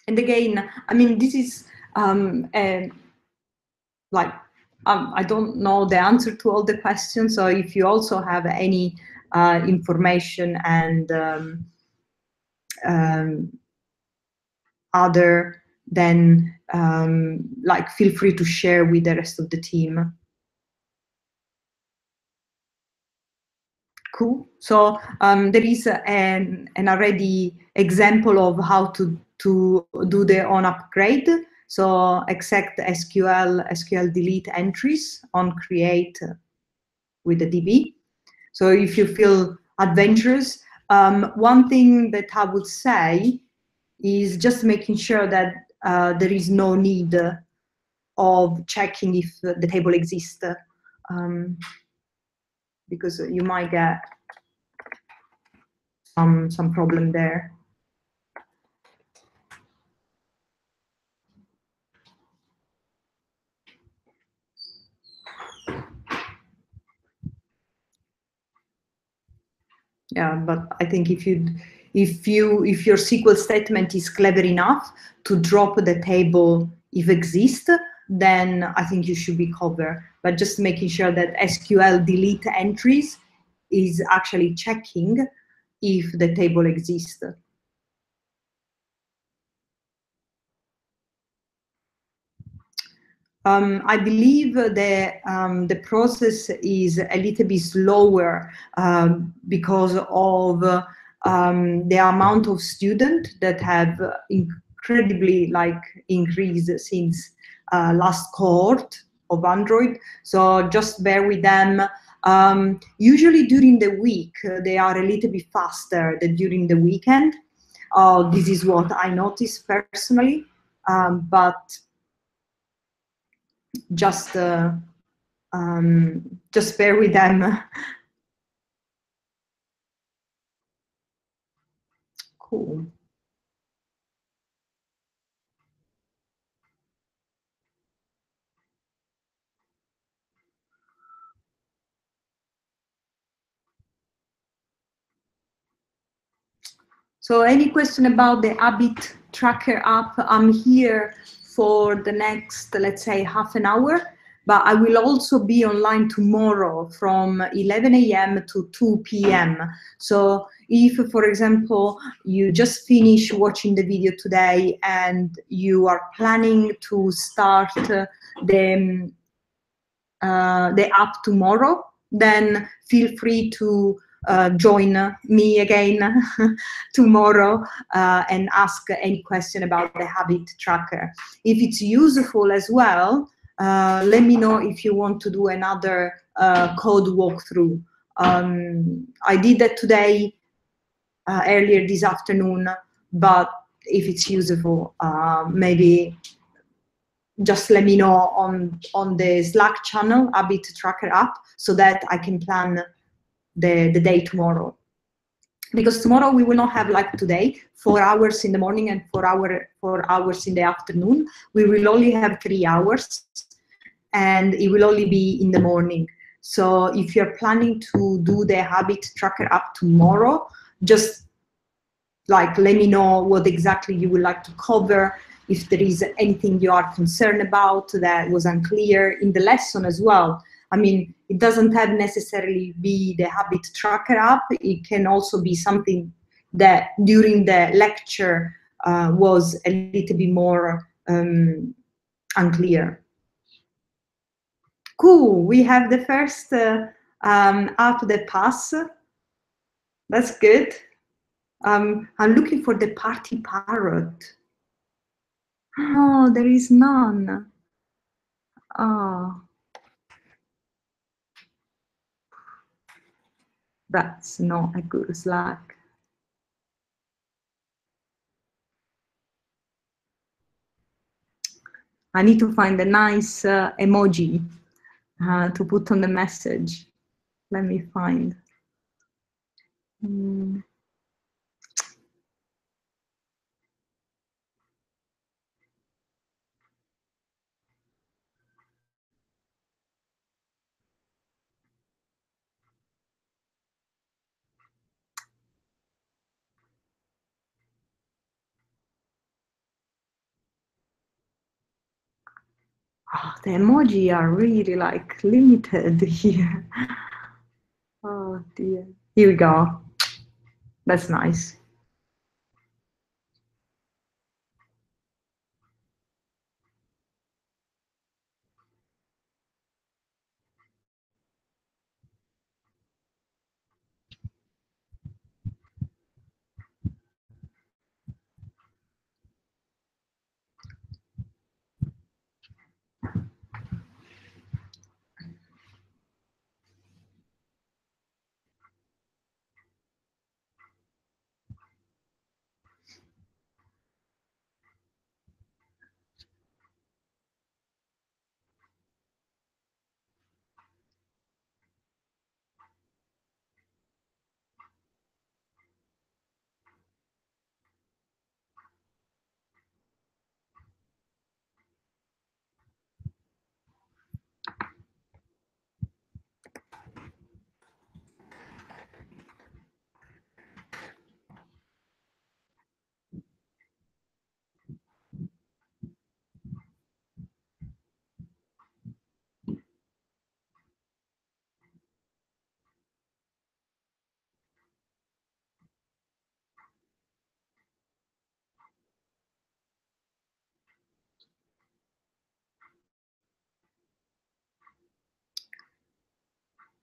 And again, I mean, this is like, I don't know the answer to all the questions. So if you also have any information and other then like feel free to share with the rest of the team. Cool. So there is an already example of how to do the on upgrade. So except SQL delete entries on create with the DB. So if you feel adventurous, one thing that I would say is just making sure that there is no need of checking if the table exists, because you might get some problem there. Yeah, but I think if your SQL statement is clever enough to drop the table if exist, then I think you should be covered. But just making sure that SQL delete entries is actually checking if the table exists. I believe the process is a little bit slower because of the amount of students that have incredibly increased since last cohort of Android. So just bear with them. Usually during the week, they are a little bit faster than during the weekend. This is what I noticed personally, but just bear with them. Cool. So any question about the habit tracker app? I'm here for the next, let's say, half an hour, but I will also be online tomorrow from 11 a.m. to 2 p.m. So if, for example, you just finish watching the video today and you are planning to start the app tomorrow, then feel free to join me again tomorrow and ask any question about the habit tracker. If it's useful as well, let me know if you want to do another code walkthrough. I did that today, earlier this afternoon, but if it's useful, maybe just let me know on the Slack channel, Habit Tracker app, so that I can plan the day tomorrow. Because tomorrow we will not have like today, 4 hours in the morning and 4 hours in the afternoon. We will only have 3 hours, and it will only be in the morning. So if you're planning to do the Habit Tracker app tomorrow, just let me know what exactly you would like to cover. If there is anything you are concerned about that was unclear in the lesson as well. I mean, it doesn't have necessarily be the habit tracker app. It can also be something that during the lecture was a little bit more unclear. Cool, we have the first app that pass. That's good. I'm looking for the party parrot. Oh, there is none. Oh, that's not a good Slack. I need to find a nice emoji to put on the message. Let me find. Oh, the emoji are really like limited here. Oh dear. Here we go. That's nice.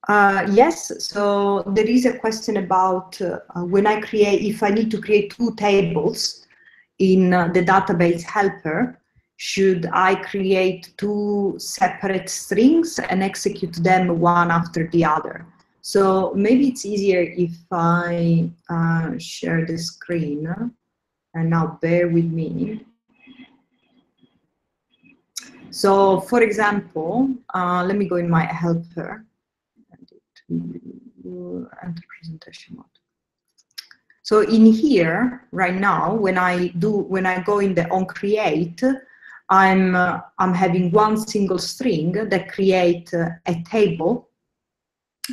Yes, so there is a question about when I create, if I need to create two tables in the database helper, should I create two separate strings and execute them one after the other? So maybe it's easier if I share the screen. And now bear with me. So for example, let me go in my helper. Enter presentation mode. So in here right now, when I go in the on create, I'm having one single string that create a table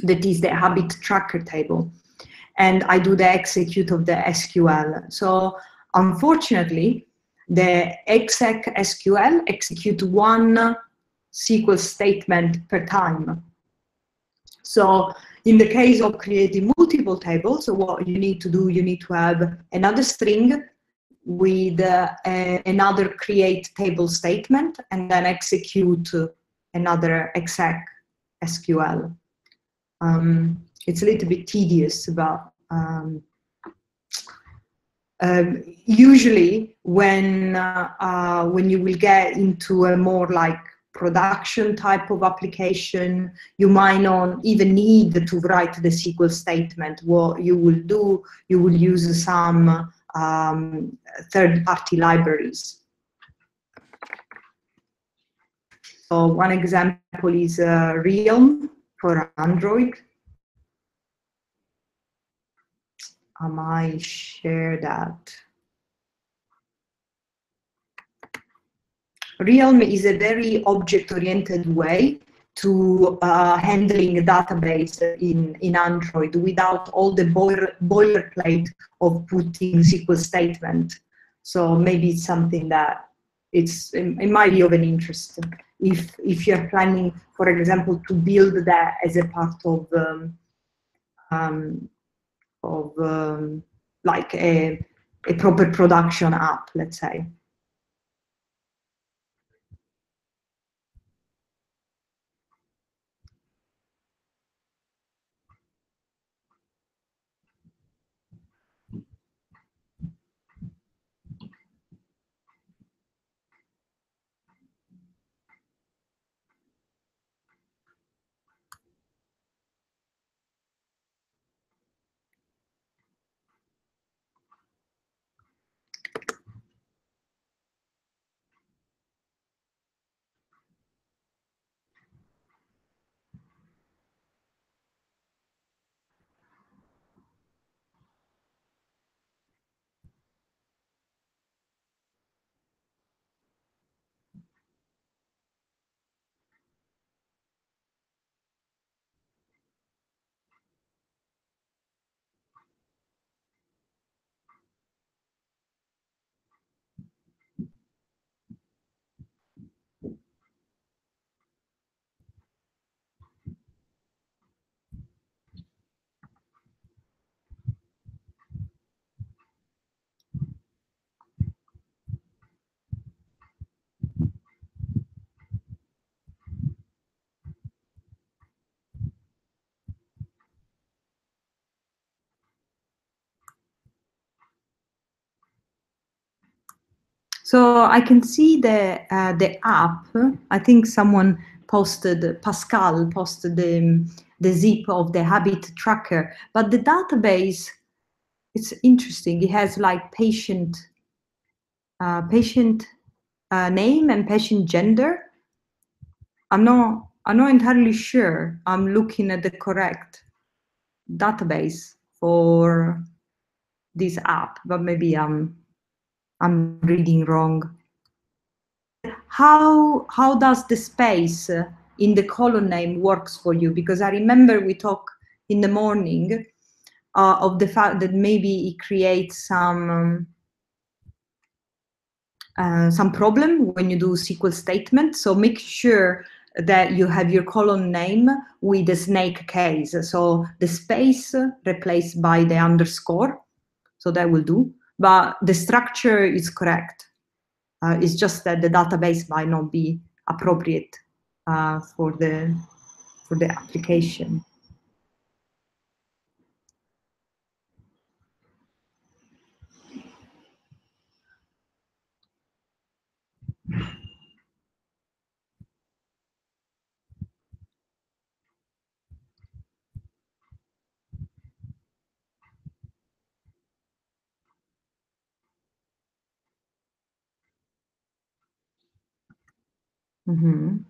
that is the habit tracker table, and I do the execute of the SQL. So unfortunately, the exec SQL execute one SQL statement per time. So in the case of creating multiple tables, so what you need to do, you need to have another string with another create table statement and then execute another exec SQL. It's a little bit tedious, but usually when you will get into a more like production type of application, you might not even need to write the SQL statement. What you will do, you will use some third-party libraries. So one example is Realm for Android. I might share that. Realm is a very object-oriented way to handling a database in Android without all the boilerplate of putting SQL statement. So maybe it's something that it might be of an interest if you're planning, for example, to build that as a part of like a proper production app, let's say. So I can see the app. I think someone posted, Pascal posted the zip of the habit tracker, but the database, it's interesting. It has like patient name and patient gender. I'm not entirely sure I'm looking at the correct database for this app, but maybe I'm reading wrong. How does the space in the column name works for you? Because I remember we talked in the morning of the fact that maybe it creates some problem when you do SQL statement. So make sure that you have your column name with a snake case. So the space replaced by the underscore. So that will do. But the structure is correct. It's just that the database might not be appropriate for the application. Mhm.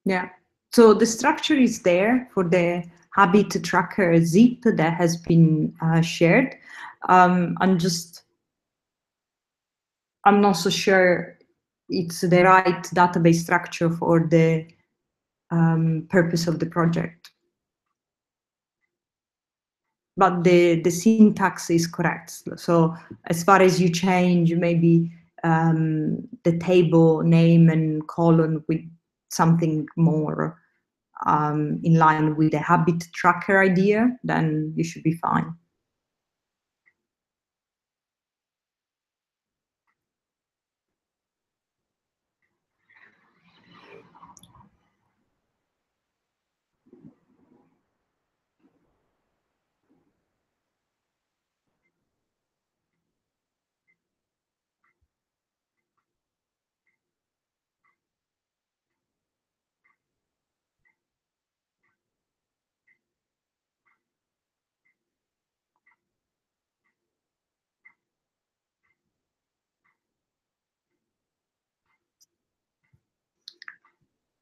Yeah. So the structure is there for the habit tracker zip that has been shared. I'm just, I'm not so sure it's the right database structure for the purpose of the project. But the syntax is correct. So as far as you change maybe the table name and colon with something more in line with the habit tracker idea, then you should be fine.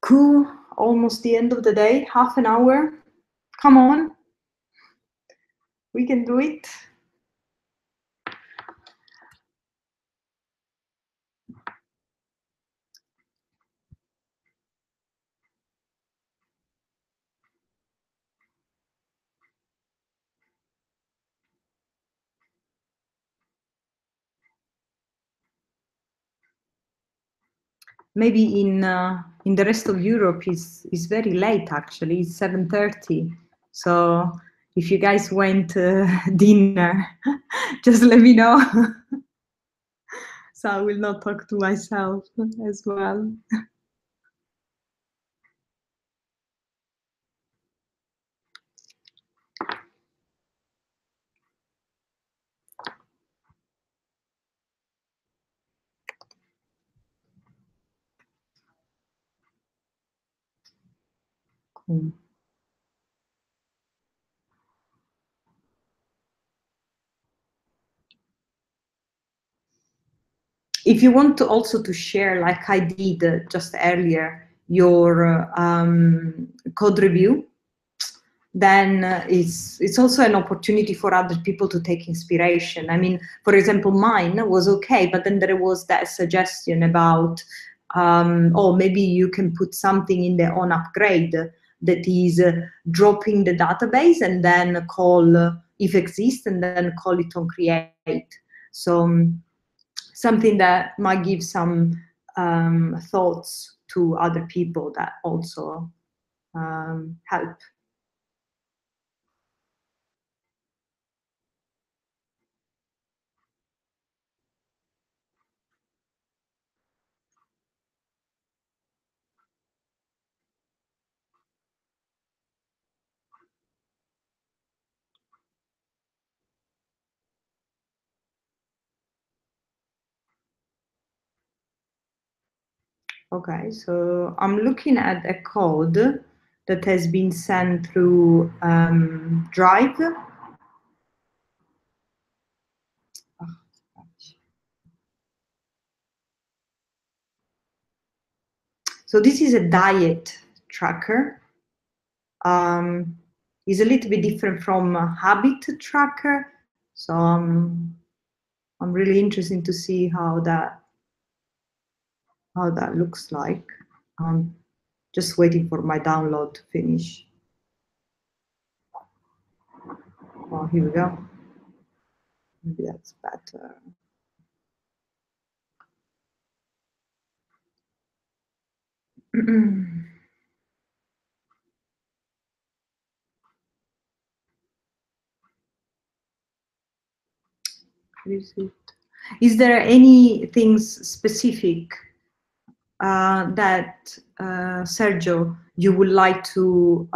Cool. Almost the end of the day, half an hour. Come on, we can do it. Maybe in the rest of Europe is very late actually. It's 7:30. So if you guys went dinner, just let me know. So I will not talk to myself as well. Cool. If you want to also to share, like I did just earlier, your code review, then it's also an opportunity for other people to take inspiration. I mean, for example, mine was okay, but then there was that suggestion about, oh, maybe you can put something in the on upgrade that is dropping the database and then call if exists and then call it on create. So something that might give some thoughts to other people that also help. Okay, so I'm looking at a code that has been sent through Drive. Oh, so this is a diet tracker. Is a little bit different from a habit tracker. So I'm really interested to see how that looks like. I'm just waiting for my download to finish. Oh, here we go. Maybe that's better. Is it? Is there any things specific that Sergio, you would like to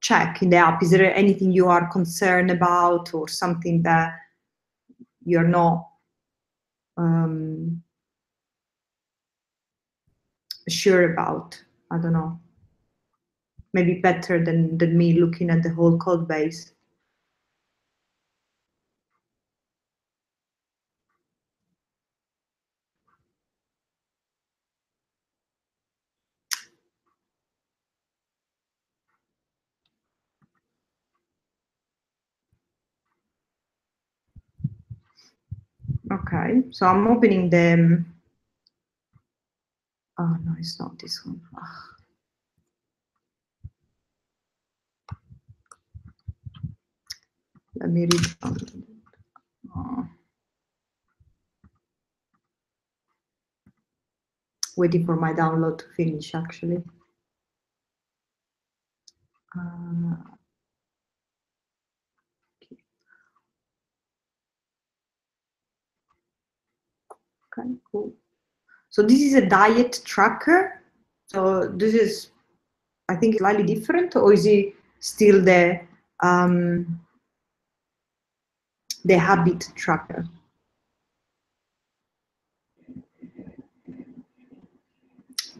check in the app? Is there anything you are concerned about, or something that you're not sure about? I don't know. Maybe better than me looking at the whole code base. Okay, so I'm opening the. Oh no, it's not this one. Ugh. Let me read. Oh. Waiting for my download to finish, actually. Okay, cool. So this is a diet tracker. So this is, I think, slightly different, or is it still the habit tracker?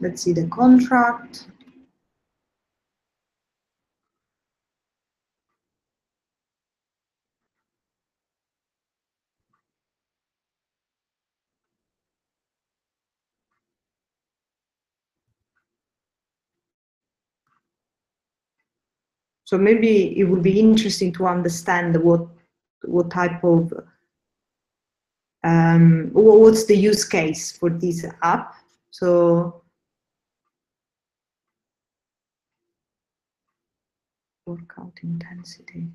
Let's see the contract. So maybe it would be interesting to understand what type of what's the use case for this app. So workout intensity.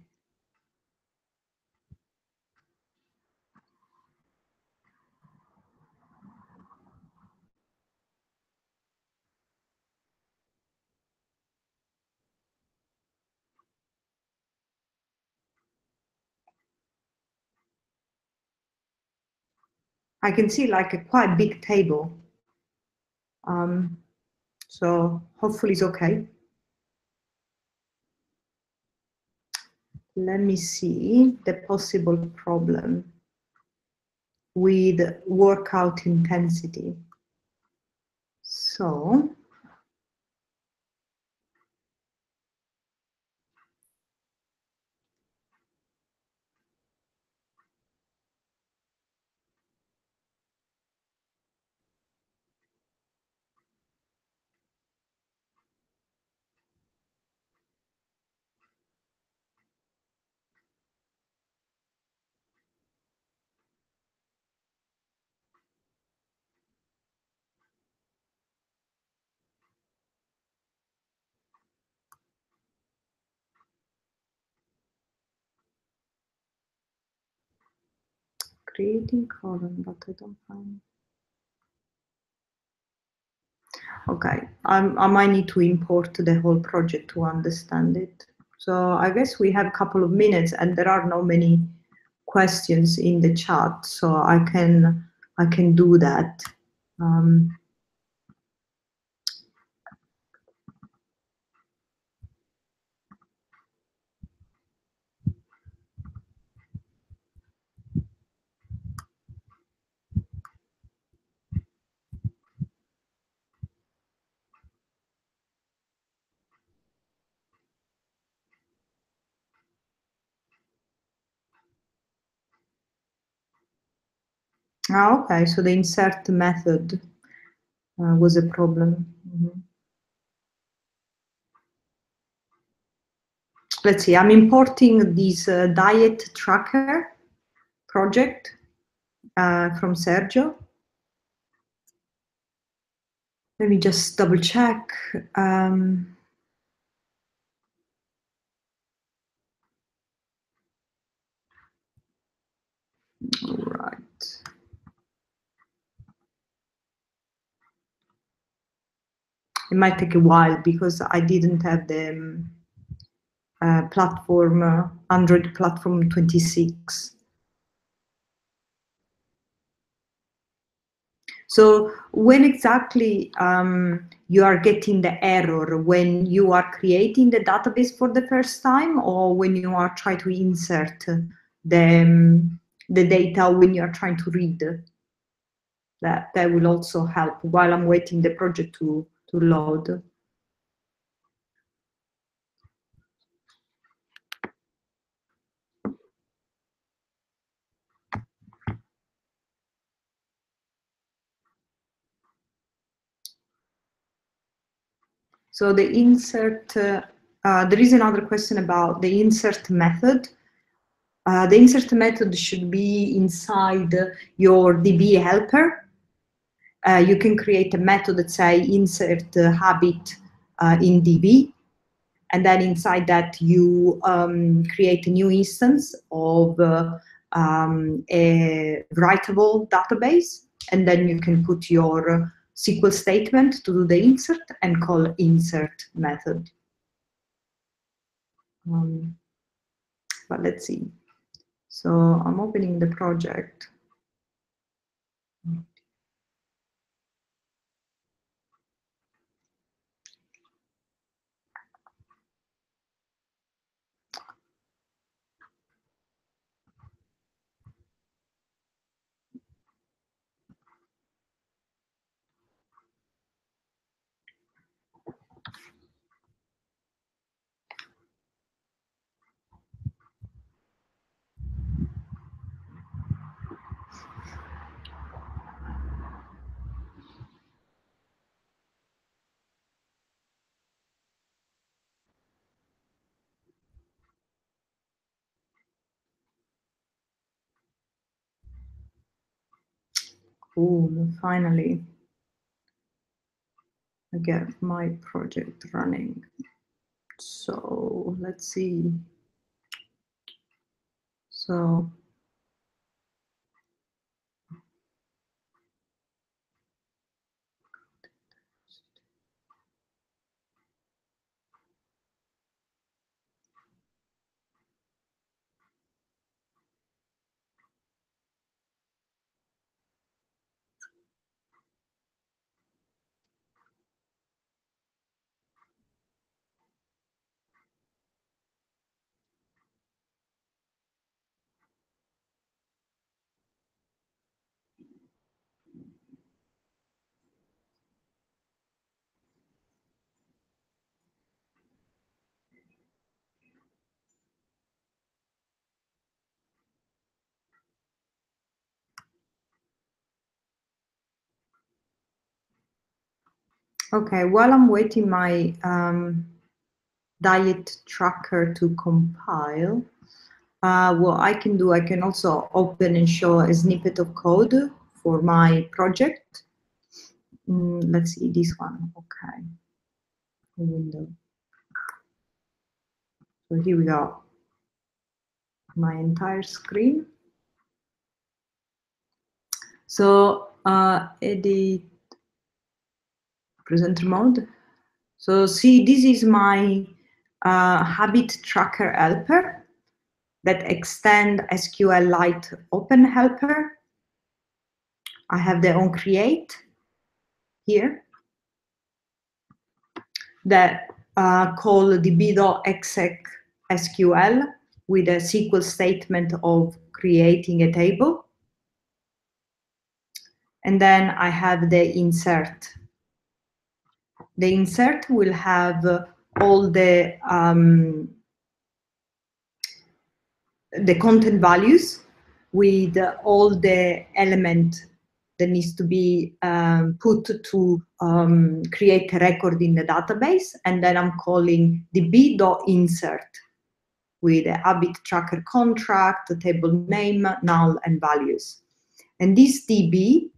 I can see like a quite big table. So hopefully it's okay. Let me see the possible problem with workout intensity. So creating column, but I don't find. Okay, I might need to import the whole project to understand it. So I guess we have a couple of minutes, and there are not many questions in the chat, so I can do that. Okay, so the insert method was a problem. Let's see, I'm importing this diet tracker project from Sergio. Let me just double check. All right. It might take a while because I didn't have the platform, Android platform 26. So when exactly you are getting the error? When you are creating the database for the first time, or when you are trying to insert the data when you are trying to read? That will also help while I'm waiting the project to load. So the insert, there is another question about the insert method. The insert method should be inside your DB helper. You can create a method that say insert habit in DB, and then inside that you create a new instance of a writable database, and then you can put your SQL statement to do the insert and call insert method. But let's see. So I'm opening the project. Cool, finally I get my project running. So let's see. So okay, while I'm waiting my diet tracker to compile, what I can do, I can also open and show a snippet of code for my project. Let's see this one. Okay, window. So here we go. My entire screen. So edit presenter mode. So see, this is my habit tracker helper that extend SQLite open helper. I have the on create here that call db.exec SQL with a SQL statement of creating a table. And then I have the insert. The insert will have all the content values with all the element that needs to be put to create a record in the database. And then I'm calling db.insert with a habit tracker contract, the table name, null, and values. And this DB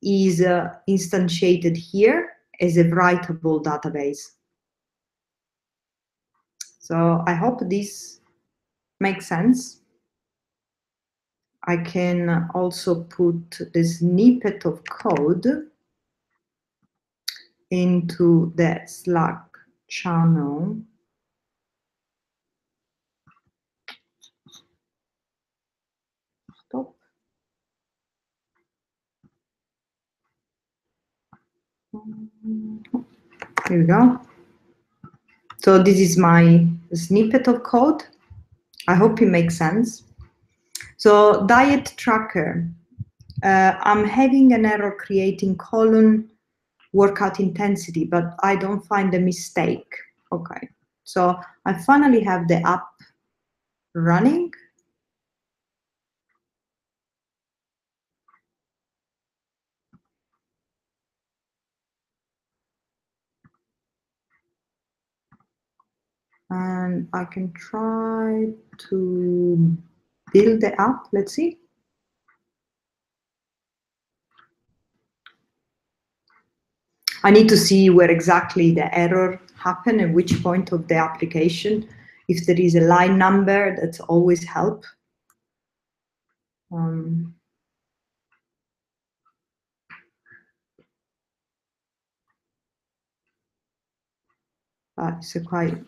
is instantiated here as a writable database. So I hope this makes sense. I can also put the snippet of code into the Slack channel. Stop. Here we go. So this is my snippet of code. I hope it makes sense. So diet tracker. I'm having an error creating column workout intensity, but I don't find a mistake. Okay, so I finally have the app running. And I can try to build the app. Let's see. I need to see where exactly the error happened and which point of the application. If there is a line number, that's always help. It's a quite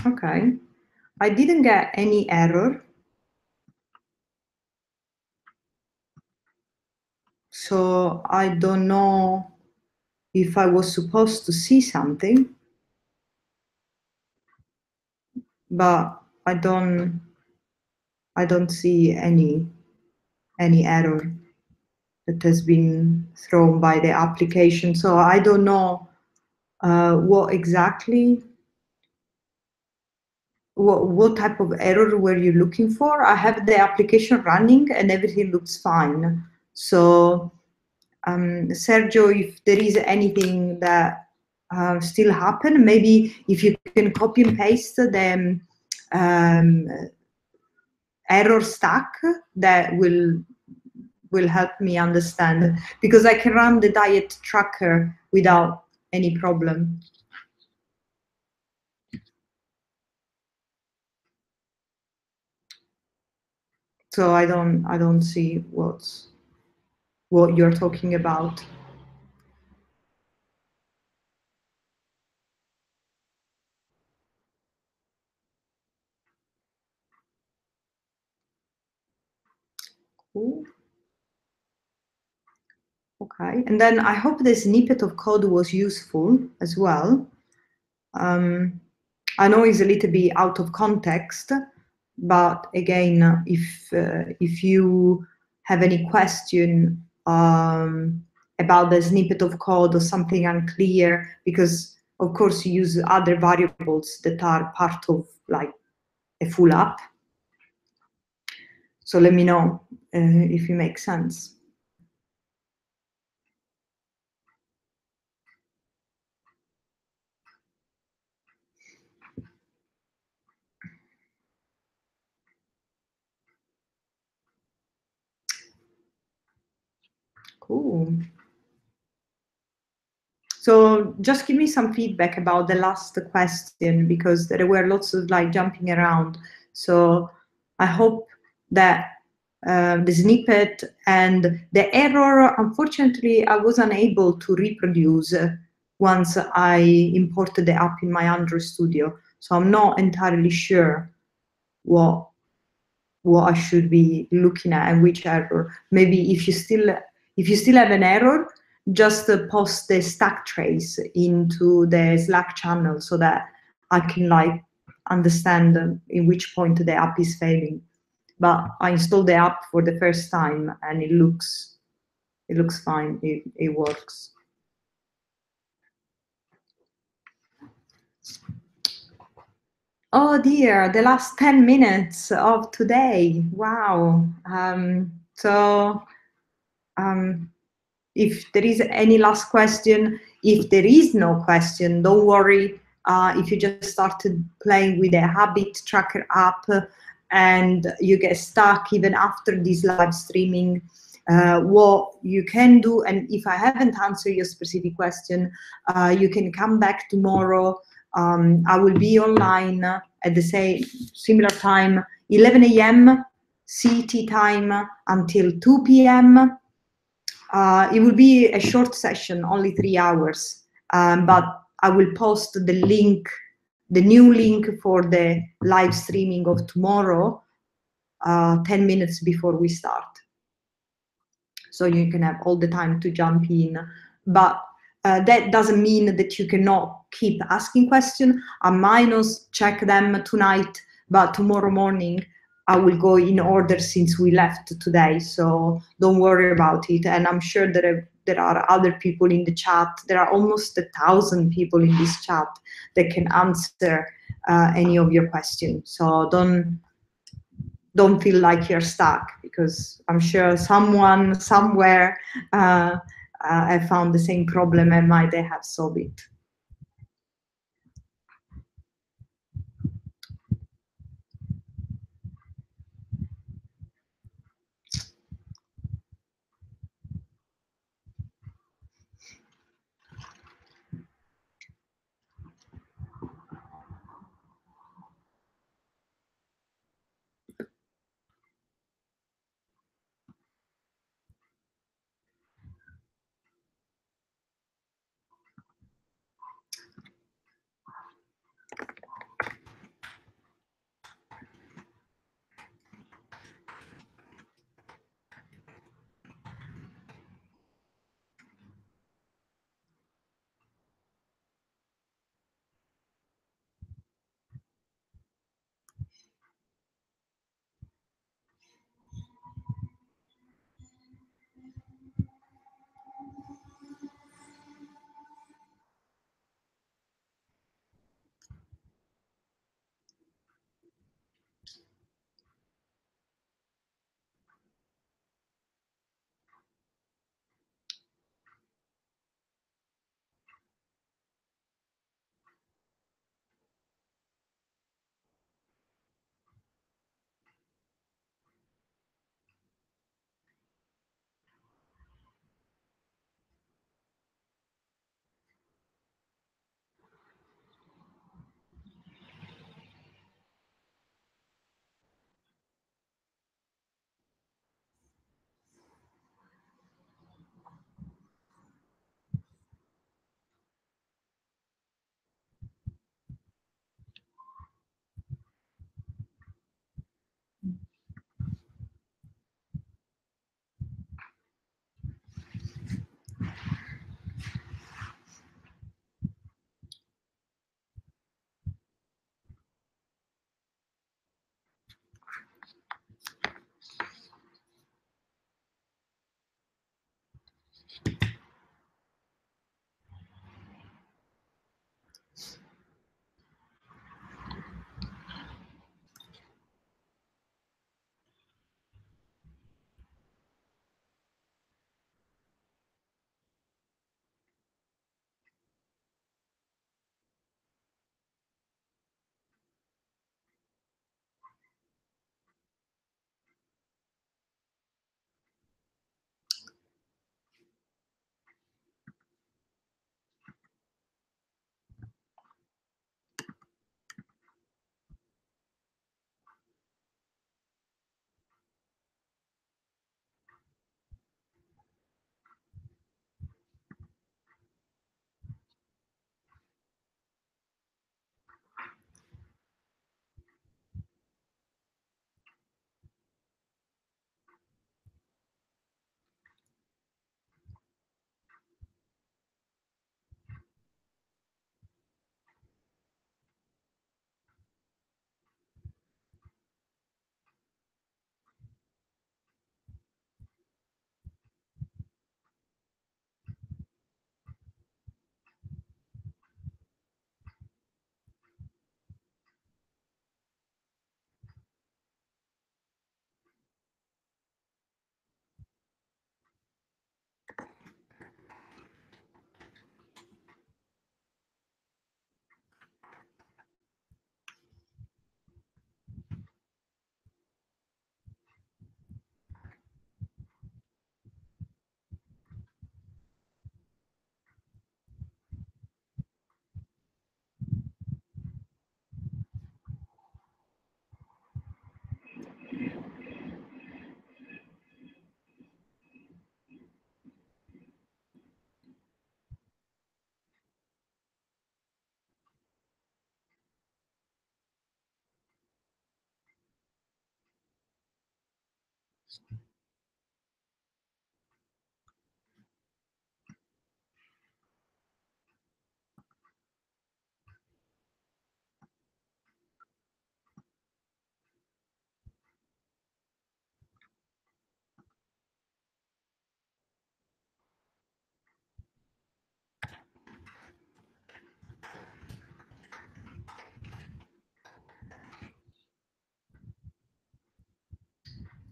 okay. I didn't get any error. So I don't know if I was supposed to see something, but I don't see any error that has been thrown by the application. So I don't know what exactly, what type of error were you looking for? I have the application running and everything looks fine. So Sergio, if there is anything that still happen, maybe if you can copy and paste the error stack, that will help me understand, because I can run the diet tracker without any problem. So I don't see what you're talking about. Cool. Okay, and then I hope the snippet of code was useful as well. I know it's a little bit out of context, but again, if you have any question about the snippet of code or something unclear, because of course you use other variables that are part of like a full app. So let me know if it makes sense. Cool. So just give me some feedback about the last question, because there were lots of like jumping around. So I hope that the snippet and the error, unfortunately, I was unable to reproduce once I imported the app in my Android Studio. So I'm not entirely sure what I should be looking at and which error. Maybe if you still have an error, just post the stack trace into the Slack channel so that I can like understand in which point the app is failing. But I installed the app for the first time and it looks fine. It works. Oh dear, the last 10 minutes of today. Wow. If there is any last question, if there is no question, don't worry. If you just started playing with the habit tracker app and you get stuck even after this live streaming, what you can do, and if I haven't answered your specific question, you can come back tomorrow. I will be online at the same similar time, 11 a.m. CET time until 2 p.m. It will be a short session, only 3 hours, but I will post the link, the new link for the live streaming of tomorrow, 10 minutes before we start. so you can have all the time to jump in. But that doesn't mean that you cannot keep asking questions. I might not check them tonight, but tomorrow morning I will go in order since we left today. So don't worry about it. And I'm sure that there are other people in the chat. There are almost 1,000 people in this chat that can answer any of your questions. So don't feel like you're stuck, because I'm sure someone somewhere have found the same problem and might they have solved it.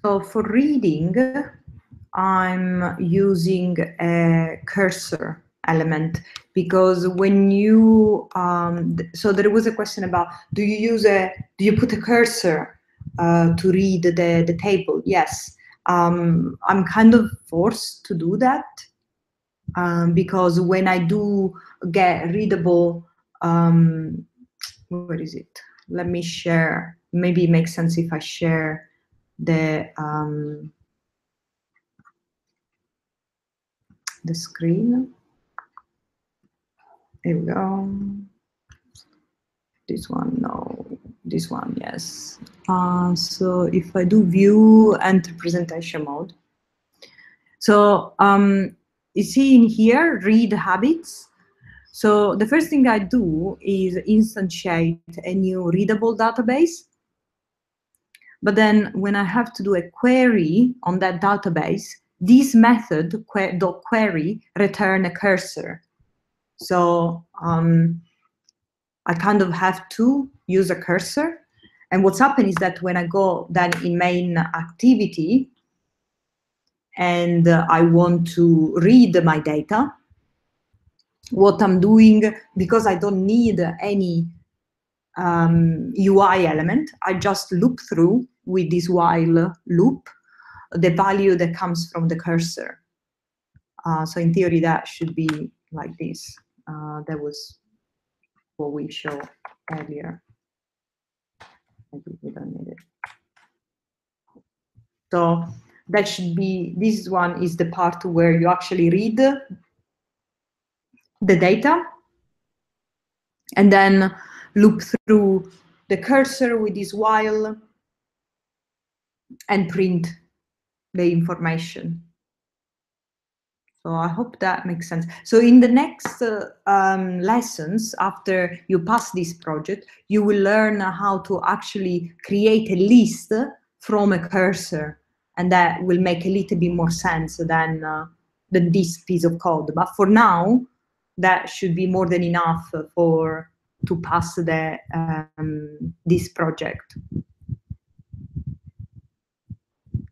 So for reading, I'm using a cursor element because when you, so there was a question about, do you put a cursor to read the table? Yes, I'm kind of forced to do that because when I do get readable, where is it? Let me share. Maybe it makes sense if I share the screen. Here we go. This one, no. This one, yes. So if I do view, enter presentation mode. So you see in here, read habits. So the first thing I do is instantiate a new readable database. But then when I have to do a query on that database, this method, .query, return a cursor. So I kind of have to use a cursor. And what's happened is that when I go then in main activity and I want to read my data, what I'm doing, because I don't need any UI element, I just loop through with this while loop the value that comes from the cursor. So in theory, that should be like this. That was what we showed earlier. Maybe we don't need it. So that should be, this one is the part where you actually read the data and then loop through the cursor with this while and print the information. So I hope that makes sense. So in the next lessons, after you pass this project, you will learn how to actually create a list from a cursor, and that will make a little bit more sense than this piece of code. But for now, that should be more than enough to pass this project.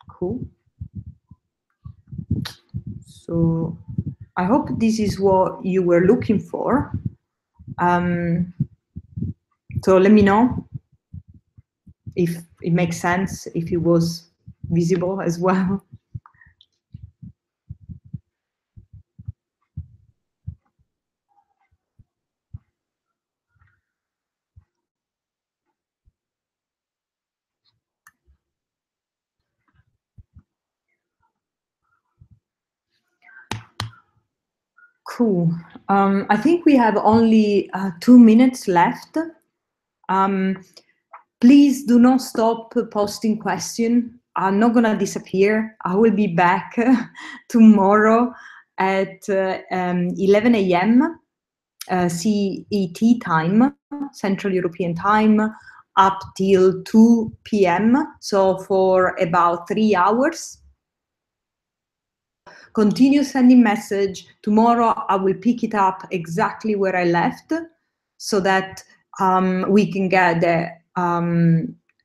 Cool. So I hope this is what you were looking for. So let me know if it makes sense, if it was visible as well. Cool. I think we have only 2 minutes left. Please do not stop posting questions. I'm not going to disappear. I will be back tomorrow at 11 a.m. CET time, Central European time, up till 2 p.m. So for about 3 hours. Continue sending message. Tomorrow I will pick it up exactly where I left so that we can get the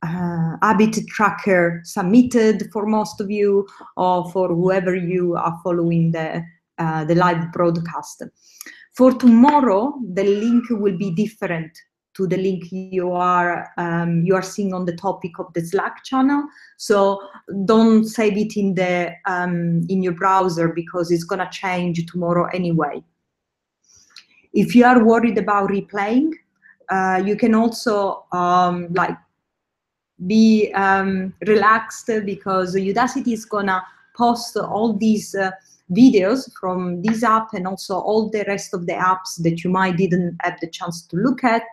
habit tracker submitted for most of you or for whoever you are following the live broadcast. For tomorrow, the link will be different to the link you are seeing on the topic of the Slack channel. So don't save it in your browser because it's gonna change tomorrow anyway. If you are worried about replaying, you can also be relaxed because Udacity is gonna post all these videos from this app and also all the rest of the apps that you might didn't have the chance to look at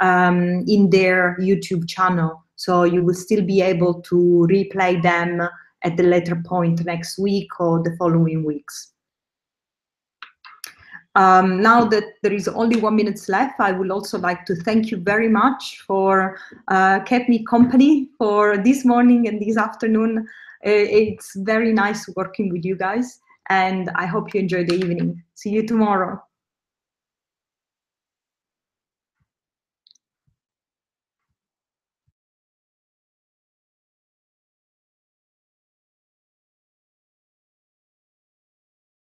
in their YouTube channel. So you will still be able to replay them at the later point next week or the following weeks. Now that there is only 1 minute left, I would also like to thank you very much for kept me company for this morning and this afternoon. It's very nice working with you guys, and I hope you enjoy the evening. See you tomorrow.